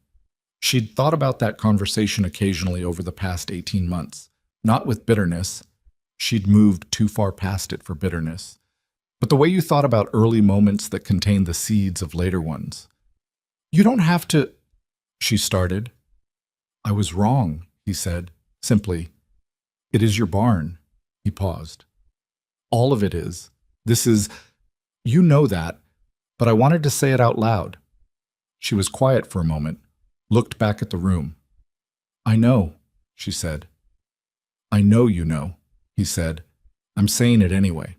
She'd thought about that conversation occasionally over the past 18 months, not with bitterness. She'd moved too far past it for bitterness. But the way you thought about early moments that contained the seeds of later ones. You don't have to, she started. I was wrong, he said, simply. It is your barn. He paused. All of it is. This is, you know that, but I wanted to say it out loud. She was quiet for a moment, looked back at the room. I know, she said. I know you know, he said. I'm saying it anyway.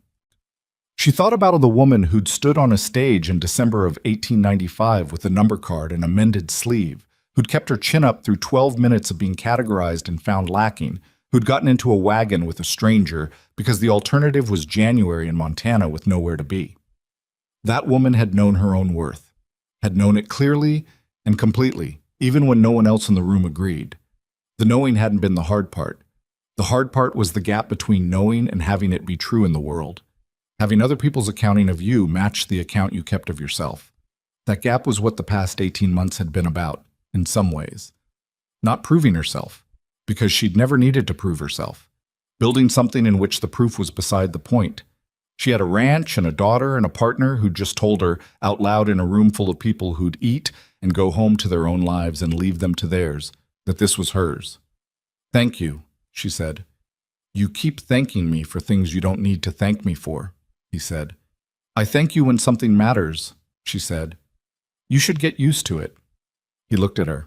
She thought about the woman who'd stood on a stage in December of 1895 with a number card and a mended sleeve, who'd kept her chin up through 12 minutes of being categorized and found lacking, who'd gotten into a wagon with a stranger because the alternative was January in Montana with nowhere to be. That woman had known her own worth, had known it clearly and completely, even when no one else in the room agreed. The knowing hadn't been the hard part. The hard part was the gap between knowing and having it be true in the world. Having other people's accounting of you match the account you kept of yourself. That gap was what the past 18 months had been about, in some ways. Not proving herself, because she'd never needed to prove herself. Building something in which the proof was beside the point. She had a ranch and a daughter and a partner who'd just told her, out loud in a room full of people who'd eat and go home to their own lives and leave them to theirs, that this was hers. "Thank you," she said. "You keep thanking me for things you don't need to thank me for," he said. "I thank you when something matters," she said. "You should get used to it." He looked at her.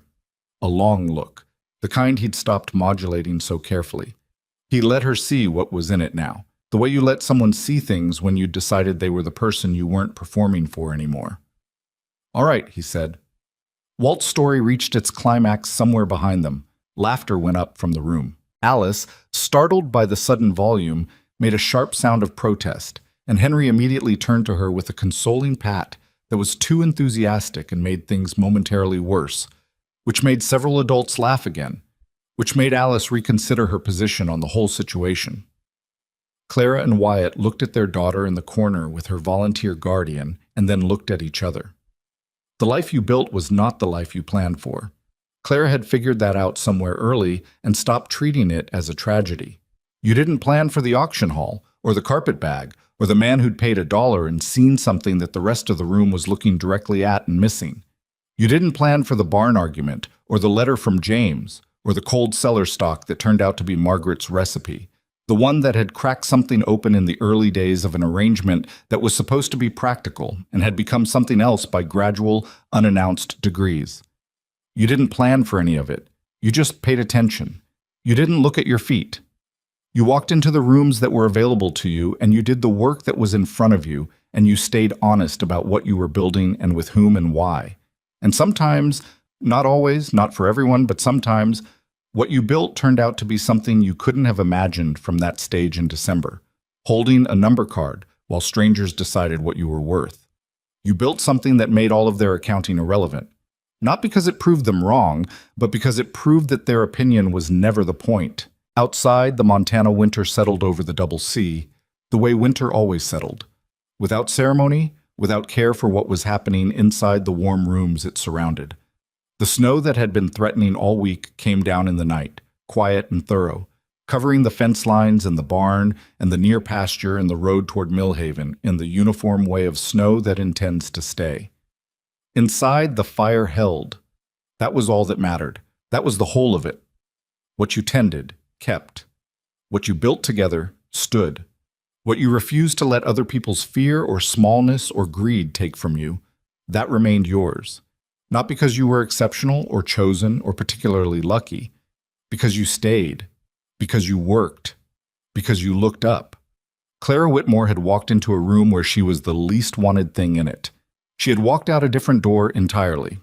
A long look, the kind he'd stopped modulating so carefully. He let her see what was in it now, the way you let someone see things when you decided they were the person you weren't performing for anymore. "All right," he said. Walt's story reached its climax somewhere behind them. Laughter went up from the room. Alice, startled by the sudden volume, made a sharp sound of protest, and Henry immediately turned to her with a consoling pat that was too enthusiastic and made things momentarily worse, which made several adults laugh again, which made Alice reconsider her position on the whole situation. Clara and Wyatt looked at their daughter in the corner with her volunteer guardian and then looked at each other. The life you built was not the life you planned for. Clara had figured that out somewhere early and stopped treating it as a tragedy. You didn't plan for the auction hall, or the carpet bag, or the man who'd paid $1 and seen something that the rest of the room was looking directly at and missing. You didn't plan for the barn argument, or the letter from James, or the cold cellar stock that turned out to be Margaret's recipe, the one that had cracked something open in the early days of an arrangement that was supposed to be practical and had become something else by gradual, unannounced degrees. You didn't plan for any of it. You just paid attention. You didn't look at your feet. You walked into the rooms that were available to you, and you did the work that was in front of you, and you stayed honest about what you were building and with whom and why. And sometimes, not always, not for everyone, but sometimes, what you built turned out to be something you couldn't have imagined from that stage in December, holding a number card while strangers decided what you were worth. You built something that made all of their accounting irrelevant. Not because it proved them wrong, but because it proved that their opinion was never the point. Outside, the Montana winter settled over the double C, the way winter always settled. Without ceremony, without care for what was happening inside the warm rooms it surrounded. The snow that had been threatening all week came down in the night, quiet and thorough, covering the fence lines and the barn and the near pasture and the road toward Millhaven in the uniform way of snow that intends to stay. Inside, the fire held. That was all that mattered. That was the whole of it. What you tended, kept. What you built together, stood. What you refused to let other people's fear or smallness or greed take from you, that remained yours. Not because you were exceptional or chosen or particularly lucky, because you stayed, because you worked, because you looked up. Clara Whitmore had walked into a room where she was the least wanted thing in it. She had walked out a different door entirely.